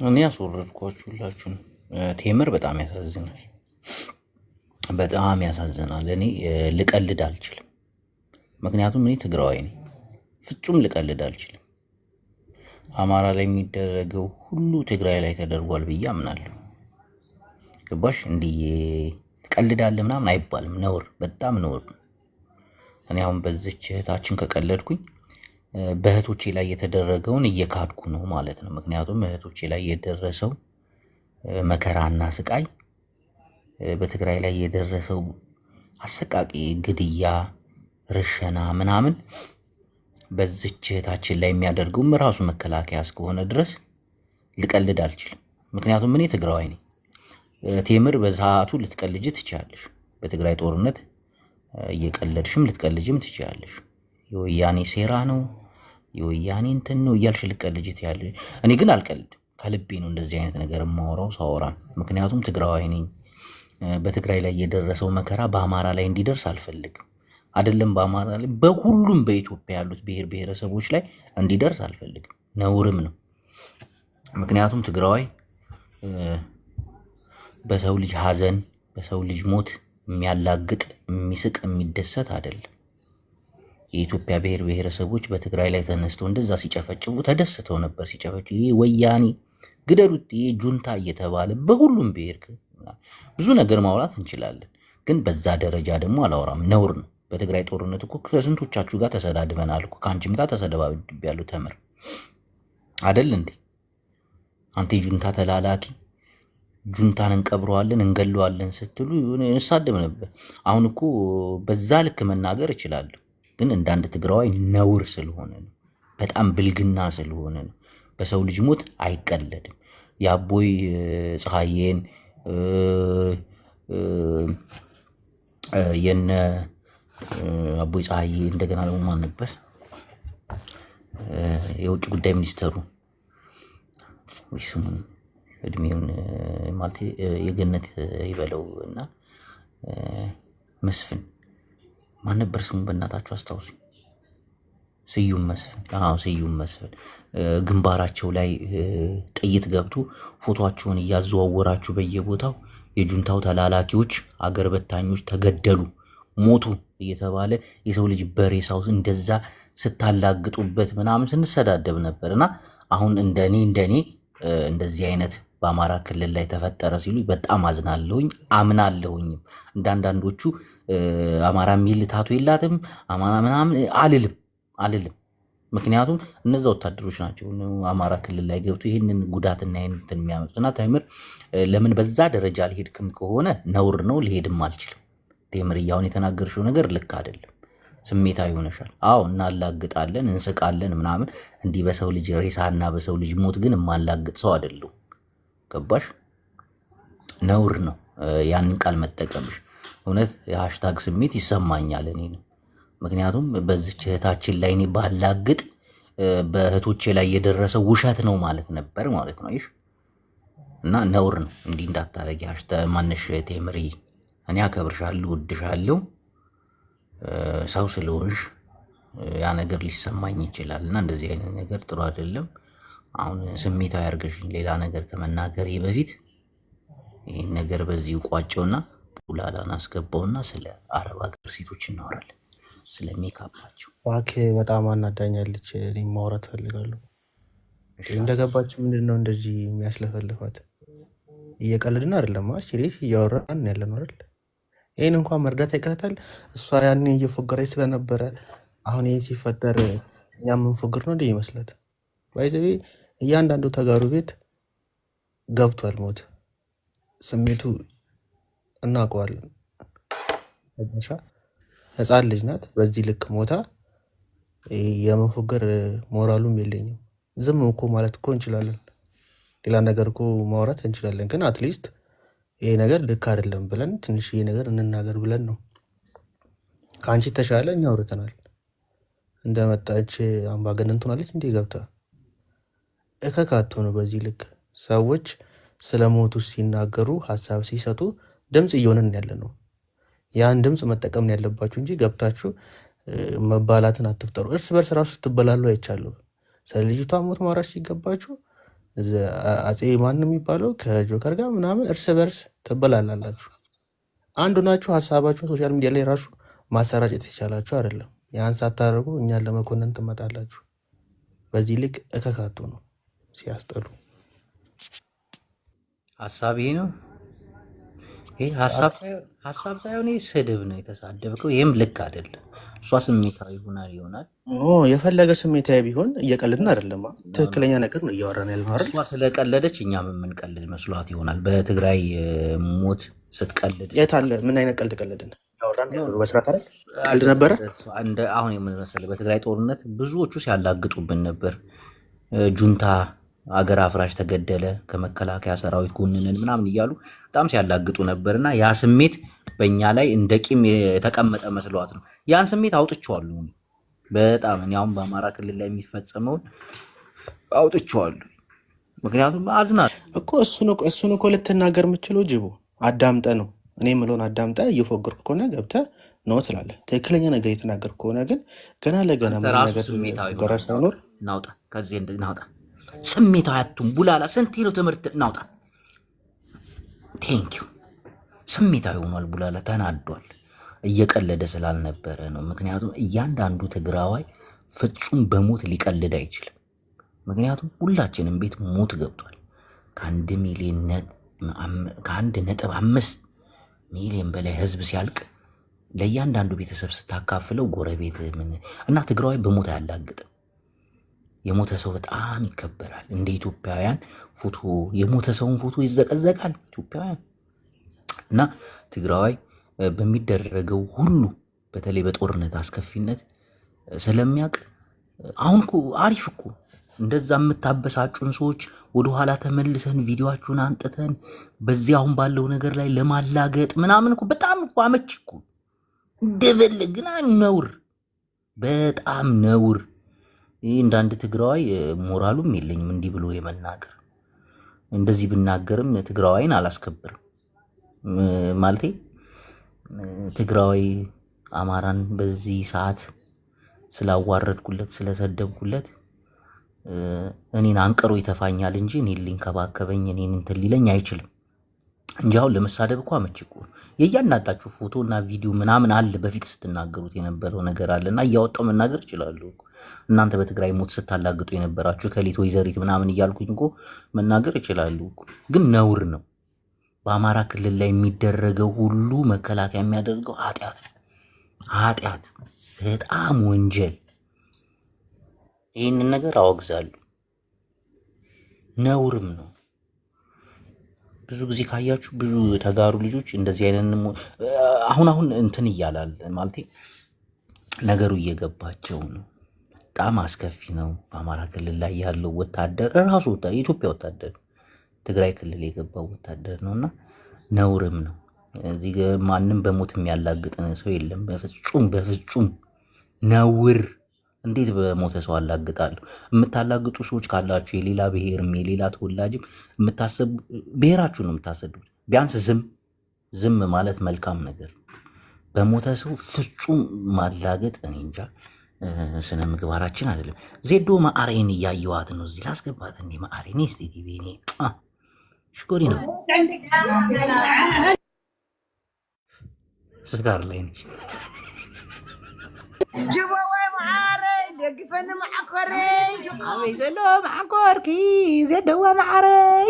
እኔ ያስወረድኳችሁ ሁላችሁም ቴምር በጣም ያሳዝናል በጣም ያሳዝናል እኔ ልቀልድ አልችልም ምክንያቱም እኔ ትግራዋይ ነኝ ፍጹም ልቀልድ አልችልም አማራ ላይ የሚደረገው ሁሉ ትግራይ ላይ ተደርጓል ብዬ አምናለሁ ገባሽ እንዲህ ትቀልዳለህ ምናምን አይባልም ነውር በጣም ነውር እኔ አሁን በዚች እህታችን ከቀለድኩኝ በእህቶቼ ላይ የተደረገውን እየካድኩ ነው ማለት ነው ምክንያቱም እህቶቼ ላይ የደረሰው መከራና ስቃይ በትግራይ ላይ የደረሰው አሰቃቂ ግድያ ርሸና ምናምን በዚች እህታችን ላይ የሚያደርገው ራሱ መከላከያ እስከሆነ ድረስ ልቀልድ አልችልም ምክንያቱም እኔ ትግራዋይ ነኝ ቴምር በሰዓቱ ልትቀልጅ ትችያለሽ በትግራይ ጦርነት እየቀለድሽም ልትቀልጅም ትችያለሽ የወያኔ ሴራ ነው የወያኔ እንትን ነው እያልሽ ልትቀልጅ ትያለሽ እኔ ግን አልቀልድም ከልቤ ነው እንደዚህ አይነት ነገር የማወራው ሳወራ ምክንያቱም ትግራዋይ ነኝ በትግራይ ላይ የደረሰው መከራ በአማራ ላይ እንዲደርስ አልፈልግም አይደለም በአማራ ላይ በሁሉም በኢትዮጵያ ያሉት ብሔር ብሔረሰቦች ላይ እንዲደርስ አልፈልግም ነውርም ነው ምክንያቱም ትግራዋይ በሰው ልጅ ሀዘን በሰው ልጅ ሞት የሚያላግጥ የሚስቅ የሚደሰት አይደለም የኢትዮጵያ ብሔር ብሔረሰቦች በትግራይ ላይ ተነስተው እንደዛ ሲጨፈጭፉ ተደስተው ነበር ሲጨፈጭፉ ይሄ ወያኔ ግደሉት ይሄ ጁንታ እየተባለ በሁሉም ብሔር ብዙ ነገር ማውራት እንችላለን ግን በዛ ደረጃ ደግሞ አላወራም ነውር ነው በትግራይ ጦርነት እኮ ከስንቶቻችሁ ጋር ተሰዳድበናል እኮ ከአንቺም ጋር ተሰደባብያለሁ ተምር አይደል እንዴ አንተ ጁንታ ተላላኪ ጁንታን እንቀብረዋለን እንገለዋለን ስትሉ እንሳደብ ነበር አሁን እኮ በዛ ልክ መናገር እችላለሁ ግን እንዳንድ ትግራዋይ ነውር ስለሆነ ነው በጣም ብልግና ስለሆነ ነው በሰው ልጅ ሞት አይቀለድም የአቦይ ፀሐዬን የነ አቦይ ፀሐዬ እንደገና ደግሞ ማን ነበር የውጭ ጉዳይ ሚኒስተሩ ስሙን እድሜውን ማለት የገነት ይበለው እና መስፍን ማን ነበር ስሙ በእናታችሁ አስታውሱኝ ስዩም መስፍን ግንባራቸው ላይ ጥይት ገብቶ ፎቶአቸውን እያዘዋወራችሁ በየቦታው የጁንታው ተላላኪዎች አገር በታኞች ተገደሉ ሞቱ እየተባለ የሰው ልጅ በሬሳው እንደዛ ስታላግጡበት ምናምን ስንሰዳደብ ነበርና አሁን እንደኔ እንደዚህ አይነት በአማራ ክልል ላይ ተፈጠረ ሲሉ በጣም አዝናለሁኝ አምናለሁኝም እንዳንዳንዶቹ አማራ የሚል ታቱ የላትም አማራ ምናምን አልልም ምክንያቱም እነዛ ወታደሮች ናቸው አማራ ክልል ላይ ገብቶ ይህንን ጉዳትና ይህንን የሚያመጡትና ተምር ለምን በዛ ደረጃ ልሄድክም ከሆነ ነውር ነው ልሄድም አልችልም ቴምር እያሁን የተናገርሽው ነገር ልክ አይደለም ስሜታዊ ሆነሻል አዎ እናላግጣለን እንስቃለን ምናምን እንዲህ በሰው ልጅ ሬሳና በሰው ልጅ ሞት ግን የማላግጥ ሰው አይደለም ገባሽ ነውር ነው ያንን ቃል መጠቀምሽ እውነት የሃሽታግ ስሜት ይሰማኛል እኔ ነው ምክንያቱም በዚች እህታችን ላይ እኔ ባላግጥ በእህቶቼ ላይ የደረሰው ውሸት ነው ማለት ነበር ማለት ነው አይሽ እና ነውር ነው እንዲህ እንዳታረጊ ሃሽታግ ማነሽ ቴምሪ እኔ አከብርሻለሁ ወድሻለሁ ሰው ስለሆንሽ ያ ነገር ሊሰማኝ ይችላል እና እንደዚህ አይነት ነገር ጥሩ አይደለም አሁን ስሜታዊ አድርገሽኝ ሌላ ነገር ከመናገሬ በፊት ይሄን ነገር በዚህ ቋጨውና ቡላላን አስገባውና ስለ አረብ ሀገር ሴቶች እናወራለን፣ ስለ ሜካፓቸው። እባክህ በጣም አናዳኛለች። እኔ ማውራት ፈልጋለሁ። እንደገባች ምንድን ነው እንደዚህ የሚያስለፈልፋት? እየቀልድን አይደለም፣ ሲሪየስ እያወራን ያለ ነው አይደል? ይህን እንኳን መርዳት ያቀታል። እሷ ያኔ እየፎገረች ስለነበረ አሁን ይህ ሲፈጠር እኛ የምንፎግር ነው እንደ ይመስላት። ባይዘቤ እያንዳንዱ ተጋሩ ቤት ገብቷል ሞት። ስሜቱ እናውቀዋለን። ህፃን ልጅ ናት። በዚህ ልክ ሞታ የመፎገር ሞራሉም የለኝም። ዝም እኮ ማለት እኮ እንችላለን፣ ሌላ ነገር እኮ ማውራት እንችላለን። ግን አትሊስት ይሄ ነገር ልክ አይደለም ብለን ትንሽ ይሄ ነገር እንናገር ብለን ነው። ከአንቺ ተሻለ እኛ አውርተናል። እንደመጣች አምባገነን ትሆናለች እንዴ ገብታ እከካቶ ነው። በዚህ ልክ ሰዎች ስለ ሞቱ ሲናገሩ ሀሳብ ሲሰጡ ድምፅ እየሆነን ያለ ነው። ያን ድምፅ መጠቀም ነው ያለባችሁ እንጂ ገብታችሁ መባላትን አትፍጠሩ። እርስ በርስ ራሱ ስትበላሉ አይቻለሁ። ስለ ልጅቷ ሞት ማውራት ሲገባችሁ አፄ ማን የሚባለው ከጆከር ጋር ምናምን እርስ በርስ ትበላላላችሁ። አንዱ ናችሁ ሀሳባችሁን ሶሻል ሚዲያ ላይ ራሱ ማሰራጨት ይቻላችሁ አይደለም። ያን ሳታደርጉ እኛን ለመኮነን ትመጣላችሁ። በዚህ ልክ እከካቱ ነው ሲያስጠሉ። ሀሳብ ይሄ ነው። ይሄ ሀሳብ ሳይሆን ይሄ ስድብ ነው የተሳደብከው። ይህም ልክ አይደለም። እሷ ስሜታዊ ሆናል ይሆናል። የፈለገ ስሜታዊ ቢሆን እየቀልድን አይደለም፣ ትክክለኛ ነገር ነው እያወራን ያለ ነው። እሷ ስለቀለደች እኛም የምንቀልድ መስሏት ይሆናል። በትግራይ ሞት ስትቀልድ የት አለ? ምን አይነት ቀልድ ቀልድን? በስራት አይደል ቀልድ ነበረ። አሁን የምንመስል በትግራይ ጦርነት ብዙዎቹ ሲያላግጡብን ነበር። ጁንታ አገር አፍራሽ ተገደለ፣ ከመከላከያ ሰራዊት ጎንነን ምናምን እያሉ በጣም ሲያላግጡ ነበር። እና ያ ስሜት በእኛ ላይ እንደ ቂም የተቀመጠ መስሏት ነው። ያን ስሜት አውጥቼዋለሁ በጣም እኔ አሁን በአማራ ክልል ላይ የሚፈጸመውን አውጥቼዋለሁ። ምክንያቱም አዝናል እኮ እሱን እኮ ልትናገር የምችለው ጅቡ አዳምጠ ነው። እኔ የምለውን አዳምጠ እየፎገርኩ ከሆነ ገብተ ነው ትላለህ። ትክክለኛ ነገር የተናገር ከሆነ ግን ገና ለገና ነገር ሳይኖር ናውጣ ከዚህ ናውጣ። ስሜታዊ አቱም ቡላላ ስንቴ ነው ትምህርት ናውጣ። ቴንኪው። ስሜታዊ ሆኗል ቡላላ፣ ተናዷል። እየቀለደ ስላልነበረ ነው። ምክንያቱም እያንዳንዱ ትግራዋይ ፍጹም በሞት ሊቀልድ አይችልም። ምክንያቱም ሁላችንም ቤት ሞት ገብቷል። ከ1.5 ሚሊዮን በላይ ህዝብ ሲያልቅ ለእያንዳንዱ ቤተሰብ ስታካፍለው ጎረቤት እና ትግራዋይ በሞት አያላግጥም። የሞተ ሰው በጣም ይከበራል። እንደ ኢትዮጵያውያን ፎቶ የሞተ ሰውን ፎቶ ይዘቀዘቃል ኢትዮጵያውያን። እና ትግራዋይ በሚደረገው ሁሉ በተለይ በጦርነት አስከፊነት ስለሚያውቅ አሁን እኮ አሪፍ እኮ እንደዛ የምታበሳጩን ሰዎች ወደኋላ ተመልሰን ቪዲዮአችሁን አንጥተን በዚህ አሁን ባለው ነገር ላይ ለማላገጥ ምናምን እኮ በጣም እኮ አመች እኮ እንደበለ ግና ነውር፣ በጣም ነውር። ይህ እንዳንድ ትግራዋይ ሞራሉም የለኝም እንዲህ ብሎ የመናገር። እንደዚህ ብናገርም ትግራዋይን አላስከብርም ማለቴ። ትግራዋይ አማራን በዚህ ሰዓት ስላዋረድኩለት ስለሰደብኩለት እኔን አንቀሮ ይተፋኛል እንጂ እኔን ሊንከባከበኝ እኔን እንትን ሊለኝ አይችልም እንጂ አሁን ለመሳደብ እኮ አመች እኮ። የእያንዳንዳችሁ ፎቶ እና ቪዲዮ ምናምን አለ፣ በፊት ስትናገሩት የነበረው ነገር አለ እና እያወጣው መናገር ይችላሉ። እናንተ በትግራይ ሞት ስታላግጡ የነበራችሁ ከሊት ወይዘሪት ምናምን እያልኩኝ እኮ መናገር ይችላሉ። ግን ነውር ነው። በአማራ ክልል ላይ የሚደረገው ሁሉ መከላከያ የሚያደርገው ኃጢአት፣ በጣም ወንጀል። ይህንን ነገር አወግዛለሁ። ነውርም ነው። ብዙ ጊዜ ካያችሁ ብዙ ተጋሩ ልጆች እንደዚህ አይነት አሁን እንትን እያላል ማለት ነገሩ እየገባቸው ነው። በጣም አስከፊ ነው። በአማራ ክልል ላይ ያለው ወታደር ራሱ የኢትዮጵያ ወታደር ትግራይ ክልል የገባው ወታደር ነውና ነውርም ነው። እዚህ ማንም በሞት የሚያላግጥን ሰው የለም። በፍጹም ነውር። እንዴት በሞተ ሰው አላግጣለሁ? የምታላግጡ ሰዎች ካላችሁ የሌላ ብሔርም የሌላ ተወላጅም የምታሰቡ ብሔራችሁ ነው የምታሰዱት። ቢያንስ ዝም ማለት መልካም ነገር። በሞተ ሰው ፍጹም ማላገጥ እኔ እንጃ ስነ ምግባራችን አይደለም። ዜዶ ማዕሬን እያየዋት ነው። እዚህ ላስገባት እንዴ ማዕሬን ስ ጊቤ ሽኮሪ ነው ስካር ላይ ነች። جبوي معاري دقفن معكري አበይ ዘሎ ማዕኮርኪ ዘደዋ ማዕረይ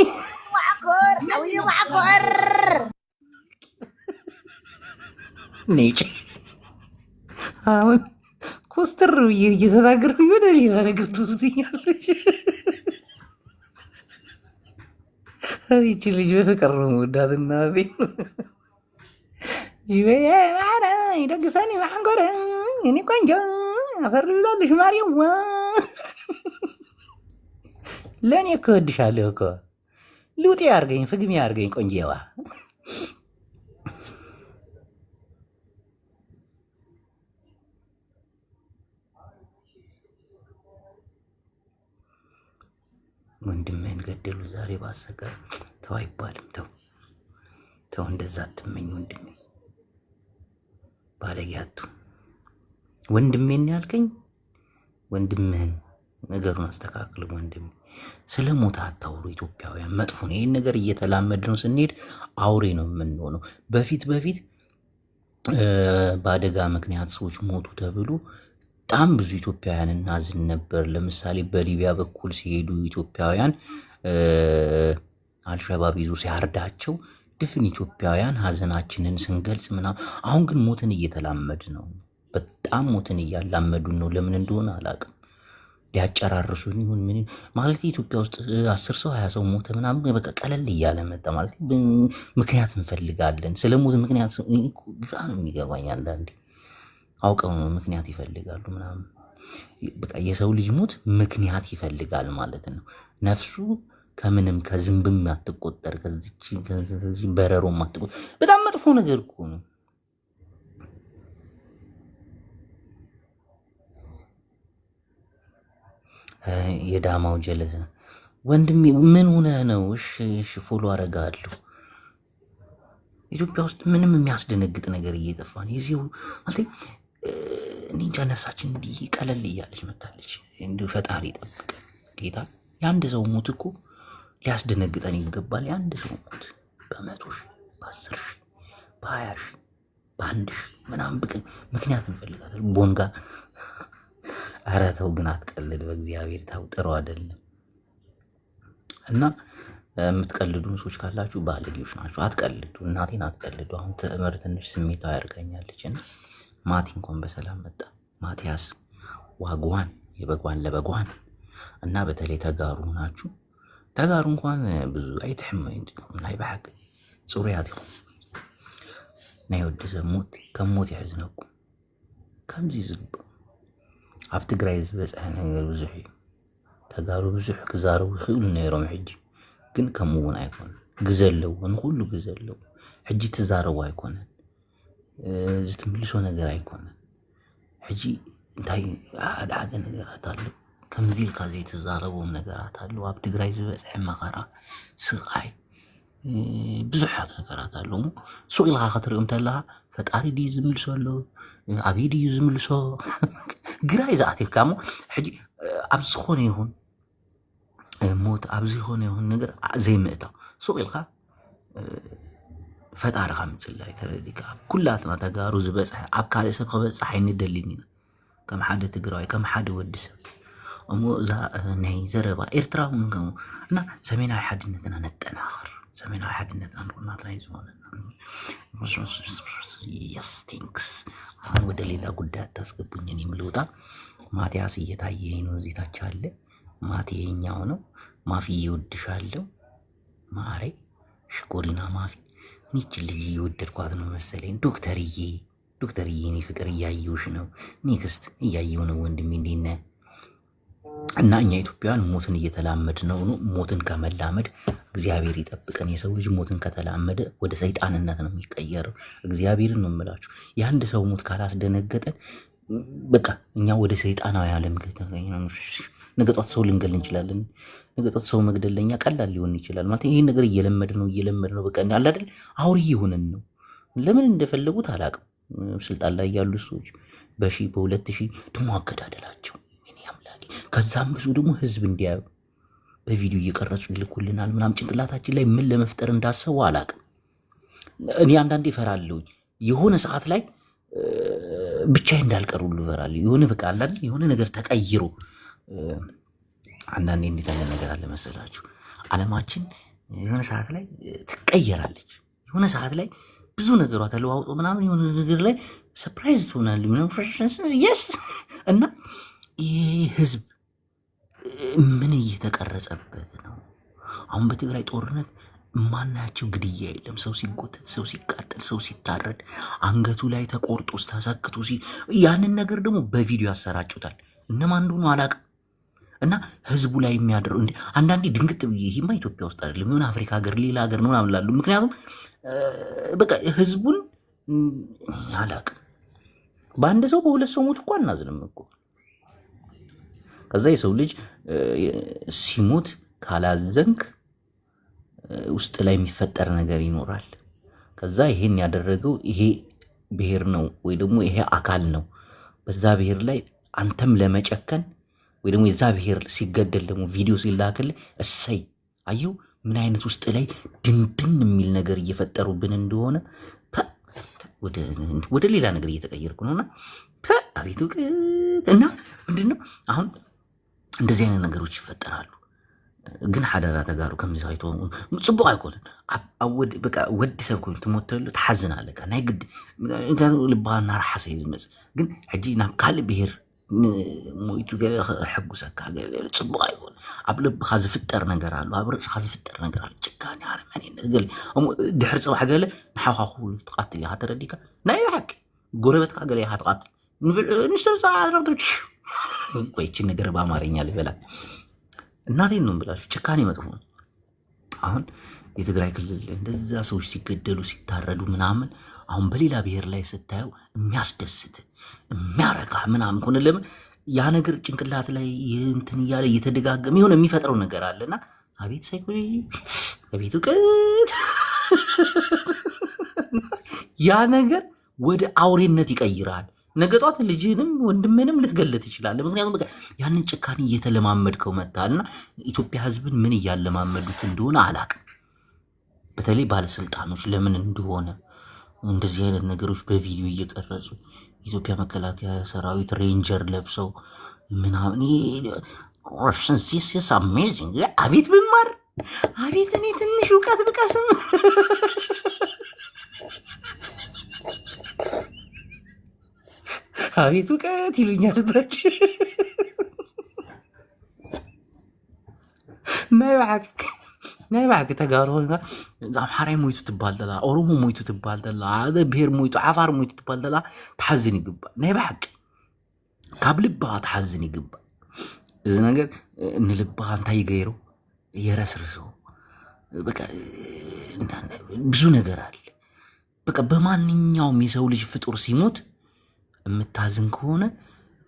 معكر حوي معكر ነጭ አሁን ኮስተር ብዬ እየተናገርኩኝ ወደ ሌላ ነገር ትወስደኛለች። ይቺ ልጅ በፍቅር ነው የምወዳት እናቴ። ጅበዬ ማዕረይ ደግፈኒ ማዕኮረይ እኔ ቆንጆ አፈር ልብላለሽ ማርያም ለእኔ እኮ እወድሻለሁ እኮ ልውጤ አድርገኝ ፍግሜ አድርገኝ ቆንጆዋ። ወንድምህን ገደሉ ዛሬ ባሰጋር ተው አይባልም። ተው ተው፣ እንደዛ አትመኝ ወንድሜ፣ ባለጊያቱ ወንድሜን ያልከኝ ወንድምህን ነገሩን አስተካክል ወንድሜ። ስለ ሞት አታውሩ ኢትዮጵያውያን፣ መጥፎ ነው። ይህን ነገር እየተላመድ ነው ስንሄድ አውሬ ነው የምንሆነው። በፊት በአደጋ ምክንያት ሰዎች ሞቱ ተብሎ በጣም ብዙ ኢትዮጵያውያን እናዝን ነበር። ለምሳሌ በሊቢያ በኩል ሲሄዱ ኢትዮጵያውያን አልሸባብ ይዞ ሲያርዳቸው ድፍን ኢትዮጵያውያን ሀዘናችንን ስንገልጽ ምናምን። አሁን ግን ሞትን እየተላመድ ነው። በጣም ሞትን እያላመዱን ነው። ለምን እንደሆነ አላውቅም። ሊያጨራርሱን ይሁን ምን ማለት ኢትዮጵያ ውስጥ 10 ሰው 20 ሰው ሞተ ምናምን በቃ ቀለል እያለ መጣ ማለት ምክንያት እንፈልጋለን። ስለ ሞት ምክንያት ግራ ነው የሚገባኝ አንዳንዴ። አውቀው ነው ምክንያት ይፈልጋሉ ምናምን። በቃ የሰው ልጅ ሞት ምክንያት ይፈልጋል ማለት ነው። ነፍሱ ከምንም ከዝንብም አትቆጠር፣ ከዚህ በረሮም አትቆጠር። በጣም መጥፎ ነገር እኮ ነው። የዳማው ጀለስ ወንድሜ ምን ሆነ ነው? እሺ ፎሎ አረጋለሁ። ኢትዮጵያ ውስጥ ምንም የሚያስደነግጥ ነገር እየጠፋ ነው። የዚሁ ማለት እኔ እንጃ ነፍሳችን እንዲህ ቀለል እያለች መታለች። እንዲሁ ፈጣሪ ይጠብቅ ጌታ። የአንድ ሰው ሞት እኮ ሊያስደነግጠን ይገባል። የአንድ ሰው ሞት በ100 ሺህ በ10 ሺህ በ20 ሺህ በ1 ሺህ ምናምን ምክንያት እንፈልጋለን። ቦንጋ ኧረ ተው ግን አትቀልድ፣ በእግዚአብሔር ተው፣ ጥሩ አይደለም። እና የምትቀልዱን ሰዎች ካላችሁ ባለጌዎች ናችሁ። አትቀልዱ፣ እናቴን አትቀልዱ። አሁን ትዕምር ትንሽ ስሜታዊ ያደርገኛለች እና ማቲ እንኳን በሰላም መጣ። ማቲያስ ዋጓን የበጓን ለበጓን እና በተለይ ተጋሩ ናችሁ። ተጋሩ እንኳን ብዙ አይትሕመይ ናይ ባሕቂ ፅሩያት ይኹም ናይ ወዲ ሰብ ሞት ከም ሞት ይሕዝነኩም። ከምዚ ዝግብሩ ኣብ ትግራይ ዝበፅሐ ነገር ብዙሕ እዩ። ተጋሩ ብዙሕ ክዛረቡ ይኽእሉ ነይሮም። ሕጂ ግን ከምኡ እውን ኣይኮነን። ግዘ ኣለዎ፣ ንኩሉ ግዘ ኣለዎ። ሕጂ ትዛረቡ ኣይኮነን፣ ዝትምልሶ ነገር ኣይኮነን። ሕጂ እንታይ ሓደ ነገራት ኣሎ፣ ከምዚ ኢልካ ዘይትዛረቦም ነገራት ኣሎ። ኣብ ትግራይ ዝበፅሐ መኸራ ስቃይ ብዙሓት ነገራት ኣለዎ። ሱቕ ኢልካ ክትሪኦም ተለካ ፈጣሪ ድዩ ዝምልሶ ኣሎ፣ ኣበይ ድዩ ዝምልሶ ግራይ ዝኣትካ ሞ ሕጂ ኣብ ዝኾነ ይኹን ሞት ኣብ ዝኾነ ይኹን ነገር ዘይምእታው ሱቕ ኢልካ ፈጣሪኻ ምፅላይ ተረዲካ። ኩላትና ተጋሩ ዝበፅሐ ኣብ ካልእ ሰብ ክበፅሕ ኣይንደልን ኢና ከም ሓደ ትግራዋይ ከም ሓደ ወዲ ሰብ እሞ እዛ ናይ ዘረባ ኤርትራ እና ሰሜናዊ ሓድነትና ነጠናኽር፣ ሰሜናዊ ሓድነትና ንኩናትና ዝኾነ የስቲንክስ። አሁን ወደ ሌላ ጉዳይ አታስገቡኝን የምልውጣ። ማቲያስ እየታየኝ ነው፣ እዚህ ታች አለ። ማቲ የኛው ነው። ማፊ እየወድሻለሁ ማሬ፣ ሽኮሪና ማፊ። እኔችን ልጅ እየወደድኳት ነው መሰለኝ። ዶክተርዬ እኔ ፍቅር እያየውሽ ነው። ኔክስት እያየው ነው ወንድሜ፣ እንዴት ነህ? እና እኛ ኢትዮጵያውያን ሞትን እየተላመድ ነው። ሞትን ከመላመድ እግዚአብሔር ይጠብቀን። የሰው ልጅ ሞትን ከተላመደ ወደ ሰይጣንነት ነው የሚቀየረው። እግዚአብሔርን ነው የምላችሁ። የአንድ ሰው ሞት ካላስደነገጠን በቃ እኛ ወደ ሰይጣናዊ ዓለም ነገ ጧት ሰው ልንገል እንችላለን። ነገ ጧት ሰው መግደል ለኛ ቀላል ሊሆን ይችላል። ማለት ይህን ነገር እየለመድ ነው በቃ አለ አይደል? አውሬ የሆነን ነው። ለምን እንደፈለጉት አላውቅም። ስልጣን ላይ ያሉ ሰዎች በ1000 በ2000 ደግሞ አገዳደላቸው አምላኬ። ከዛም ብዙ ደግሞ ህዝብ እንዲያዩ በቪዲዮ እየቀረጹ ይልኩልናል ምናምን። ጭንቅላታችን ላይ ምን ለመፍጠር እንዳሰቡ አላውቅም። እኔ አንዳንዴ እፈራለሁ። የሆነ ሰዓት ላይ ብቻዬን እንዳልቀር ሁሉ እፈራለሁ። የሆነ በቃ አለ የሆነ ነገር ተቀይሮ አንዳንዴ እንዴት ያለ ነገር አለ መሰላችሁ? ዓለማችን የሆነ ሰዓት ላይ ትቀየራለች። የሆነ ሰዓት ላይ ብዙ ነገሯ ተለዋውጦ ምናምን የሆነ ነገር ላይ ሰርፕራይዝ ትሆናለች የስ እና ይህ ህዝብ ምን እየተቀረጸበት ነው? አሁን በትግራይ ጦርነት ማናቸው ግድያ የለም። ሰው ሲጎተት፣ ሰው ሲቃጠል፣ ሰው ሲታረድ፣ አንገቱ ላይ ተቆርጦ ተሰክቶ ያንን ነገር ደግሞ በቪዲዮ ያሰራጩታል። እነማን እንደሆኑ አላውቅም። እና ህዝቡ ላይ የሚያድረው እንዲ አንዳንዴ ድንግጥ ብዬ ይሄማ ኢትዮጵያ ውስጥ አይደለም የሆነ አፍሪካ ሀገር ሌላ ሀገር ነው ምናምን እላለሁ። ምክንያቱም በቃ ህዝቡን አላውቅም። በአንድ ሰው በሁለት ሰው ሞት እኮ አናዝንም እኮ። ከዛ የሰው ልጅ ሲሞት ካላዘንክ ውስጥ ላይ የሚፈጠር ነገር ይኖራል። ከዛ ይሄን ያደረገው ይሄ ብሔር ነው ወይ ደግሞ ይሄ አካል ነው። በዛ ብሔር ላይ አንተም ለመጨከን ወይ ደግሞ የዛ ብሔር ሲገደል ደግሞ ቪዲዮ ሲላክል እሰይ አየው ምን አይነት ውስጥ ላይ ድንድን የሚል ነገር እየፈጠሩብን እንደሆነ ወደ ሌላ ነገር እየተቀየርኩ ነውና አቤቱ እና ምንድነው አሁን እንደዚህ አይነት ነገሮች ይፈጠራሉ። ግን ሓደራ ተጋሩ ከምዚ ሳይቶ ጽቡቅ አይኮነን በቃ ወዲ ሰብ ኮይኑ ትሞተሉ ትሓዝን ኣለካ ናይ ግዲ ልባህ እናረሓሰ እዩ ዝመፅእ ግን ሕጂ ናብ ካልእ ብሄር ሞይቱ ገለ ሕጉሰካ ጽቡቅ አይኮን። ኣብ ልብኻ ዝፍጠር ነገር ኣሎ፣ ኣብ ርእስኻ ዝፍጠር ነገር ኣሎ። ጭካኔ ኣረመኔነት ገለ ድሕሪ ፅባሕ ገለ ንሓውኻ ኩሉ ትቃትል ኢኻ ተረዲካ ናይ ሓቂ ጎረቤትካ ገለ ኢኻ ትቃትል ቆይችን ነገር በአማርኛ ልበላ እናቴን ነው ብላችሁ ጭካኔ መጥፎ ነው። አሁን የትግራይ ክልል እንደዛ ሰዎች ሲገደሉ ሲታረዱ ምናምን አሁን በሌላ ብሔር ላይ ስታየው የሚያስደስት የሚያረካ ምናምን ሆነ። ለምን ያ ነገር ጭንቅላት ላይ እንትን እያለ እየተደጋገመ የሆነ የሚፈጥረው ነገር አለና አቤት ሳይኮ አቤት እውቀት ያ ነገር ወደ አውሬነት ይቀይራል። ነገ ጧት ልጅህንም ወንድምህንም ልትገለት ይችላል። ምክንያቱም በቃ ያንን ጭካኔ እየተለማመድከው መጣልና ኢትዮጵያ ህዝብን ምን እያለማመዱት እንደሆነ አላቅም። በተለይ ባለስልጣኖች ለምን እንደሆነ እንደዚህ አይነት ነገሮች በቪዲዮ እየቀረጹ ኢትዮጵያ መከላከያ ሰራዊት ሬንጀር ለብሰው ምናምን አሜዚንግ። አቤት ብማር አቤት እኔ ትንሽ እውቀት ብቀስም አቤት እውቀት ይሉኛል ታች ናይ ባዕክ ተጋሩ ኣምሓራይ ሞይቱ ትባል ዘላ ኦሮሞ ሞይቱ ትባል ዘላ ብሄር ሞይቱ ዓፋር ሞይቱ ትባል ዘላ ትሓዝን ይግባእ። ናይ ባዕክ ካብ ልባኻ ትሓዝን ይግባእ። እዚ ነገር ንልባኻ እንታይ ይገይሮ የረስርሶ በቃ ብዙ ነገር አለ። በቃ በማንኛውም የሰው ልጅ ፍጡር ሲሞት የምታዝን ከሆነ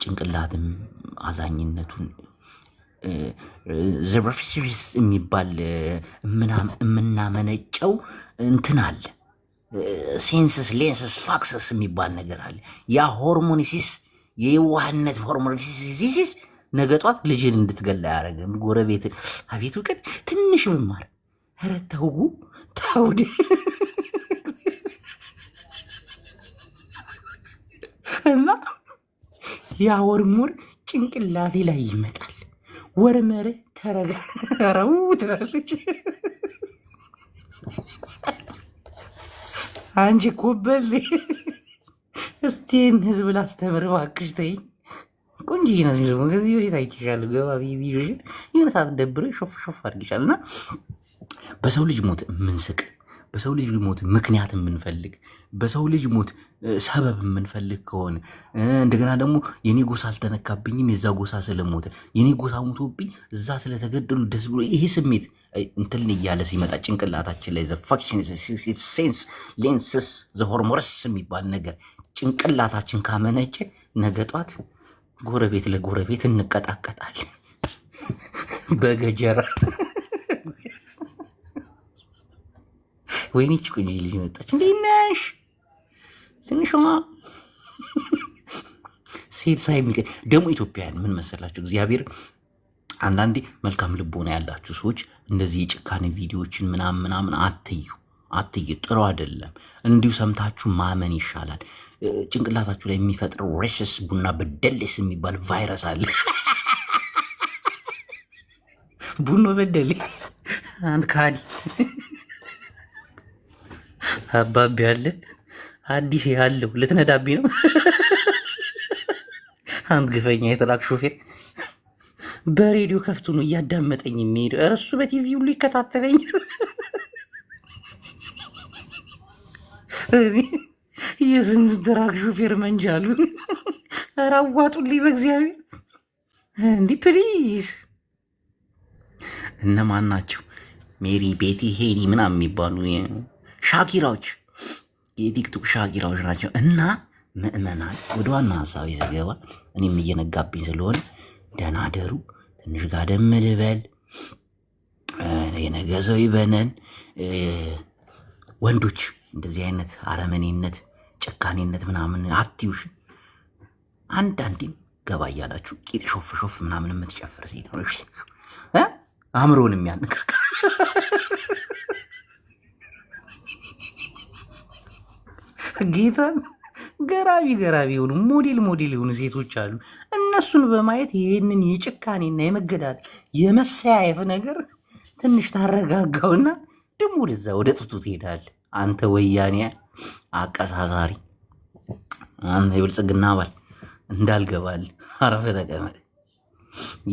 ጭንቅላትም አዛኝነቱን ዘበርፊሲሪስ የሚባል የምናመነጨው እንትን አለ። ሴንስስ ሌንስስ ፋክሰስ የሚባል ነገር አለ። ያ ሆርሞኒሲስ የዋህነት ሆርሞኒሲስ ነገ ጧት ልጅን እንድትገላ ያደረገ ጎረቤት አቤት እውቀት ትንሽ መማር ኧረ ተው ተውድ እና ያ ወርሞር ጭንቅላቴ ላይ ይመጣል። ወርመር ተረጋረው ትላለች። አንቺ ኮበል እስቲን ህዝብ ላስተምር እባክሽ ተይኝ። ቆንጆ ናት ደግሞ ከዚህ በፊት አይቼሻለሁ። ገባ ቪዲዮ የሆነ ሰዓት ደብረ ሾፍ ሾፍ አድርጌሻለሁ። እና በሰው ልጅ ሞት የምንስቅ በሰው ልጅ ሞት ምክንያት የምንፈልግ በሰው ልጅ ሞት ሰበብ የምንፈልግ ከሆነ እንደገና ደግሞ የኔ ጎሳ አልተነካብኝም የዛ ጎሳ ስለሞተ የኔ ጎሳ ሞቶብኝ እዛ ስለተገደሉ ደስ ብሎ ይሄ ስሜት እንትን እያለ ሲመጣ ጭንቅላታችን ላይ ዘፋክሽን ሴንስ ሌንስስ ዘሆርሞረስ የሚባል ነገር ጭንቅላታችን ካመነጨ ነገ ጧት ጎረቤት ለጎረቤት እንቀጣቀጣለን በገጀራ። ወይኔ ቆንጆ ልጅ መጣች። እንዴት ነሽ? ትንሿ ሴት ሳይሚቀ ደግሞ ኢትዮጵያውያን ምን መሰላችሁ? እግዚአብሔር አንዳንዴ መልካም ልቦና ያላችሁ ሰዎች እንደዚህ የጭካኔ ቪዲዮዎችን ምናምን አትዩ አትይ፣ ጥሩ አይደለም። እንዲሁ ሰምታችሁ ማመን ይሻላል። ጭንቅላታችሁ ላይ የሚፈጥረው ሬሽስ ቡና በደሌስ የሚባል ቫይረስ አለ። ቡኖ በደሌ አንድ ካዲ አባቢ ያለ አዲስ ያለው ልትነዳቢ ነው። አንድ ግፈኛ የትራክ ሾፌር በሬዲዮ ከፍቶ ነው እያዳመጠኝ የሚሄደው። እረሱ በቲቪ ሁሉ ይከታተለኝ። የስንት ትራክ ሾፌር መንጃ አሉ። ኧረ አዋጡልኝ በእግዚአብሔር። እንዲህ ፕሊዝ። እነማን ናቸው? ሜሪ፣ ቤቲ፣ ሄኒ ምናምን የሚባሉ ሻኪራዎች፣ የቲክቶክ ሻኪራዎች ናቸው። እና ምእመናን ወደ ዋና ሀሳብ ዘገባ እኔም እየነጋብኝ ስለሆነ ደህና አደሩ። ትንሽ ጋደም ልበል። የነገ ሰው ይበነን። ወንዶች እንደዚህ አይነት አረመኔነት፣ ጨካኔነት ምናምን አትዩሽ። አንዳንዴም ገባ እያላችሁ ቂጥ ሾፍ ሾፍ ምናምን የምትጨፍር ሴት ነው አእምሮን የሚያነቃቃ ጌታን ገራቢ የሆኑ ሞዴል የሆኑ ሴቶች አሉ። እነሱን በማየት ይህንን የጭካኔና የመገዳል የመሰያየፍ ነገር ትንሽ ታረጋጋውና ደግሞ ወደዛ ወደ ጡቱ ትሄዳል። አንተ ወያኔ አቀሳሳሪ፣ አንተ የብልጽግና አባል እንዳልገባል አረፈ ተቀመጥ።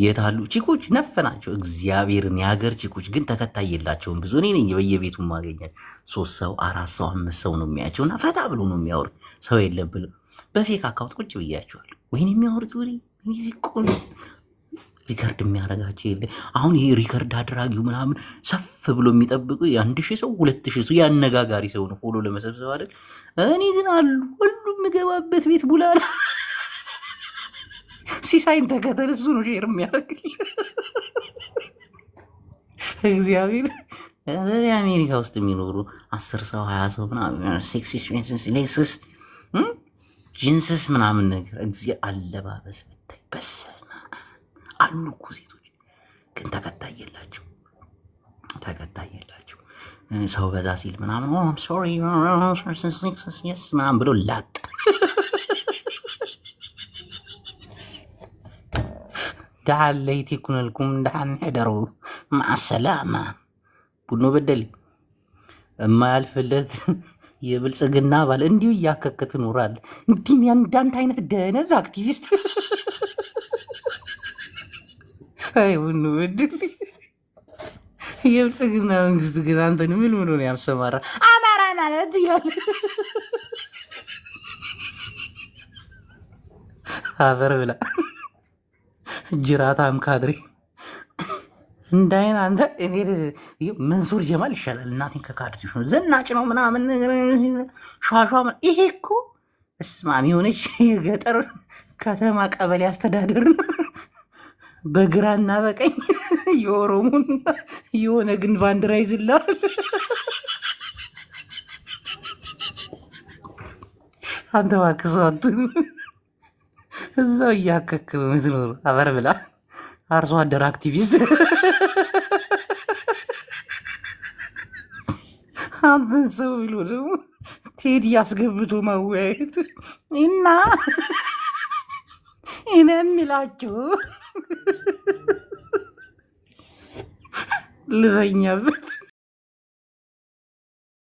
የታሉ ቺኮች ነፍ ናቸው። እግዚአብሔርን የሀገር ቺኮች ግን ተከታይ የላቸውም። ብዙ እኔ ነኝ በየቤቱ ማገኛል። 3 ሰው 4 ሰው 5 ሰው ነው የሚያቸው እና ፈታ ብሎ ነው የሚያወሩት። ሰው የለም ብሎ በፌክ አካውንት ቁጭ ብያቸዋል። ወይኔ የሚያወሩት ወሬ ሲቆም ሪከርድ የሚያደርጋቸው የለ። አሁን ይሄ ሪከርድ አድራጊው ምናምን ሰፍ ብሎ የሚጠብቁ የ1000 ሰው 2000 ሰው የአነጋጋሪ ሰው ነው ፎሎ ለመሰብሰብ አይደል። እኔ ግን አሉ ሁሉም የምገባበት ቤት ቡላላ ሲሳይን ተከተል፣ እሱ ነው ሼር የሚያደርግልህ። እግዚአብሔር አሜሪካ ውስጥ የሚኖሩ 10 ሰው 20 ሰው ምናምን ሴክስ ጂንስስ ምናምን ነገር አለባበስ ብታይ በሰማ አሉ እኮ ሴቶች ግን ተከታይ የላቸው። ሰው በዛ ሲል ምናምን ሶሪ ምናምን ብሎ ላጥ دعال ليت يكون لكم دعال نحضروا مع السلامة ቡኖ በደሌ የማያልፍለት የብልጽግና ባል እንዲሁ እያከከ ትኖራል። እንዲህ እንዳንተ አይነት ደነዝ አክቲቪስት አይ ቡኖ በደሌ የብልጽግና መንግስት ግን አንተን ምን ሆኖ ነው ያሰማራ? አማራ ማለት ይላል። አፈር ብላ ጅራታም ካድሬ እንዳይን አንተ እኔ መንሱር ጀማል ይሻላል። እናቴን ከካድሬዎች ነው ዘናጭ ነው ምናምን ሿሿ። ይሄ እኮ እስማሚ የሆነች የገጠር ከተማ ቀበሌ አስተዳደር ነው። በግራና በቀኝ የኦሮሞን የሆነ ግን ባንዲራ ይዝላል። አንተ እባክህ ሰው እዛው እያከክል ምትኖሩ አፈር ብላ አርሶ አደር አክቲቪስት አንተን ሰው ብሎ ደግሞ ቴዲ ያስገብቶ ማወያየት እና እኔ የሚላችሁ ልበኛበት